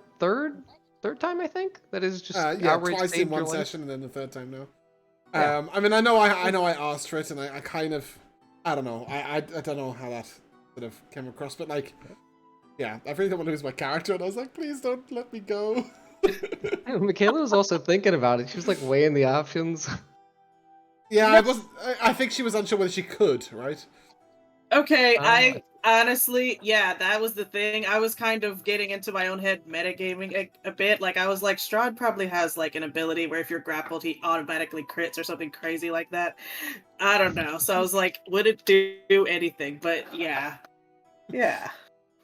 time, I think. That is just twice in one session and then the third time now. Yeah. I mean, I know I asked for it, and I kind of, I don't know, I don't know how that sort of came across, but like, yeah, I really don't want to lose my character, and I was like, please don't let me go. Michaela was also thinking about it. She was like weighing the options. Yeah, I think she was unsure whether she could, right? Okay, I honestly, yeah, that was the thing. I was kind of getting into my own head metagaming a bit. Like, I was like, Strahd probably has, like, an ability where if you're grappled, he automatically crits or something crazy like that. I don't know. So I was like, would it do anything? But, yeah. Yeah.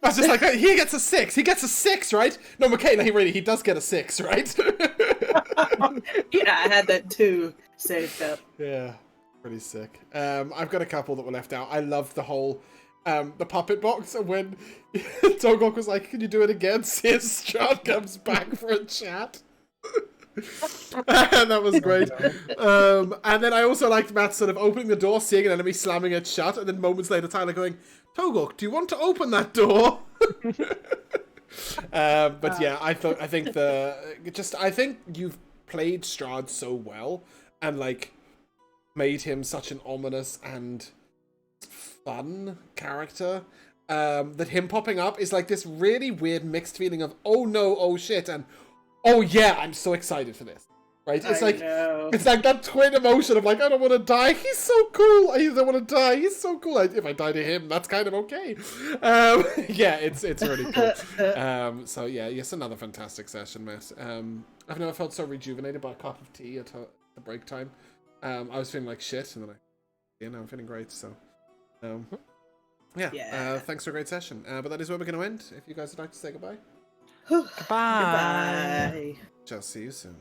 I was just like, he gets a 6. He gets a 6, right? No, Michaela, he does get a 6, right? Yeah, I had that too saved up. Yeah. Pretty sick. I've got a couple that were left out. I love the whole the puppet box, and when Togok was like, can you do it again? Since Strahd comes back for a chat. And that was great. And then I also liked Matt sort of opening the door, seeing an enemy slamming it shut, and then moments later Tyler going, Togok, do you want to open that door? But yeah, I think you've played Strahd so well, and like made him such an ominous and fun character, that him popping up is like this really weird mixed feeling of, oh no, oh shit, and oh yeah, I'm so excited for this. Right? It's like that twin emotion of like, I don't want to die, he's so cool. I don't want to die, he's so cool. If I die to him, that's kind of okay. Yeah, it's really cool. So yeah, yes, another fantastic session, Matt. I've never felt so rejuvenated by a cup of tea at the break time. I was feeling like shit, and then I'm feeling great. So, yeah. Thanks for a great session. But that is where we're going to end. If you guys would like to say goodbye. Goodbye. Goodbye. Just see you soon.